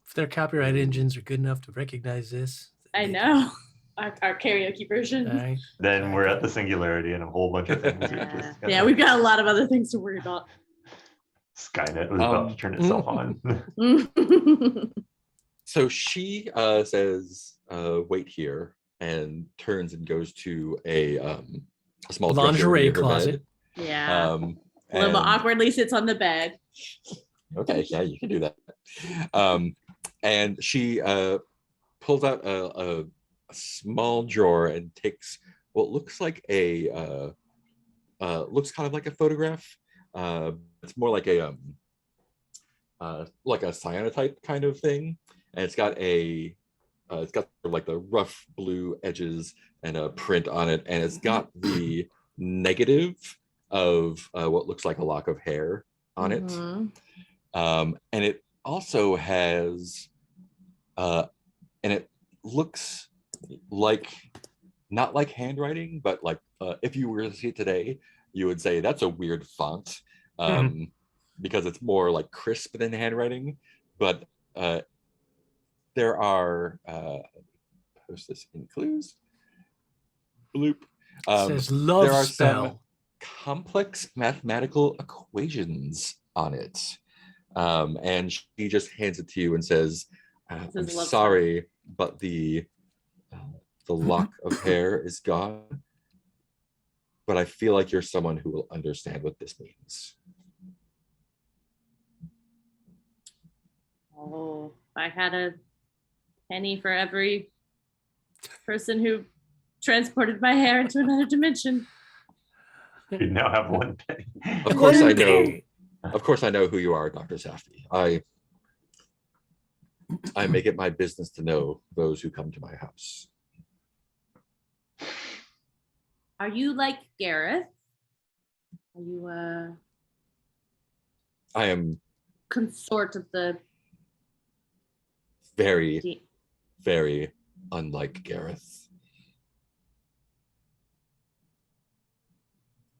If their copyright engines are good enough to recognize this. I know. Our karaoke version. Right? Then we're at the singularity and a whole bunch of things. are Yeah. just Yeah, we've got a lot of other things to worry about. Skynet was about to turn itself on. So she says, "Wait here," and turns and goes to a small dresser Lingerie near her closet. Yeah. bed. Limbo And- awkwardly sits on the bed. Okay, yeah, you can do that. And she pulls out a small drawer and takes what looks like looks kind of like a photograph. It's more like a cyanotype kind of thing, and it's got like the rough blue edges and a print on it, and it's got the negative of what looks like a lock of hair on it. Mhm. And it also has, and it looks like, not like handwriting, but like if you were to see it today, you would say that's a weird font, because it's more like crisp than handwriting. But there are, post this in clues, bloop. It says there love are spell. some complex mathematical equations on it. And she just hands it to you and says, I'm says love sorry, but the lock of hair is gone. But I feel like you're someone who will understand what this means. Oh, if I had a penny for every person who transported my hair into another dimension. We now have one penny. Of course I One know. day. Of course I know who you are, Dr. Safdie. I make it my business to know those who come to my house. Are you like Gareth? Are you a I am consort of the very, very unlike Gareth.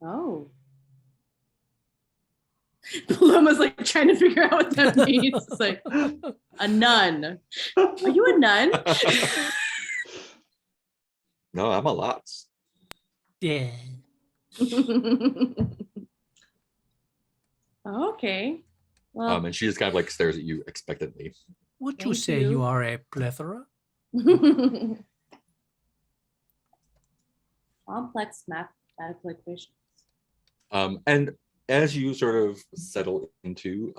Oh. Paloma's like trying to figure out what that means. It's like a nun. Are you a nun? No, I'm a lot. Yeah. Okay. Well, And she just kind of like stares at you expectantly. Would you Thank say you. you are a plethora? complex mathematical equations. And as you sort of settle into,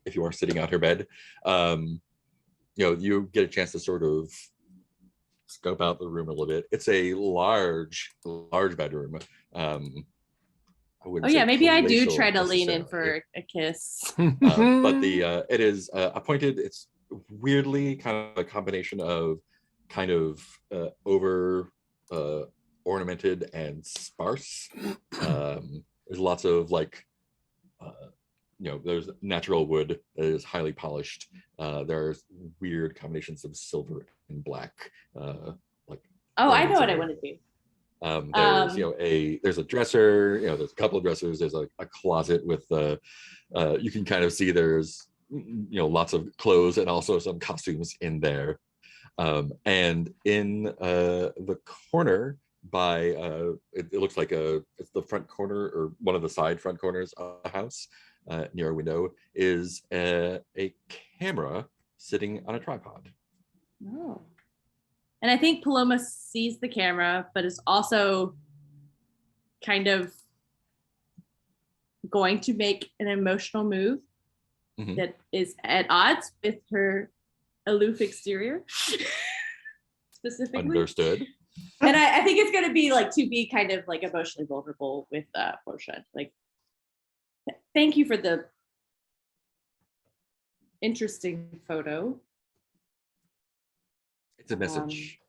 if you are sitting on her bed, you get a chance to sort of scope out the room a little bit. It's a large bedroom. I wouldn't Oh say yeah, maybe I do palatial try to lean in necessarily. for a kiss. But the it is appointed. It's weirdly kind of a combination of kind of over ornamented and sparse. There's lots of like, there's natural wood that is highly polished. There's weird combinations of silver and black. Like Oh, I know what I there. want to do. There's there's a dresser. There's a couple of dressers. There's a closet with you can kind of see there's lots of clothes and also some costumes in there. And in the corner by it looks like it's the front corner or one of the side front corners of the house near a window is a camera sitting on a tripod. Oh. And I think Paloma sees the camera, but is also kind of going to make an emotional move that is at odds with her aloof exterior. Specifically. Understood. And I think it's going to be like to be kind of like emotionally vulnerable with Portia. Like, thank you for the interesting photo. It's a message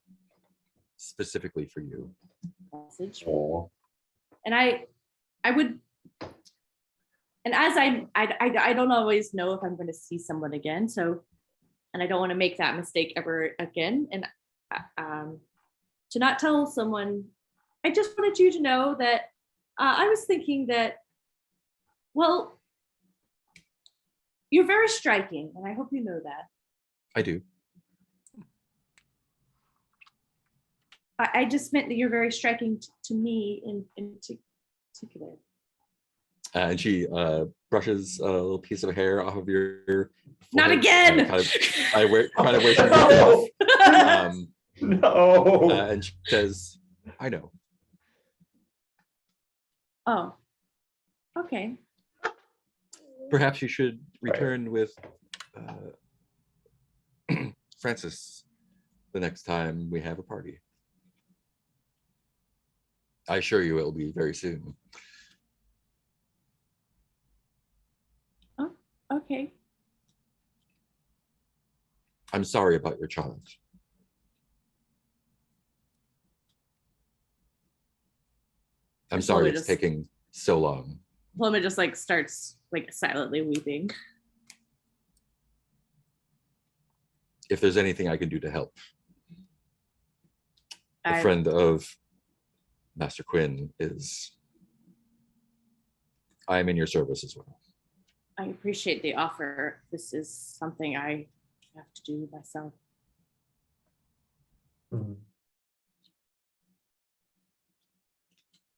specifically for you. Message. Oh. And I would, and as I don't always know if I'm going to see someone again. So, and I don't want to make that mistake ever again. And to not tell someone, I just wanted you to know that I was thinking that, well, you're very striking, and I hope you know that. I do. I just meant that you're very striking to me in particular. And she brushes a little piece of hair off of your Not forehead, again. Kind of wears it. No. And she says, "I know." Oh, okay. Perhaps you should return with Francis the next time we have a party. I assure you it will be very soon. Oh, okay. I'm sorry about your child. I'm It's sorry probably it's just- taking so long. Paloma just like starts like silently weeping. If there's anything I can do to help, a I- friend of Master Quinn I am in your service as well. I appreciate the offer. This is something I have to do myself.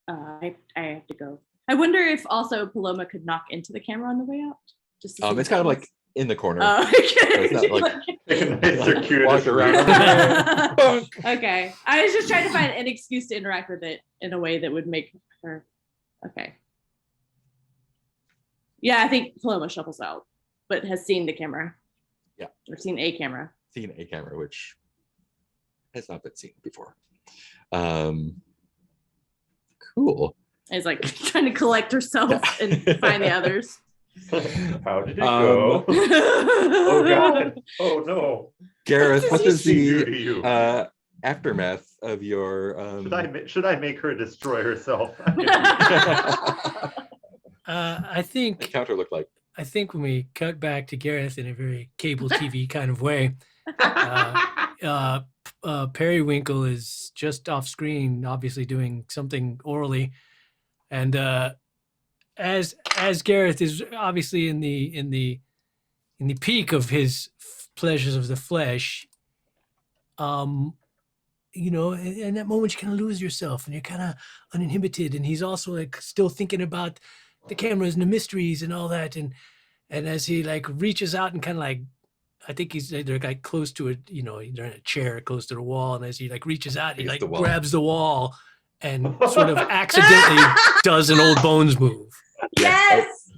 I have to go. I wonder if also Paloma could knock into the camera on the way out. Just to see It's what kind of that like in the corner. was. Oh, okay. it's not like- Take a nice circuitous Walk around. route. Okay. I was just trying to find an excuse to interact with it in a way that would make her okay. Yeah, I think Paloma shuffles out, but has seen the camera. Yeah. Or seen a camera. Seen a camera, which has not been seen before. Cool. And is like trying to collect herself and find the others. How did it go? Oh God. Oh no. Gareth, what What is did she do the to you? aftermath of your Should I make her destroy herself? I think encounter look like? I think when we cut back to Gareth in a very cable TV kind of way, Periwinkle is just off screen, obviously doing something orally, and as Gareth is obviously in the peak of his pleasures of the flesh, in that moment you kind of lose yourself and you're kind of uninhibited, and he's also like still thinking about the cameras and the mysteries and all that, and as he like reaches out and kind of like, I think they're like close to it, they're in a chair close to the wall, and as he like reaches out, he Against like the wall. grabs the wall and sort of accidentally does an old bones move. Yes.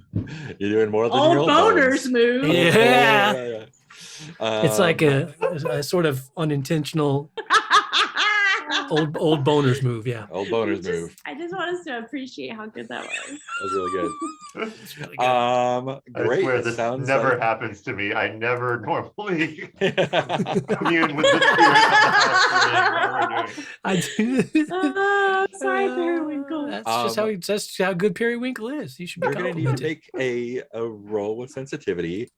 You're doing more than Old your old boners bones. move. Yeah. It's like Um, a sort of unintentional Old boners move. Yeah. Old boners move. I just want us to appreciate how good that was. That was really good. It's really good. I Great. swear It this sounds never like- happens to me. I never normally That's commune with the spirit of the house during what we're doing. I do. Oh, sorry, Periwinkle. That's how good Periwinkle is. You should be You're gonna need to complimented. make a roll with sensitivity.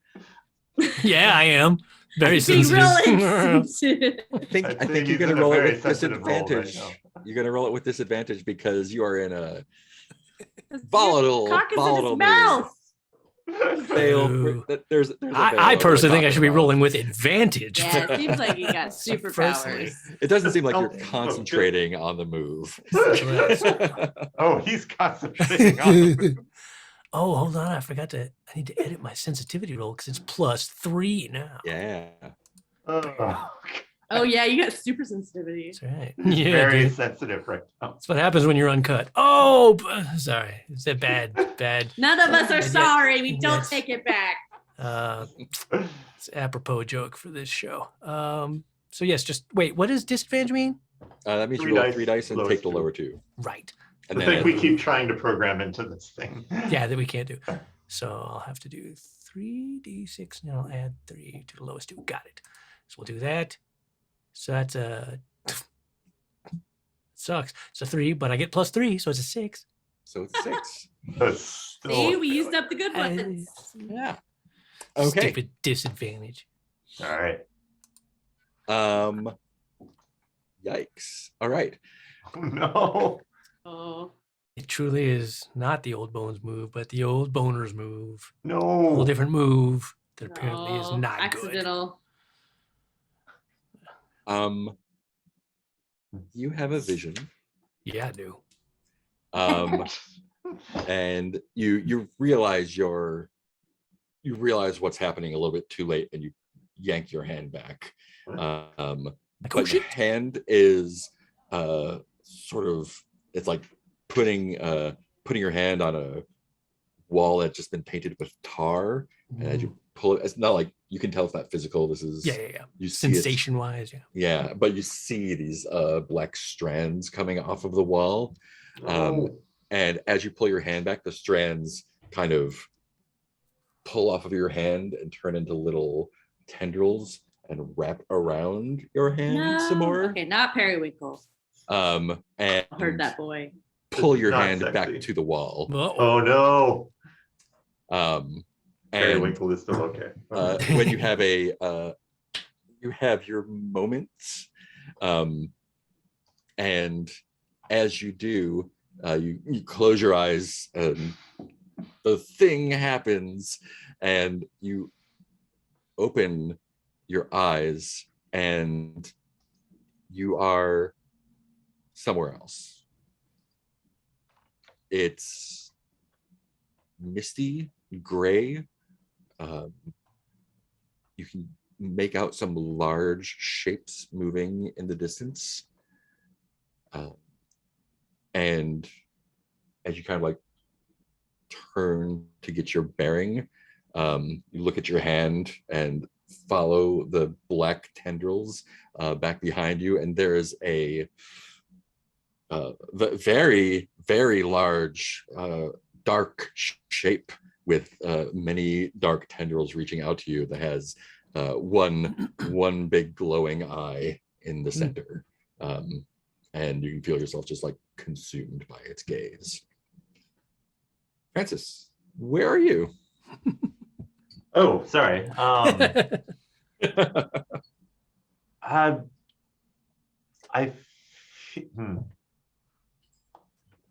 Yeah, I am very Being real sensitive. insensitive. I think he's you're gonna in a roll it very with sensitive role right disadvantage. now. You're gonna roll it with disadvantage because you are in a Your volatile cock is in his mood. mouth. Fail. Ooh. There's a I fail personally think I over should be the rolling with advantage. Yeah, it seems like you got Personally. superpowers. It doesn't seem like Oh, you're oh, concentrating on the move. Oh, he's concentrating on the Oh, hold on. I forgot to. I need to edit my sensitivity roll because it's +3 now. Yeah. Oh, Oh yeah, you got super sensitivity. That's right. he's Yeah, very dude. sensitive right now. That's what happens when you're uncut. Oh, sorry. It's a bad. None of us are And yet- sorry. We don't yes. take it back. It's an apropos joke for this show. So yes, just wait. What does disadvantage mean? That means Three you roll dice, 3 dice and lowest take the two. lower 2. Right. And The then thing we keep trying to program into this thing. Yeah, that we can't do. So I'll have to do 3d6 and I'll add 3 to the lowest 2. Got it. So we'll do that. So that's a sucks. So 3, but I get +3, so it's a 6. so it's 6. That's still See, a we used failure. up the good ones. Yeah. Okay. Stupid disadvantage. All right. Yikes. All right. Oh, no. Oh, It truly is not the old bones move, but the old boners move. A No. whole different move that apparently is no. not good. Accidental. You have a vision. Yeah, I do. And you realize what's happening a little bit too late and you yank your hand back. Like, oh But your shit. hand is sort of, it's like putting your hand on a wall that's just been painted with tar, and as you pull it, it's not like you can tell it's not physical. This is Yeah. you see it- Sensation wise, yeah. yeah, but you see these black strands coming off of the wall. No. And as you pull your hand back, the strands kind of pull off of your hand and turn into little tendrils and wrap around your hand some No. more. Okay, not Periwinkle. And Heard that boy. pull your Not hand sexy. back to the wall. Uh-oh. Oh, no. And Periwinkle is still okay. when you have you have your moments, and as you do, you close your eyes and the thing happens, and you open your eyes and you are somewhere else. It's misty gray. You can make out some large shapes moving in the distance. And as you kind of like turn to get your bearing, you look at your hand and follow the black tendrils back behind you, and there is a very, very large dark shape with many dark tendrils reaching out to you that has one big glowing eye in the center. And you can feel yourself just like consumed by its gaze. Francis, where are you? Oh, sorry.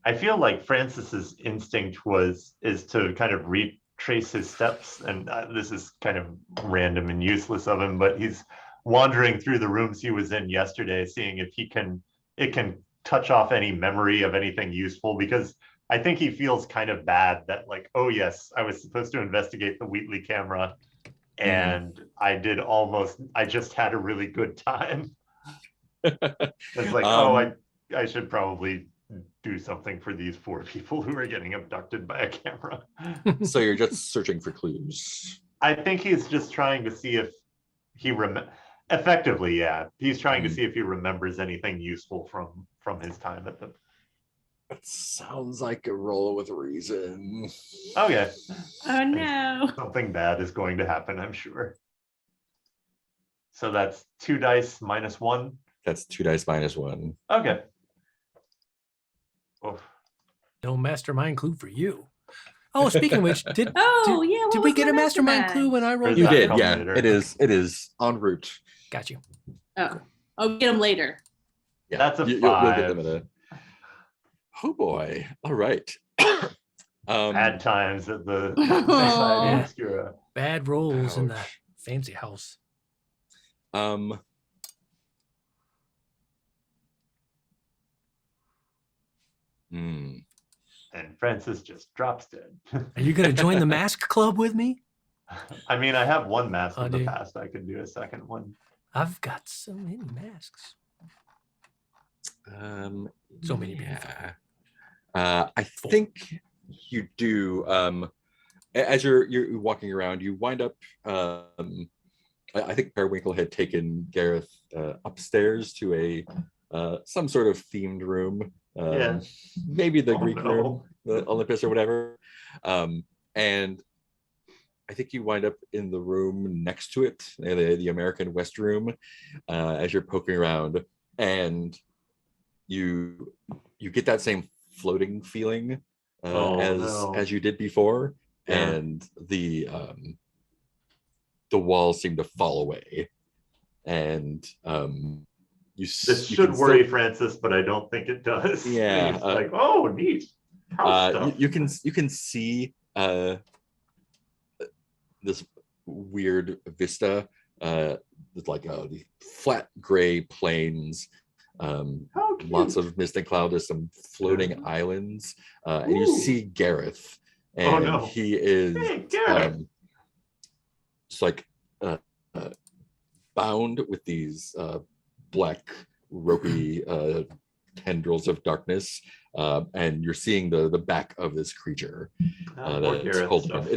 I feel like Francis's instinct is to kind of retrace his steps, and this is kind of random and useless of him, but he's wandering through the rooms he was in yesterday, seeing if it can touch off any memory of anything useful, because I think he feels kind of bad that, like, oh yes, I was supposed to investigate the Wheatley camera, and I just had a really good time. It's like, I should probably do something for these 4 people who are getting abducted by a camera. So you're just searching for clues. I think he's just trying to see if he Effectively, yeah. He's trying to Mhm. see if he remembers anything useful from his time at the. That sounds like a roll with reason. Okay. Oh no. Something bad is going to happen, I'm sure. So that's 2 dice minus 1. That's 2 dice minus 1. Okay. Oof. No mastermind clue for you. Oh, speaking of which, did Oh yeah. what did we was get my a mastermind clue when I rolled? Or You that that? did, come yeah. later. It is en route. Got you. Oh, I'll get him later. Yeah, That's a you'll get them 5. in a. Oh boy! All right. Bad times at the Yeah. Society Obscura. Bad rolls in the Ouch. fancy house. Um. Hmm. And Francis just drops dead. Are you gonna join the mask club with me? I mean, I have one mask Oh, in the dude. past. I could do a second one. I've got so many masks. So many beautiful. Yeah. I think you do. As you're walking around, you wind up. I think Periwinkle had taken Gareth upstairs to a some sort of themed room. Yeah. Maybe the Oh, Greek no. room, the Olympus or whatever. And I think you wind up in the room next to it, the American West room, as you're poking around, and you get that same floating feeling Oh, as no. you did before, Yeah. and the walls seem to fall away, and This you should can worry still- Francis, but I don't think it does. Yeah, He's like, oh, neat. House stuff. you can see this weird vista with like the flat gray plains, How cute. lots of mist and cloud. There's some floating Yeah. islands, and you Ooh. see Gareth, Oh, and no. he is Hey, Gareth. just like bound with these black ropey tendrils of darkness, and you're seeing the back of this creature Poor that's Gareth holding him. stuff.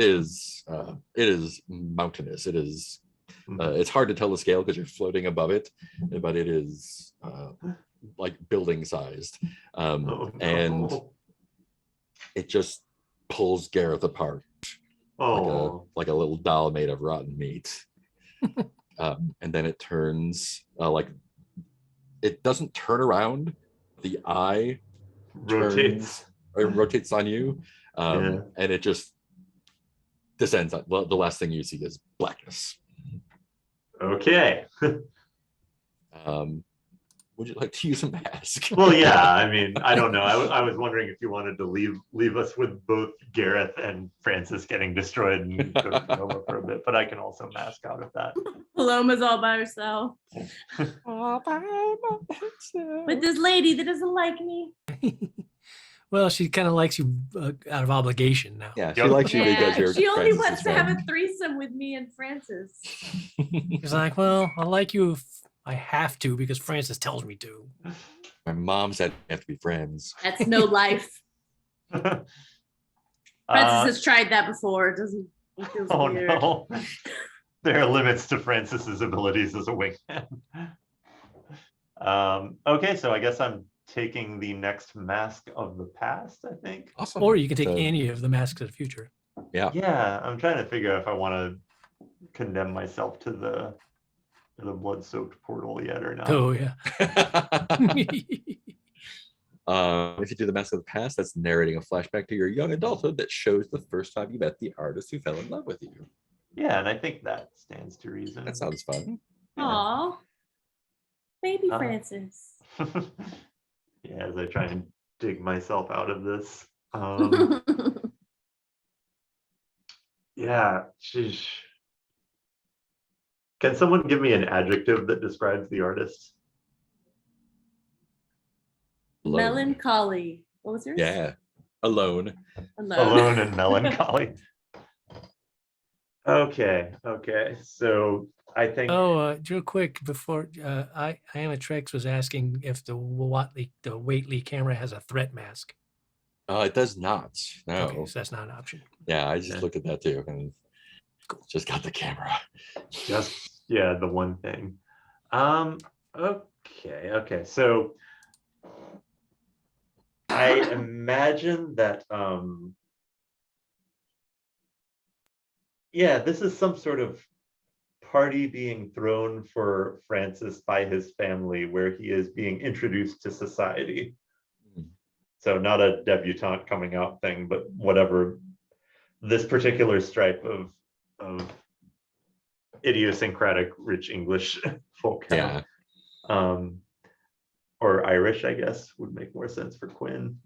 It is mountainous. It is Mhm. it's hard to tell the scale because you're floating above it, but it is like building sized, Oh, no. and it just pulls Gareth apart Oh, like a little doll made of rotten meat. And then it turns like it doesn't turn around. The eye rotates. rotates on you, Yeah. and it just descends. The last thing you see is blackness. Okay. Would you like to use a mask? Well, yeah. I mean, I don't know. I was wondering if you wanted to leave us with both Gareth and Francis getting destroyed and go to Paloma for a bit, but I can also mask out of that. Paloma's all by herself with this lady that doesn't like me. Well, she kind of likes you out of obligation now. Yeah, she Yep. likes you because Yeah, you're she only Francis's wants to have a friend. threesome with me and Francis. She's like, well, I like you if I have to because Francis tells me to. My mom said we have to be friends. That's no life. Francis has tried that before. It doesn't. It feels Oh weird. no. There are limits to Francis's abilities as a wingman. Okay, so I guess I'm taking the next mask of the past, I think. Awesome. Or you can take So, any of the masks of the future. Yeah, I'm trying to figure out if I want to condemn myself to the blood-soaked portal yet or not. Oh, yeah. If you do the Mask of the Past, that's narrating a flashback to your young adulthood that shows the first time you met the artist who fell in love with you. Yeah, and I think that stands to reason. That sounds fun. Aw, baby Uh, Francis. Yeah, as I try and dig myself out of this. Yeah, sheesh. Can someone give me an adjective that describes the artist? Alone. Melancholy. What was yours? Yeah. Alone. Alone and melancholy. Okay, so I think Oh, real quick before I am a Trex was asking if the Waitley camera has a threat mask. It does not. No. Okay, so that's not an option. Yeah, I just Okay. looked at that too and just got the camera. just, yeah, the one thing. Okay. So I imagine that yeah, this is some sort of party being thrown for Francis by his family where he is being introduced to society. So not a debutante coming out thing, but whatever this particular stripe of idiosyncratic rich English folk have. Yeah. Or Irish, I guess, would make more sense for Quinn.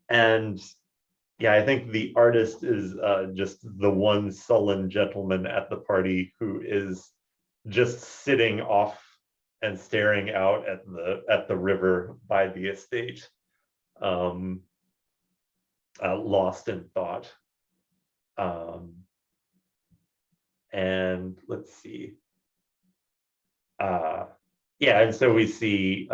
And yeah, I think the artist is just the one sullen gentleman at the party who is just sitting off and staring out at the river by the estate, lost in thought. And let's see. Yeah, and so we see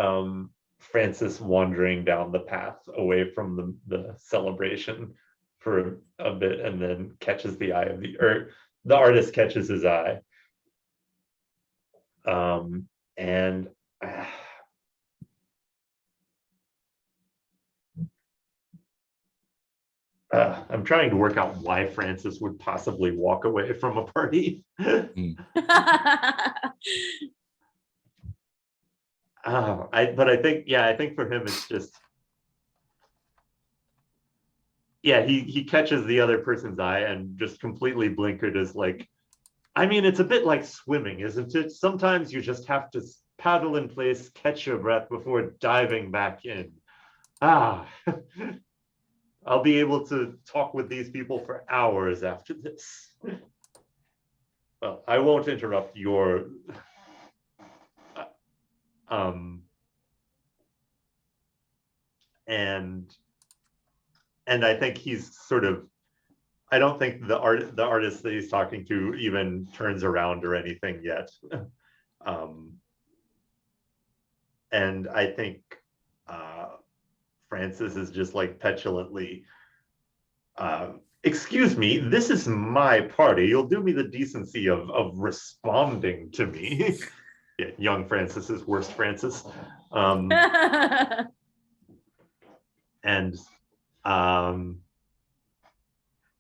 Francis wandering down the path away from the celebration for a bit, and then catches the eye of the artist catches his eye. And I'm trying to work out why Francis would possibly walk away from a party. But I think for him it's just, yeah, he catches the other person's eye and just completely blinkered as like, I mean, it's a bit like swimming, isn't it? Sometimes you just have to paddle in place, catch your breath before diving back in. I'll be able to talk with these people for hours after this. Well, I won't interrupt your and I think he's sort of, I don't think the artist that he's talking to even turns around or anything yet. And I think Francis is just like petulantly, excuse me, this is my party. You'll do me the decency of responding to me. Yeah, young Francis's worst Francis.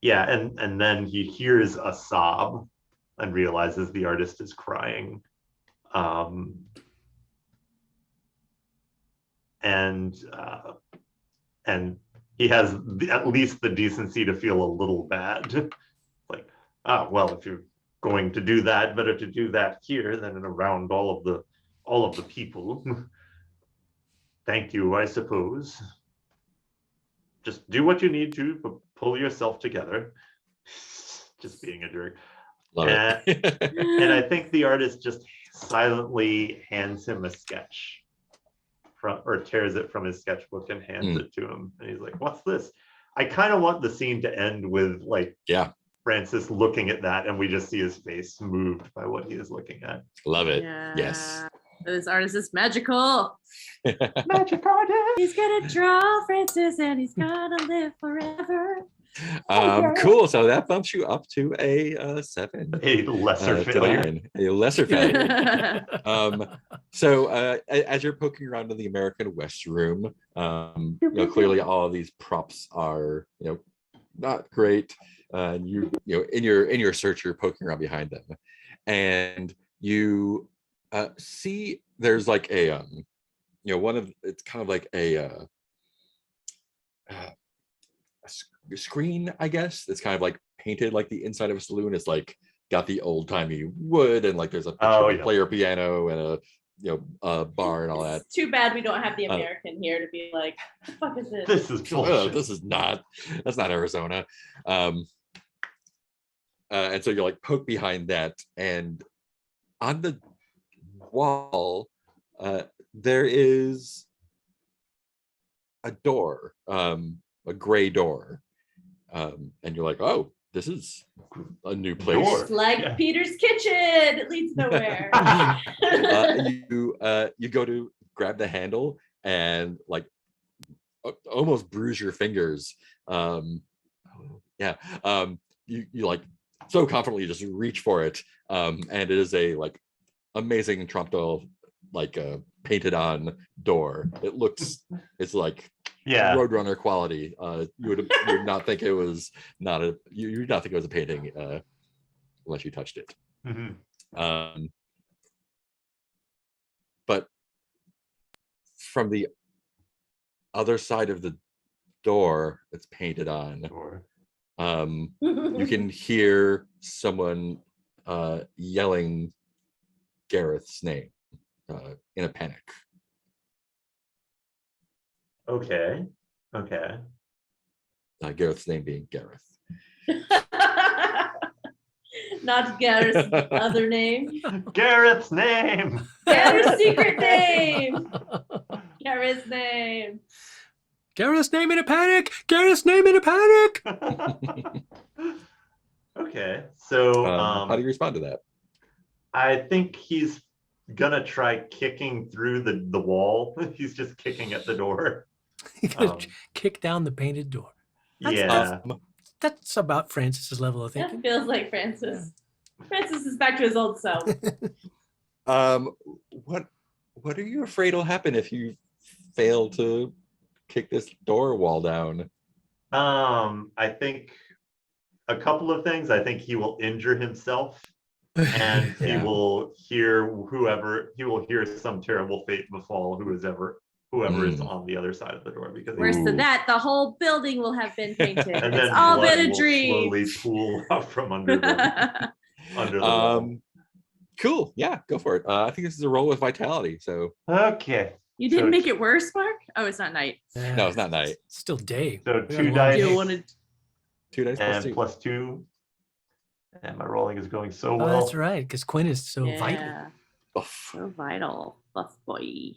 Yeah, and then he hears a sob and realizes the artist is crying. And he has at least the decency to feel a little bad. Like, well, if you're going to do that, better to do that here than around all of the people. Thank you, I suppose. Just do what you need to, but pull yourself together. Just being a jerk. Love it. And I think the artist just silently hands him a sketch or tears it from his sketchbook and hands it to him. And he's like, what's this? I kind of want the scene to end with like, yeah, Francis looking at that and we just see his face moved by what he is looking at. Love it. Yeah. Yes. This artist is magical. Magic artist. He's gonna draw Francis and he's gonna live forever. Cool. So that bumps you up to a 7. A lesser failure. A lesser failure. So as you're poking around in the American West room, clearly all of these props are not great. And you in your search, you're poking around behind them, and you see there's like a it's kind of like a screen, I guess. It's kind of like painted like the inside of a saloon. It's like got the old-timey wood, and like there's a player piano and a bar and all that. It's too bad we don't have the American here to be like, the fuck is this? This is bullshit. That's not Arizona. And so you're like poke behind that, and on the wall there is a door, a gray door, and you're like, oh, this is a new place. It's like Peter's kitchen. It leads nowhere. You go to grab the handle and like almost bruise your fingers. You like so confidently just reach for it, and it is a like amazing Trompe like painted on door. It's like Yeah. Roadrunner quality. You would not think it was not a you would not think it was a painting unless you touched it. Mhm. But from the other side of the door that's painted on, Sure. you can hear someone yelling Gareth's name in a panic. Okay. Okay. Gareth's name being Gareth. Not Gareth's other name. Gareth's name. Gareth's secret name. Gareth's name. Gareth's name in a panic. Gareth's name in a panic. Okay. So How do you respond to that? I think he's gonna try kicking through the wall. He's just kicking at the door. He's gonna Um, kick down the painted door. yeah. That's about Francis's level of That thinking. feels like Francis. Francis is back to his old self. What are you afraid will happen if you fail to kick this door wall down? I think a couple of things. I think he will injure himself, and he Yeah. will hear some terrible fate befall whoever is on the other side of the door, because Worse Ooh. than that, the whole building will have been painted. and It's then all blood been a will dream. slowly pool out from under the wall. Cool. Yeah, go for it. I think this is a roll with vitality. So Okay. You didn't So- make it worse, Mark? Oh, it's not night. no, it's not night. It's still day. So We got 2 a long dice. day. You wanted 2 dice plus And 2. +2. And my rolling is going so Oh, well. that's right, because Quinn is so vital. yeah, Oof. so vital, buff boy.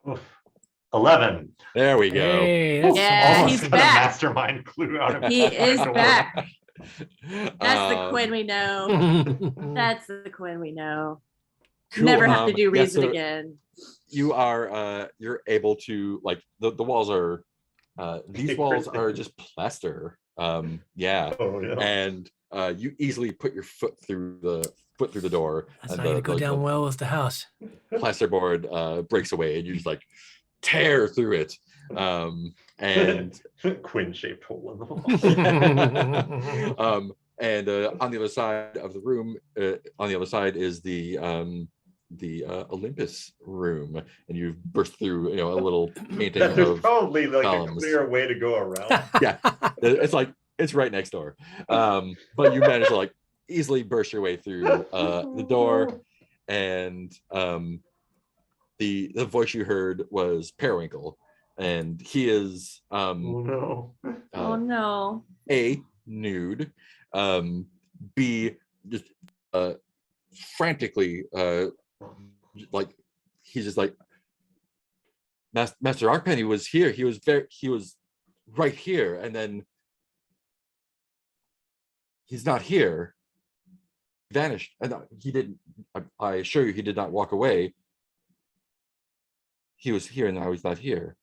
Oof. 11. There we go. Hey, that's Yeah, Almost he's got back. a mastermind clue out of He is the back. That's the Um, Quinn we know. awesome. That's the Quinn we know. cool. Never have to do Yeah, reason so again. You are you're able to, like, the walls are these walls are just plaster. Yeah. Oh, no. And you easily put your foot through the door, That's and not gonna go down the well with the house. plasterboard breaks away, and you just like tear through it. And Quinn-shaped hole in the wall. and on the other side of the room, on the other side is the Olympus room, and you burst through, a little painting There's of probably like columns. a clear way to go around. Yeah. It's right next door. But you manage to like easily burst your way through the door, and the voice you heard was Periwinkle, and he is Oh no. Oh no. A, nude, B, just frantically like he's just like, Master Arcpenny was here, he was right here, and then he's not here, vanished, and he didn't, I assure you, he did not walk away. He was here and now he's not here.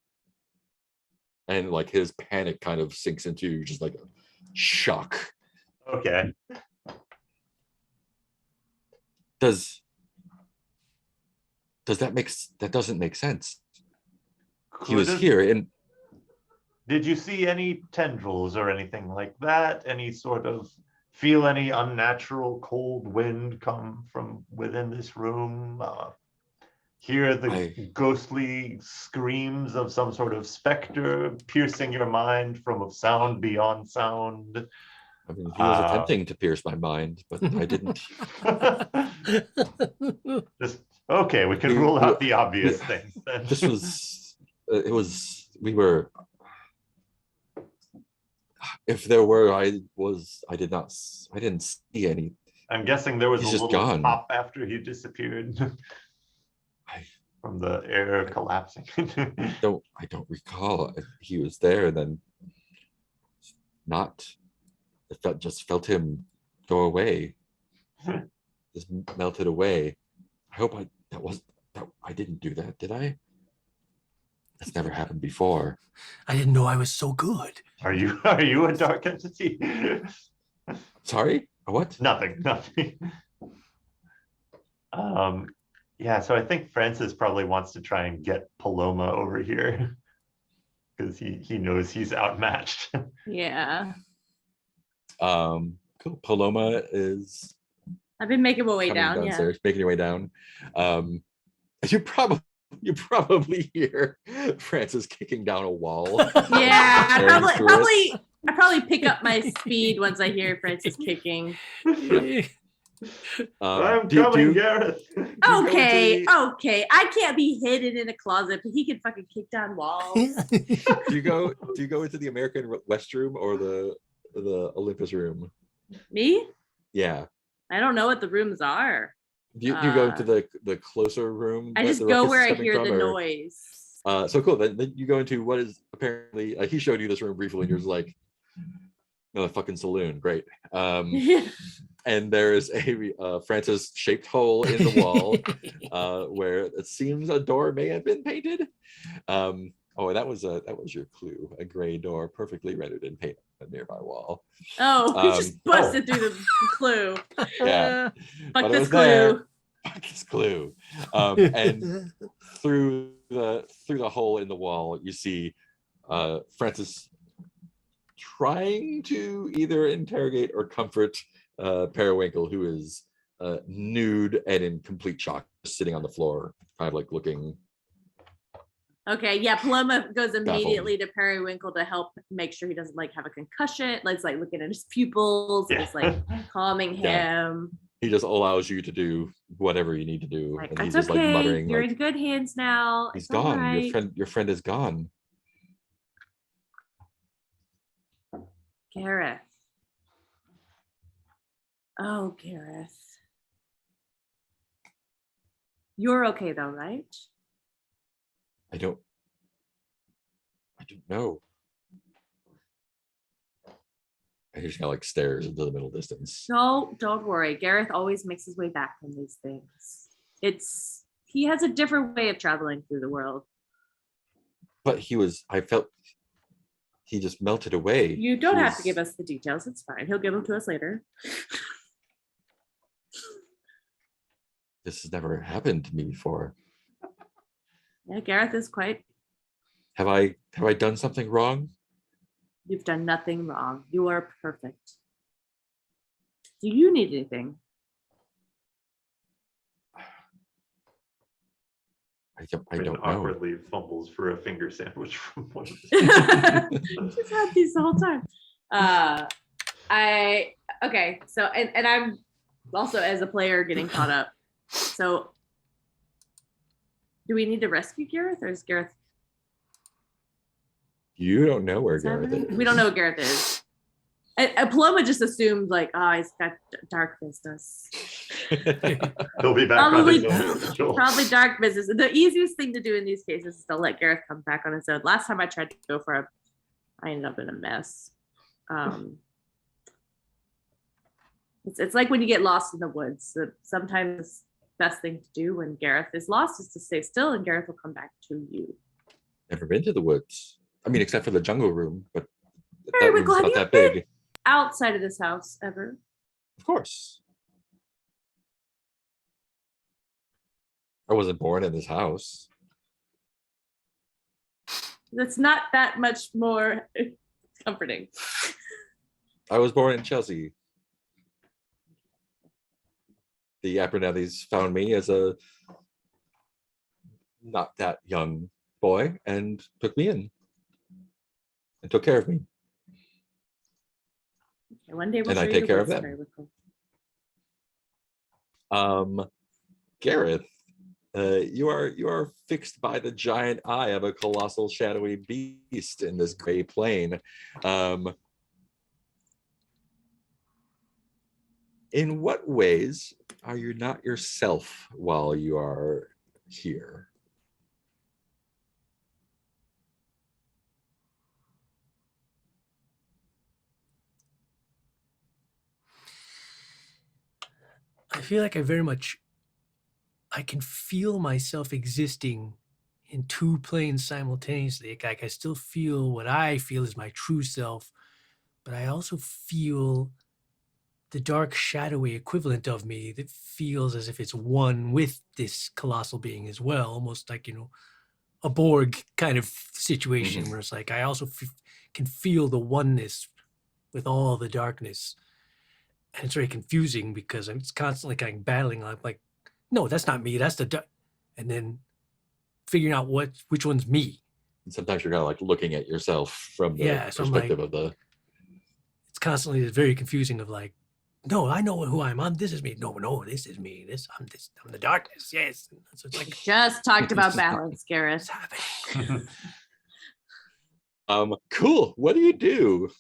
And like his panic kind of sinks into just like a shock. Okay. Does that doesn't make sense? He was here, and Did you see any tendrils or anything like that? Feel any unnatural cold wind come from within this room? Hear the ghostly screams of some sort of specter piercing your mind from a sound beyond sound? I mean, he was attempting to pierce my mind, but I didn't. Just okay, we can rule out the obvious things then. This was, we were, if there were, I didn't see any. I'm guessing there was He's a just little gone. pop after he disappeared from the air collapsing. I don't recall if he was there and then not. Just felt him go away. Just melted away. I hope I didn't do that, did I? That's never happened before. I didn't know I was so good. Are you a dark entity? Sorry? A what? Nothing. Yeah, so I think Francis probably wants to try and get Paloma over here because he knows he's outmatched. Yeah. Cool. Paloma is I've been making my way coming down. Yeah. downstairs, making your way down. You probably hear Francis kicking down a wall. Yeah. I Staring through it. probably pick up my speed once I hear Francis kicking. I'm do coming, you- Gareth. go Okay, into okay. I can't be hidden in a closet, but he can fucking kick down walls. Do you go into the American West room or the Olympus room? Me? Yeah. I don't know what the rooms are. You go to the closer room. I that just the go ruckus where is I coming hear from, the or- noise. So cool. Then you go into what is apparently he showed you this room briefly, and you're just like, "No, a fucking saloon, great." And there is a Francis shaped hole in the wall where it seems a door may have been painted. Oh, that was your clue. A gray door, perfectly rendered in paint on a nearby wall. Oh, he just busted oh. through the clue. Yeah, Fuck but it this was clue. there. Fuck this clue. And through the hole in the wall, you see Francis trying to either interrogate or comfort Periwinkle, who is nude and in complete shock, sitting on the floor, kind of like looking. Okay, yeah, Paloma goes immediately to Periwinkle to help make sure he doesn't like have a concussion. Like, looking at his pupils, Yeah. just like calming Yeah. him. He just allows you to do whatever you need to do, Like, and that's he's just okay. like muttering, You're like, in good hands now. "He's It's all gone. right. Your friend is gone." Gareth. Oh, Gareth. You're okay though, right? I don't know. And he just kind of like stares into the middle distance. No, don't worry. Gareth always makes his way back from these things. He has a different way of traveling through the world. But I felt he just melted away. You don't He have to was- give us the details. It's fine. He'll give them to us later. This has never happened to me before. Yeah, Gareth is quite. Have I done something wrong? You've done nothing wrong. You are perfect. Do you need anything? I don't And know. awkwardly fumbles for a finger sandwich from one of his. Just had these the whole time. Okay. So and I'm also as a player getting caught up. So do we need to rescue Gareth, or is Gareth? You don't know where Is Gareth happening? is. We don't know what Gareth is. Paloma just assumed like, oh, he's got dark business. He'll be back on his Probably- own schedule. Probably dark business. The easiest thing to do in these cases is to let Gareth come back on his own. Last time I tried to go for him, I ended up in a mess. It's like when you get lost in the woods. Sometimes the best thing to do when Gareth is lost is to stay still, and Gareth will come back to you. Never been to the woods. I mean, except for the jungle room, but Very that room's well, have not you that been- big. Outside of this house ever? Of course. I wasn't born in this house. That's not that much more comforting. I was born in Chelsea. The Abernethys found me as a not that young boy and took me in and took care of me. Okay, one day we'll And I show you take the care of woods, them. Periwinkle. Gareth, you are fixed by the giant eye of a colossal shadowy beast in this gray plane. In what ways are you not yourself while you are here? I feel like I can feel myself existing in two planes simultaneously. Like I still feel what I feel is my true self, but I also feel the dark, shadowy equivalent of me that feels as if it's one with this colossal being as well, almost like, a Borg kind of situation where it's like I also can feel the oneness with all the darkness. And it's very confusing because I'm just constantly kind of battling. I'm like, no, that's not me. That's the dark. And then figuring out which one's me. And sometimes you're kind of like looking at yourself from the So I'm like, perspective of the. it's constantly very confusing of like, no, I know who I am. This is me. No, this is me. I'm the darkness. Yes. So it's like, Just talked about balance, Garrus. what's happening? Cool. What do you do?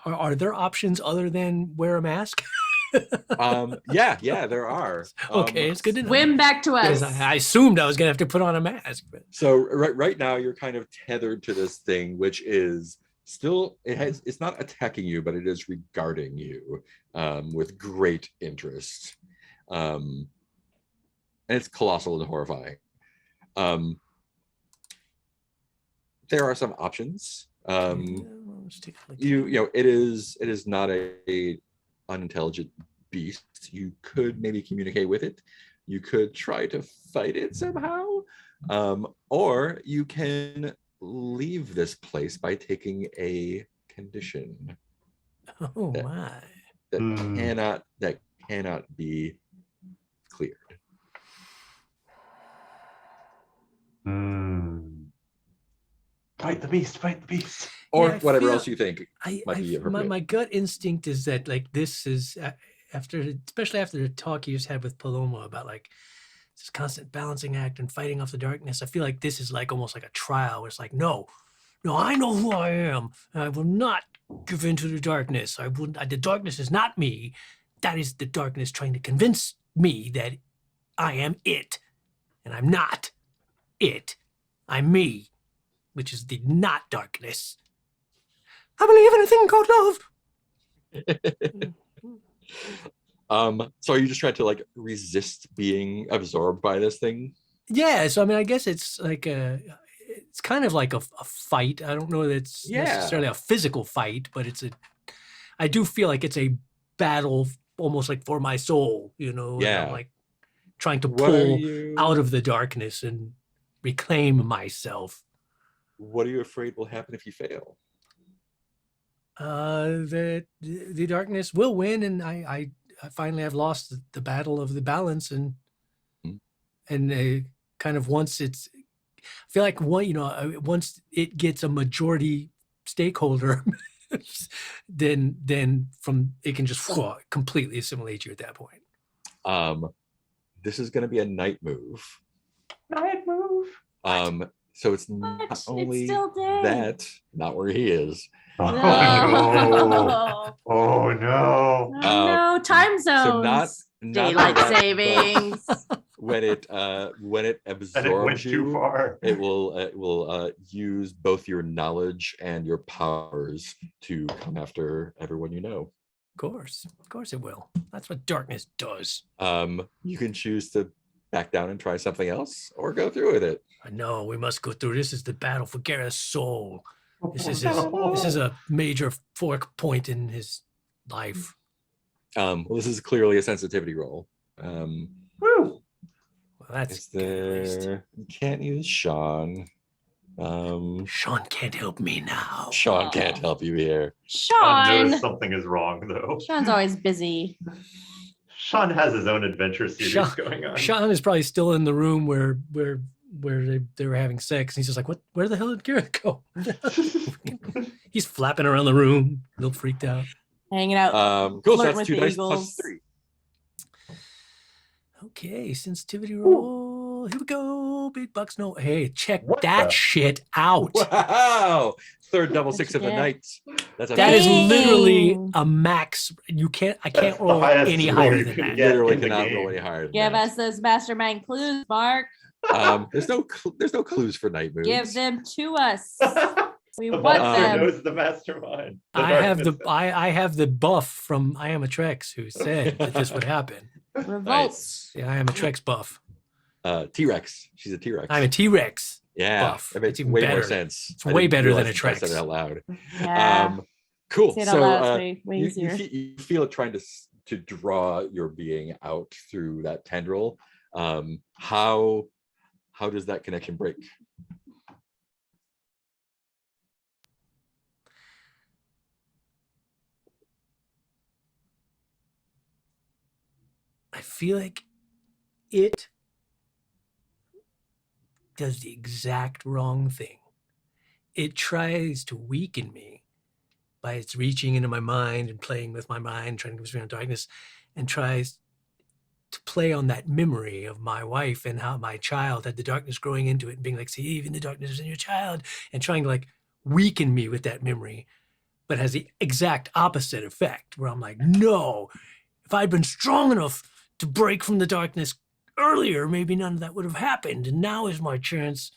Are there options other than wear a mask? Yeah, there are. Okay, it's good to know. Swim back to us. Because I assumed I was gonna have to put on a mask. But So right now you're kind of tethered to this thing, which is still it's not attacking you, but it is regarding you with great interest. And it's colossal and horrifying. There are some options. let's take a look. It is not a unintelligent beast. You could maybe communicate with it. You could try to fight it somehow, or you can leave this place by taking a condition Oh that- my. that cannot be cleared. Fight the beast, fight the beast. Or Yeah, I whatever feel- else you think. Might be appropriate. My gut instinct is that like this is especially after the talk you just had with Paloma about like this constant balancing act and fighting off the darkness. I feel like this is like almost like a trial where it's like, no, I know who I am. And I will not give in to the darkness. The darkness is not me. That is the darkness trying to convince me that I am it. And I'm not it. I'm me, which is the not darkness. I believe in a thing called love. So are you just trying to like resist being absorbed by this thing? Yeah, so I mean, I guess it's like it's kind of like a fight. I don't know that it's Yeah. necessarily a physical fight, but I do feel like it's a battle almost like for my soul, and Yeah. I'm like trying to What are pull you out of the darkness and reclaim myself. What are you afraid will happen if you fail? That the darkness will win, and I finally have lost the battle of the balance, and Hmm. kind of once it's, I feel like once it gets a majority stakeholder, then from it can just completely assimilate you at that point. This is going to be a night move. Night move. So it's What? not It's only still day. that, not where he is. Oh No. no. Oh no. Oh, no, time zones. So not Daylight that, but savings. when it And it went absorbs too you, far. it will use both your knowledge and your powers to come after everyone you know. Of course it will. That's what darkness does. You can choose to back down and try something else, or go through with it. I know we must go through. This is the battle for Gareth's soul. This is Oh, this is a major fork point in his life. Well, this is clearly a sensitivity roll. Woo. Well, that's Is good at least. there? You can't use Sean. Sean can't help me now. Sean can't help you here. Sean Sean. knows something is wrong though. Sean's always busy. Sean has his own adventure series Sean- going on. Sean is probably still in the room where they were having sex. And he's just like, what? Where the hell did Gareth go? He's flapping around the room, a little freaked out. Hanging out. Cool. So Flirt that's with 2 the dice plus Eagles. 3. Okay, sensitivity roll. Here we go. Big bucks. No, hey, check What that the- shit out. Wow! Third double What'd 6 you of the get? night. That's a That is Dang. literally a max. I can't That's the roll highest any roll higher you than can that. get. literally in the cannot game. roll any higher than Give that. us those mastermind clues, Mark. There's no clues for night moves. Give them to us. We The want monster them. knows the mastermind. The I have the darkness I have the buff from I Am a Trex who said that this would happen. Revolt. Nice. Yeah, I Am a Trex buff. T-Rex. She's a T-Rex. I'm a T-Rex. Yeah, buff. it makes It's even way more better. sense. It's I way didn't better than realize until I said Atrex. it out loud. Yeah. Cool. Say it out So loud, it's way you, easier. you feel it trying to draw your being out through that tendril. How does that connection break? I feel like it does the exact wrong thing. It tries to weaken me by its reaching into my mind and playing with my mind, trying to convince me of darkness, and tries to play on that memory of my wife and how my child had the darkness growing into it and being like, see, even the darkness is in your child, and trying to like weaken me with that memory, but has the exact opposite effect where I'm like, no, if I'd been strong enough to break from the darkness earlier, maybe none of that would have happened. And now is my chance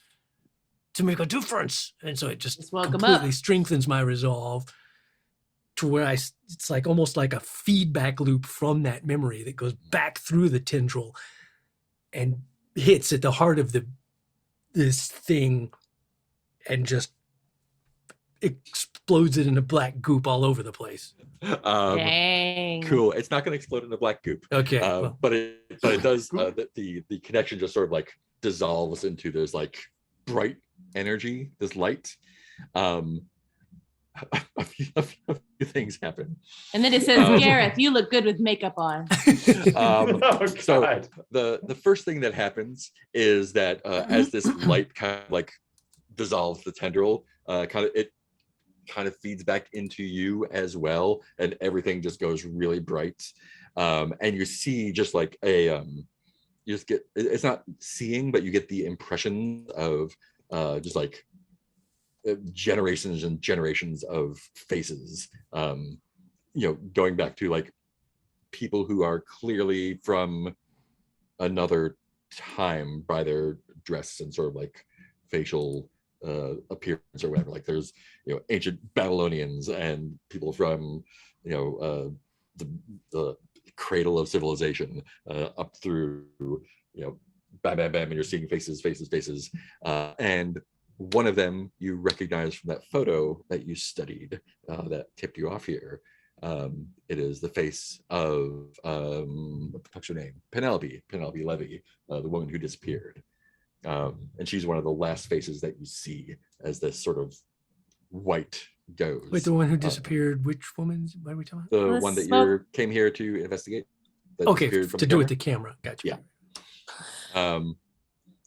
to make a difference. And so it just Just welcome completely up. strengthens my resolve to where it's like almost like a feedback loop from that memory that goes back through the tendril and hits at the heart of this thing and just explodes it into black goop all over the place. Dang. Cool. It's not going to explode into black goop. Okay. Well, But it does. The connection just sort of like dissolves into this like bright energy, this light. A few things happen. And then it says, Gareth, you look good with makeup on. Oh, So God. the first thing that happens is that as this light kind of like dissolves the tendril, it kind of feeds back into you as well, and everything just goes really bright. And you see just like you just get, it's not seeing, but you get the impression of just like generations and generations of faces, going back to like people who are clearly from another time by their dress and sort of like facial appearance or whatever. Like there's ancient Babylonians and people from the cradle of civilization up through bam bam bam, and you're seeing faces, and one of them you recognize from that photo that you studied that tipped you off here. It is the face of what the fuck's her name? Penelope Levy, the woman who disappeared. And she's one of the last faces that you see as this sort of white goes. wait, the one who disappeared, which woman's, what are we talking about? The The one that smoke- you came here to investigate. that Okay, disappeared from to the do with camera? the camera. Gotcha. Yeah.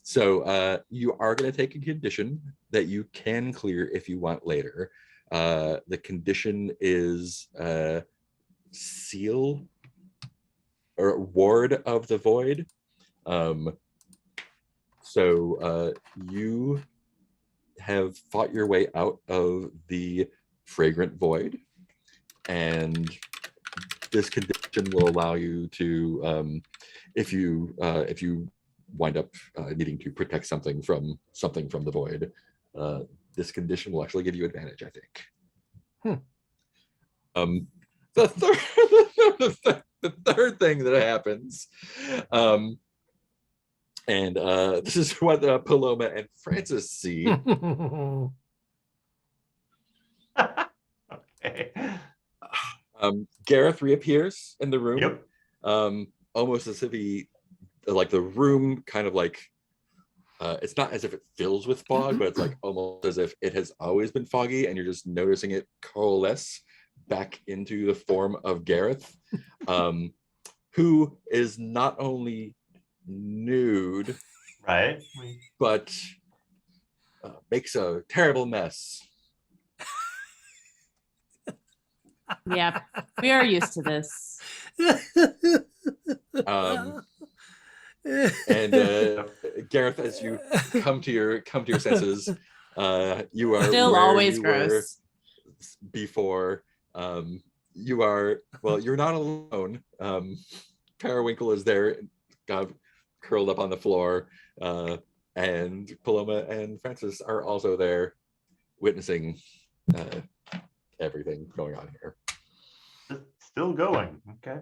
So you are going to take a condition that you can clear if you want later. The condition is seal or ward of the void. So you have fought your way out of the fragrant void, and this condition will allow you to, if you wind up needing to protect something from the void, this condition will actually give you advantage, I think. The third thing that happens, and this is what Paloma and Francis see. Okay. Gareth reappears in the room. Yep. Almost as if he, like the room kind of like, it's not as if it fills with fog, but it's like almost as if it has always been foggy and you're just noticing it coalesce back into the form of Gareth, who is not only nude, Right. but makes a terrible mess. Yeah, we are used to this. And Gareth, as you come to your senses, you are Still where always you were gross. before. You're not alone. Periwinkle is there, curled up on the floor, and Paloma and Francis are also there, witnessing everything going on here. Still going. Okay.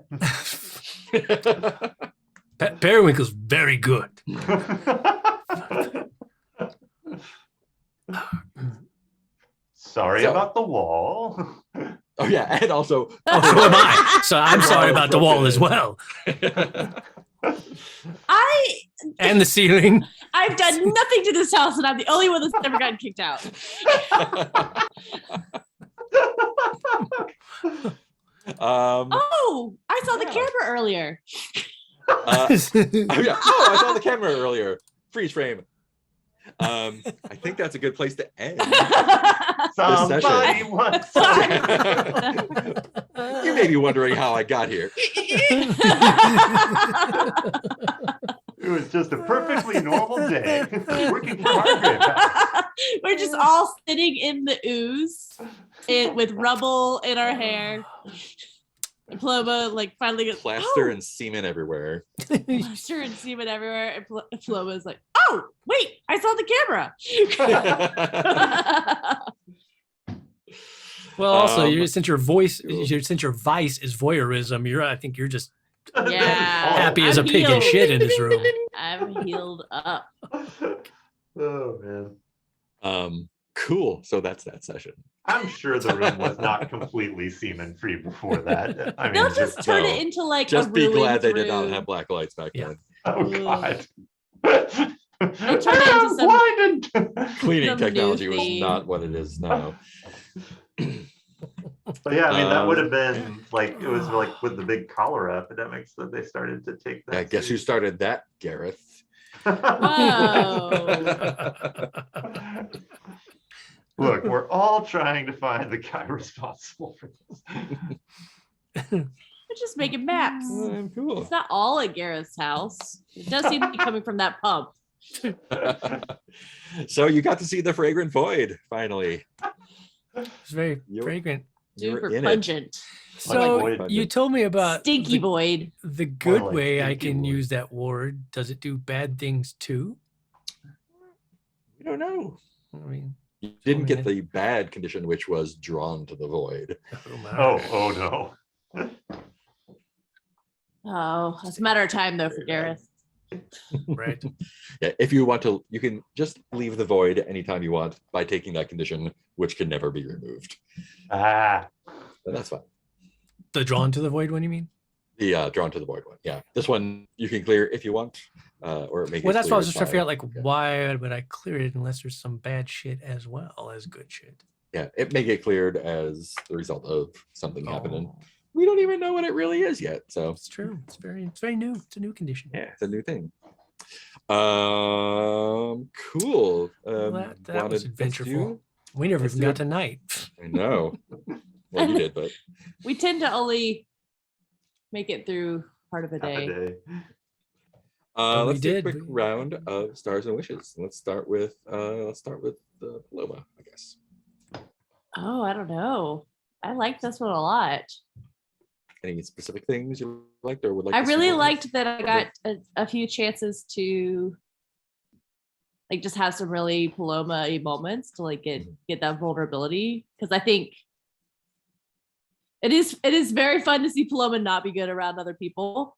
Periwinkle's very good. sorry So- about the wall. Oh yeah, and also Oh, so am I. So I'm The sorry wall about is the wall as broken. well. And the ceiling. I've done nothing to this house, and I'm the only one that's never gotten kicked out. Oh, I saw the Yeah. camera earlier. Oh yeah. Oh, I saw the camera earlier. Freeze frame. I think that's a good place to end. Somebody session. once. You may be wondering how I got here. It was just a perfectly normal day working for Margaret. We're just all sitting in the ooze with rubble in our hair. And Paloma like finally goes, Plaster "Oh!" and semen everywhere. Plaster and semen everywhere. And Paloma's like, oh, wait, I saw the camera. Well, also, Um, since your vice is voyeurism, I think you're just Yeah. happy as a I'm pig in healed. shit in this room. I'm healed up. Oh man. Cool. So that's that session. I'm sure the room was not completely semen free before that. I mean, They'll just turn no. it into like Just a be glad ruined they did not room. have black lights back Yeah. then. oh god. turn it into I'm some- blinded. Cleaning Some technology new was theme. not what it is now. But yeah, I mean that would have Um, been like it was like with the big cholera epidemics that they started to take that. I guess who started that, Gareth? Look, we're all trying to find the guy responsible for this. They're just making maps. Cool. It's not all at Gareth's house. It does seem to be coming from that pump. So you got to see the fragrant void finally. It's very You- fragrant. You were Super in it. pungent. So void. you told me about Stinky void. the good like way I stinky can void. use that word. Does it do bad things too? We don't know. I mean, You didn't get man. the bad condition, which was drawn to the void. Oh no. Oh, it's a matter of time though for Gareth. right. Yeah, if you want to, you can just leave the void anytime you want by taking that condition, which can never be removed. Ah. But that's fine. The drawn to the void one, you mean? The drawn to the void one. Yeah, this one you can clear if you want, or make. Well, it that's why I was clear just trying to figure out, by- like, Okay. why would I clear it unless there's some bad shit as well as good shit? Yeah, it may get cleared as the result of something happening. Oh, We don't even know what it really is yet. So it's true. It's very new. It's a new condition. yeah, it's a new thing. Cool. Well, that was let's adventureful. do- We never let's even do got it. to night. I know. Well, you did, but We tend to only make it through part of a Half a day. day. But we let's do a did. quick We- round of stars and wishes. Let's start with Paloma, I guess. Oh, I don't know. I liked this one a lot. Any specific things you liked or would like? I to see really more of? liked that I got a few chances to like just have some really Paloma moments to like get that vulnerability, because I think it is very fun to see Paloma not be good around other people.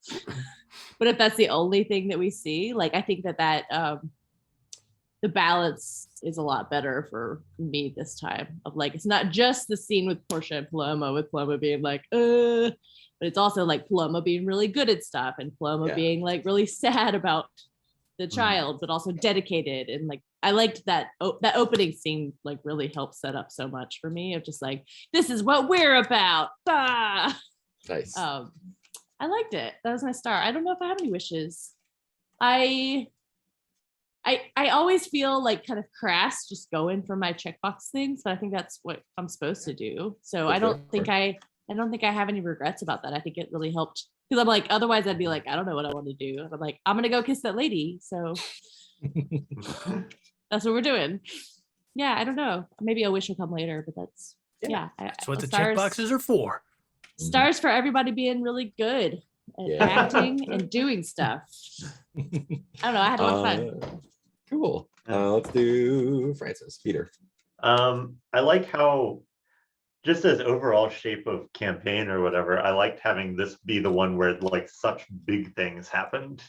But if that's the only thing that we see, like I think that the balance is a lot better for me this time, of like it's not just the scene with Portia and Paloma, with Paloma being like but it's also like Paloma being really good at stuff and Paloma Yeah. being like really sad about the child, but also dedicated. And like I liked that that opening scene like really helped set up so much for me of just like, this is what we're about. Ah! Nice. I liked it. That was my star. I don't know if I have any wishes. I always feel like kind of crass just going for my checkbox things, but I think that's what I'm supposed to do. So I don't think I have any regrets about that. I think it really helped, because I'm like, otherwise I'd be like, I don't know what I want to do. And I'm like, I'm gonna go kiss that lady. So that's what we're doing. Yeah, I don't know. Maybe a wish will come later, but that's yeah. That's what the stars- checkboxes are for. Stars for everybody being really good at Yeah. acting and doing stuff. I don't know. I had a lot of fun. Cool. Yeah. Let's do Francis, Peter. I like how, just as overall shape of campaign or whatever, I liked having this be the one where like such big things happened.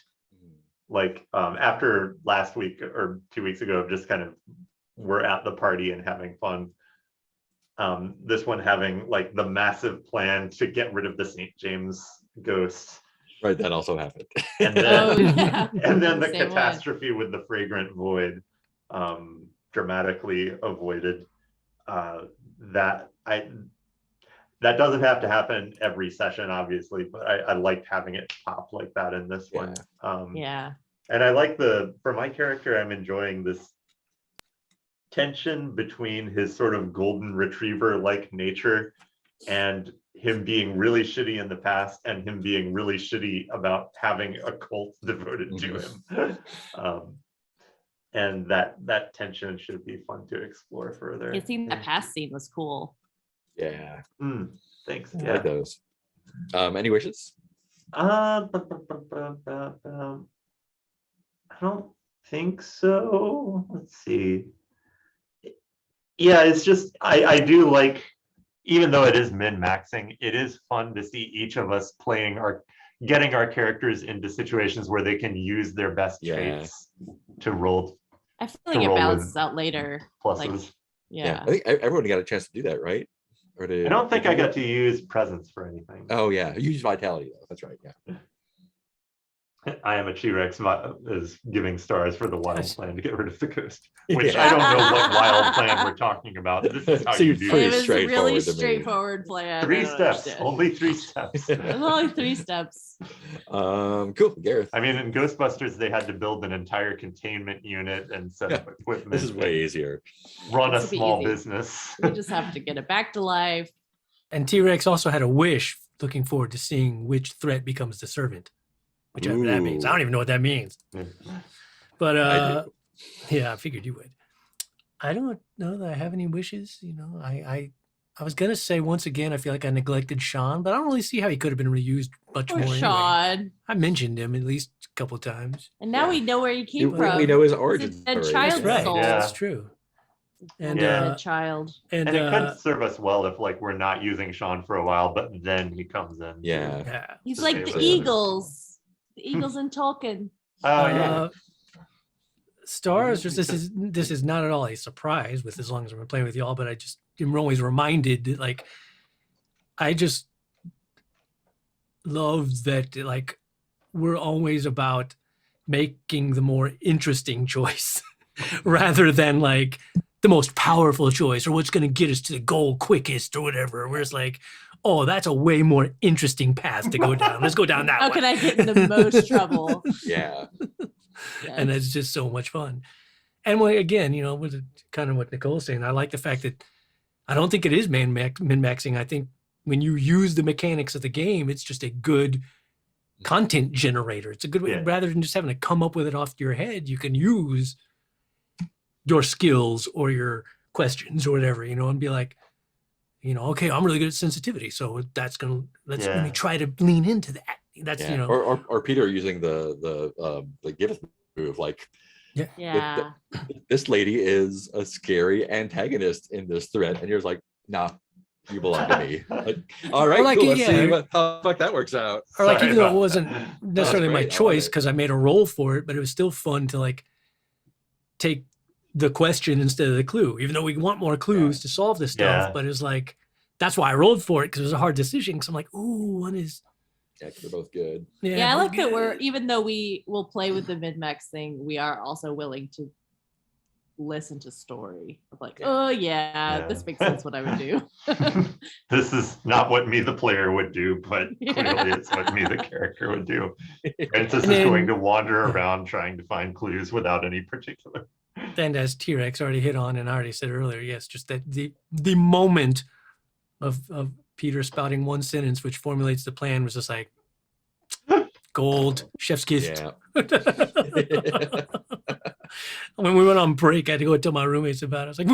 Like after last week or 2 weeks ago, of just kind of we're at the party and having fun. This one having like the massive plan to get rid of the St. James ghost, Right, that also happened. and Oh, then yeah. and then the Same one. catastrophe with the fragrant void, dramatically avoided. That doesn't have to happen every session, obviously, but I liked having it pop like that in this one. Yeah. And I like for my character, I'm enjoying this tension between his sort of golden retriever like nature and him being really shitty in the past and him being really shitty about having a cult devoted to him. And that tension should be fun to explore further. I think that past scene was cool. Yeah, Thanks. I Yeah. like those. Any wishes? I don't think so. Let's see. Yeah, it's just I do like, even though it is min-maxing, it is fun to see each of us getting our characters into situations where they can use their best Yeah. traits to roll I feel like it roll with balances out later. pluses. Like, Yeah, yeah. I think everyone got a chance to do that, right? Or I don't think I got to use presence for anything. Oh yeah, you use vitality though. That's right. Yeah. I am a T-Rex is giving stars for the wild Yes. plan to get rid of the ghost, which Yeah. I don't know what wild plan we're talking about. This is how you Seems do pretty It it. was a straightforward really to me. straightforward plan. I 3 don't steps, understand. only 3 steps. It was only 3 steps. Cool, Gareth. I mean, in Ghostbusters, they had to build an entire containment unit and set up equipment. This is way easier. Run a This would be small easy. business. You just have to get it back to life. And T-Rex also had a wish, looking forward to seeing which threat becomes the servant. Whichever that means. I don't even know what that means. But I yeah, I figured you would. I don't know that I have any wishes. You know, I was gonna say once again, I feel like I neglected Sean, but I don't really see how he could have been reused much Poor more. Anyway. Sean. I mentioned him at least a couple of times. And now Yeah. we know where he came We from. know his It's origin. a story. child That's right. soul. Yeah. That's true. And Yeah. Dead child. and And it could serve us well if like we're not using Sean for a while, but then he comes in. Yeah. yeah. He's The like same the thing. Eagles. The Eagles in Tolkien. Oh yeah. Stars, just this is not at all a surprise with as long as I'm playing with y'all, but I just am always reminded that, like, I just love that, like, we're always about making the more interesting choice rather than like the most powerful choice or what's going to get us to the goal quickest or whatever. Where it's like, oh, that's a way more interesting path to go down. Let's go down that How one. can I get in the most trouble? Yeah. And it's just so much fun. And again, you know, with kind of what Nicole's saying, I like the fact that I don't think it is min-maxing. I think when you use the mechanics of the game, it's just a good content generator. It's a good way, Yeah. rather than just having to come up with it off your head, you can use your skills or your questions or whatever, you know, and be like, you know, okay, I'm really good at sensitivity. So let me try to lean into that. That's, Yeah. you know, Or Peter using the giveth move, like Yeah. this lady is a scary antagonist in this thread, and you're just like, nah, you belong to me. Like, all right, like, cool. Let's yeah. see how the fuck that works out. or like, Sorry even though it about wasn't that. necessarily my great. I love choice it. because I made a roll for it, but it was still fun to like take the question instead of the clue, even though we want more clues to solve this stuff. Yeah. But it's like, that's why I rolled for it, because it was a hard decision. Because I'm like, ooh, one is, Yeah, 'cause they're both good. Yeah, I both like that we're, good. even though we will play with the min-max thing, we are also willing to listen to story of like, Yeah. oh yeah, Yeah. this makes sense what I would do. This is not what me, the player, would do, but Yeah. clearly it's what me, the character, would do. Francis And is then- going to wander around trying to find clues without any particular. And as T-Rex already hit on, and I already said earlier, yes, just that the moment of Peter spouting one sentence which formulates the plan was just like gold, chef's kiss. Yeah. When we went on break, I had to go tell my roommates about it. I was like,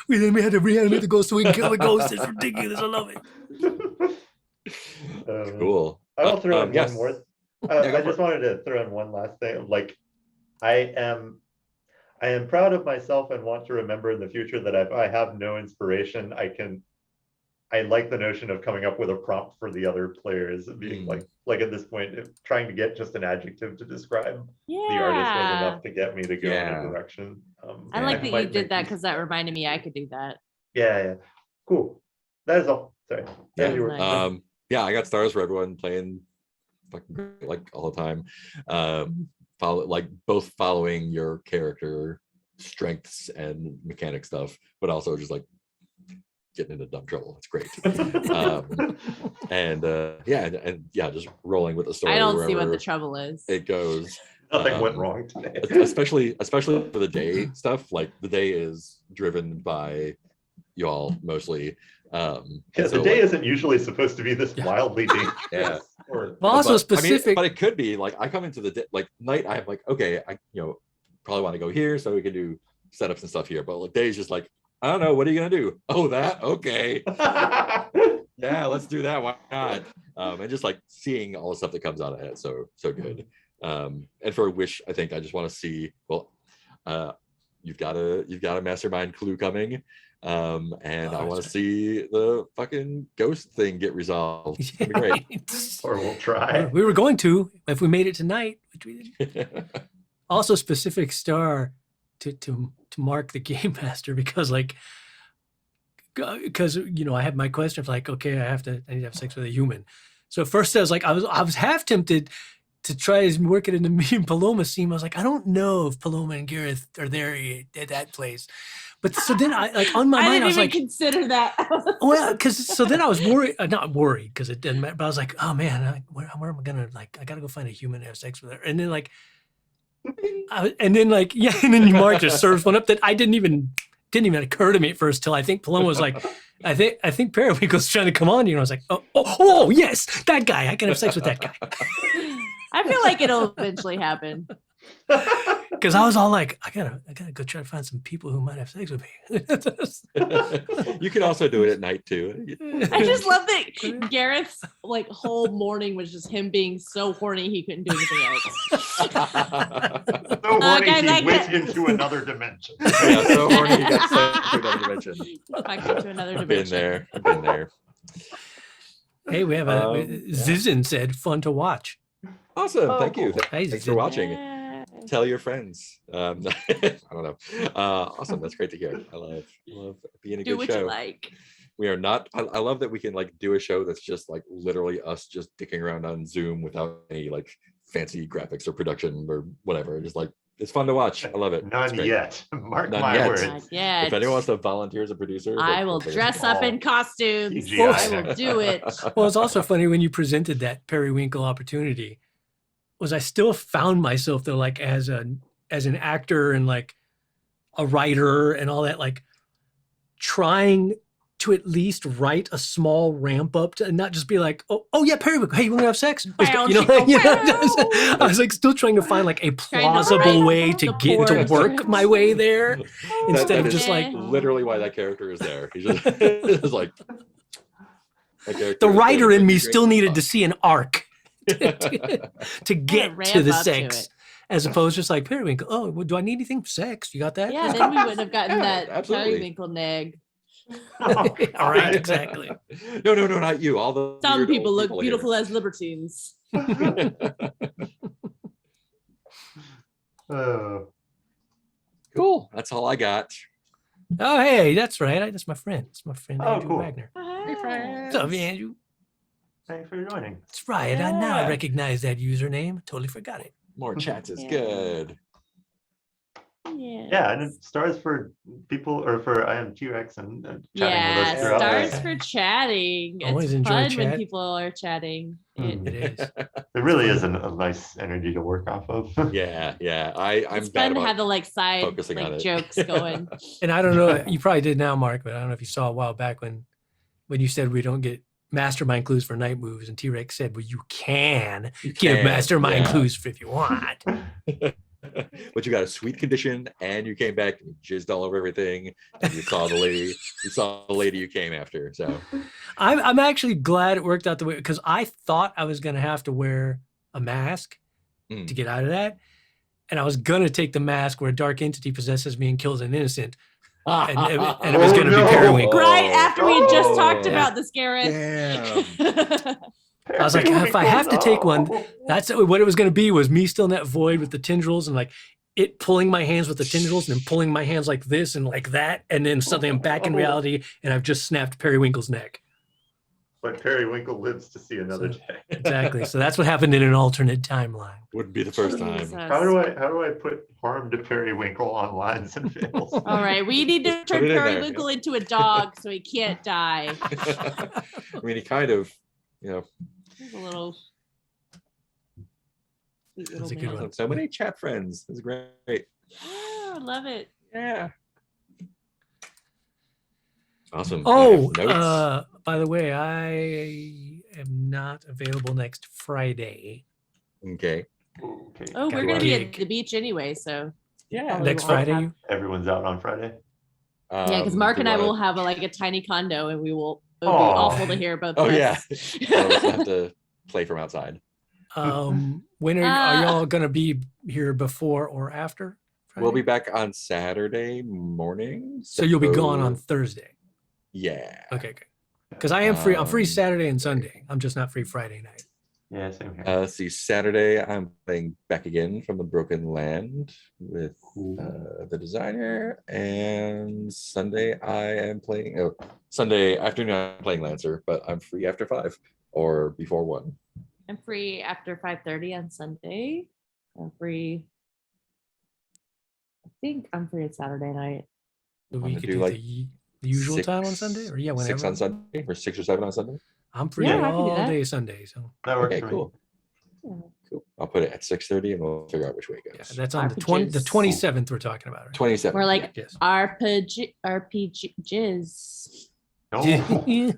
we had to reanimate the ghost so we can kill the ghost. It's ridiculous. I love it. Cool. I will throw in yes. one more. Yeah, go I for just it. wanted to throw in one last thing. Like, I am proud of myself and want to remember in the future that if I have no inspiration, I like the notion of coming up with a prompt for the other players, being like at this point, trying to get just an adjective to describe the artist was Yeah. enough to get me to go in Yeah. a direction. I like that might you did make that use- because that reminded me I could do that. Yeah, yeah. Cool. That is all. Sorry. Yeah. As you were- Nice. Yeah, I got stars for everyone playing fucking great, like all the time. Both following your character strengths and mechanic stuff, but also just like getting into dumb trouble. It's great. And just rolling with the story. I don't see what wherever the trouble is. it goes. Nothing went Um, wrong today. especially for the day stuff. Like the day is driven by y'all mostly. Yeah, and the so, day like, isn't usually supposed to be this wildly dangerous. Yeah. Or Well, also but, specific. but it could be like I come into the day, like night. I'm like, okay, I probably want to go here, so we can do setups and stuff here. But like days, just like I don't know, what are you gonna do? Oh, that okay, yeah, let's do that. Why not? And just like seeing all the stuff that comes out of it, so good. And for Wish, I think I just want to see. Well, you've got a mastermind clue coming. And I want to see the fucking ghost thing get resolved. It's gonna be great. Right. or we'll try. We were going to if we made it tonight, which we didn't. Also specific star to mark the game master because I had my question of like, okay, I need to have sex with a human. So at first I was like, I was half tempted to try and work it into me and Paloma scene. I was like, I don't know if Paloma and Gareth are there at that place. But so then I like on my I mind, didn't I was even like, consider that. well, because so then I was worried, not worried because it didn't matter, but I was like, oh man, where am I gonna I gotta go find a human to have sex with her, and then and then Mark just serves one up that I didn't even occur to me at first till I think Paloma was like, I think Periwinkle's trying to come on you, and I was like, oh yes, that guy, I can have sex with that guy, I feel like it'll eventually happen. because I was all like, I gotta go try to find some people who might have sex with me. You can also do it at night too. I just love that Gareth's whole morning was just him being so horny he couldn't do anything else. So horny, guys, he I went can't- into another dimension. Yeah, so horny you got sent to another dimension. Back into another I've been dimension. there. I've been there. Hey, we have Zizin said, fun to watch. Awesome. Oh, Thank you. cool. Hey, Thanks for Zizin. watching. Yeah. Tell your friends. I don't know. Awesome. That's great to hear. I love being a Do good what show. you like. We are not. I love that we can do a show that's just literally us just dicking around on Zoom without any fancy graphics or production or whatever. Just it's fun to watch. I love it. It's None great. yet. Mark None my yet. words. Not yet. If anyone wants to volunteer as a producer, I will that's dress up in all costumes. CGI. I will do it. Well, it's also funny when you presented that Periwinkle opportunity, was I still found myself though, as an actor and a writer and all that, trying to at least write a small ramp up to, and not just be like, oh yeah, Periwinkle, hey, you want to have sex? Let's go," I was still trying to find a plausible write way to the get to poor work my way there instead that of is just literally why that character is there. He's just, it's like that character the is writer there in to me be still great. needed to see an arc to get ramp to the up to sex, it. as opposed to just Periwinkle. Oh, well, do I need anything? Sex? You got that? Yeah, then we wouldn't have gotten Yeah, that absolutely. periwinkle neg. All right, exactly. No, not you. All the Some weird people old look here. beautiful as libertines. Oh, Cool. That's all I got. Oh, hey, that's right. That's my friend. It's my friend Oh, Andrew cool. Wagner. Hey, What's up, Andrew? thanks for joining. That's right. Now I Yeah. recognize that username. Totally forgot it. More chats is Yeah. good. Yeah, and it stars for people, or for I am T-Rex and chatting Yeah, with us throughout stars the- for chatting. Always It's enjoy fun when chat. people are chatting. Mm. It is. There really is a nice energy to work off of. Yeah. I'm It's bad fun to about have the side focusing on it. jokes going. And I don't know. You probably did now, Mark, but I don't know if you saw a while back when you said we don't get mastermind clues for night moves, and T-Rex said, "Well, you can You give can, mastermind yeah. clues if you want." But you got a sweet condition, and you came back and you jizzed all over everything, and you saw the lady you came after. So I'm actually glad it worked out the way, because I thought I was gonna have to wear a mask Mm. to get out of that, and I was gonna take the mask where a dark entity possesses me and kills an innocent, and it was Oh, gonna no. be Periwinkle. Right after we had just talked Oh. about this, Gareth. Damn. I was like, if I have to take one, that's what it was going to be, was me still in that void with the tendrils and it pulling my hands with the tendrils and then pulling my hands like this and like that, and then suddenly I'm back in reality and I've just snapped Periwinkle's neck. But Periwinkle lives to see another So- day. Exactly. So that's what happened in an alternate timeline. Wouldn't be the first Jesus. time. How do I put harm to Periwinkle on lines and fails? All right, we need to Put turn it in there. Periwinkle into a dog so he can't die. I mean, he kind of, you know, He's a little. Sweet little That's a good man. one. so many chat friends. It's great. Yeah, I love it. Yeah. Awesome. Oh, Notes? by the way, I am not available next Friday. Okay. Okay. Oh, Got we're a gonna be gig. at the beach anyway, so Yeah. Probably Next won't Friday. have- Everyone's out on Friday. yeah, because Mark do and I wanna- will have like a tiny condo, and we will. It would be Aw. awful to hear both. Oh, of yeah. us. Well, we'll have to play from outside. When are y'all gonna be here before or after? We'll be Friday? back on Saturday morning. So you'll be gone on so- Thursday. Yeah. Okay, good. Because I am free. I'm free Um, Saturday and Sunday. I'm just not free Friday night. Yeah, same here. Let's see. Saturday, I'm playing back again from the Broken Land with the designer, and Sunday I am playing. Oh, Sunday afternoon I'm playing Lancer, but I'm free after 5 or before 1. I'm free after 5:30 on Sunday. I'm free. I think I'm free on Saturday night. So we Wanna could do, do like, the usual time on Sunday, or yeah, 6 whenever. on Sunday or 6 or 7 on Sunday. I'm free Yeah, I can do all that. day Sunday. So That works Okay, for me. cool. Cool. I'll put it at 6:30 and we'll figure out which way it yeah, goes. that's on the RPGs. 27th. We're talking about. Right? 27. We're like Yes. RPGs. No.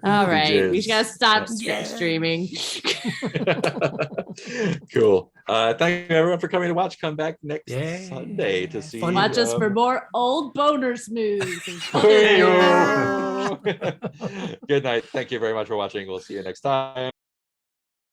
All right, we just gotta stop Yeah. streaming. Cool. Thank you everyone for coming to watch. Come back next Yeah. Sunday to see. Fun. Watch us for um, more old boner smooths. and Hey-o. Good night. Thank you very much for watching. We'll see you next time.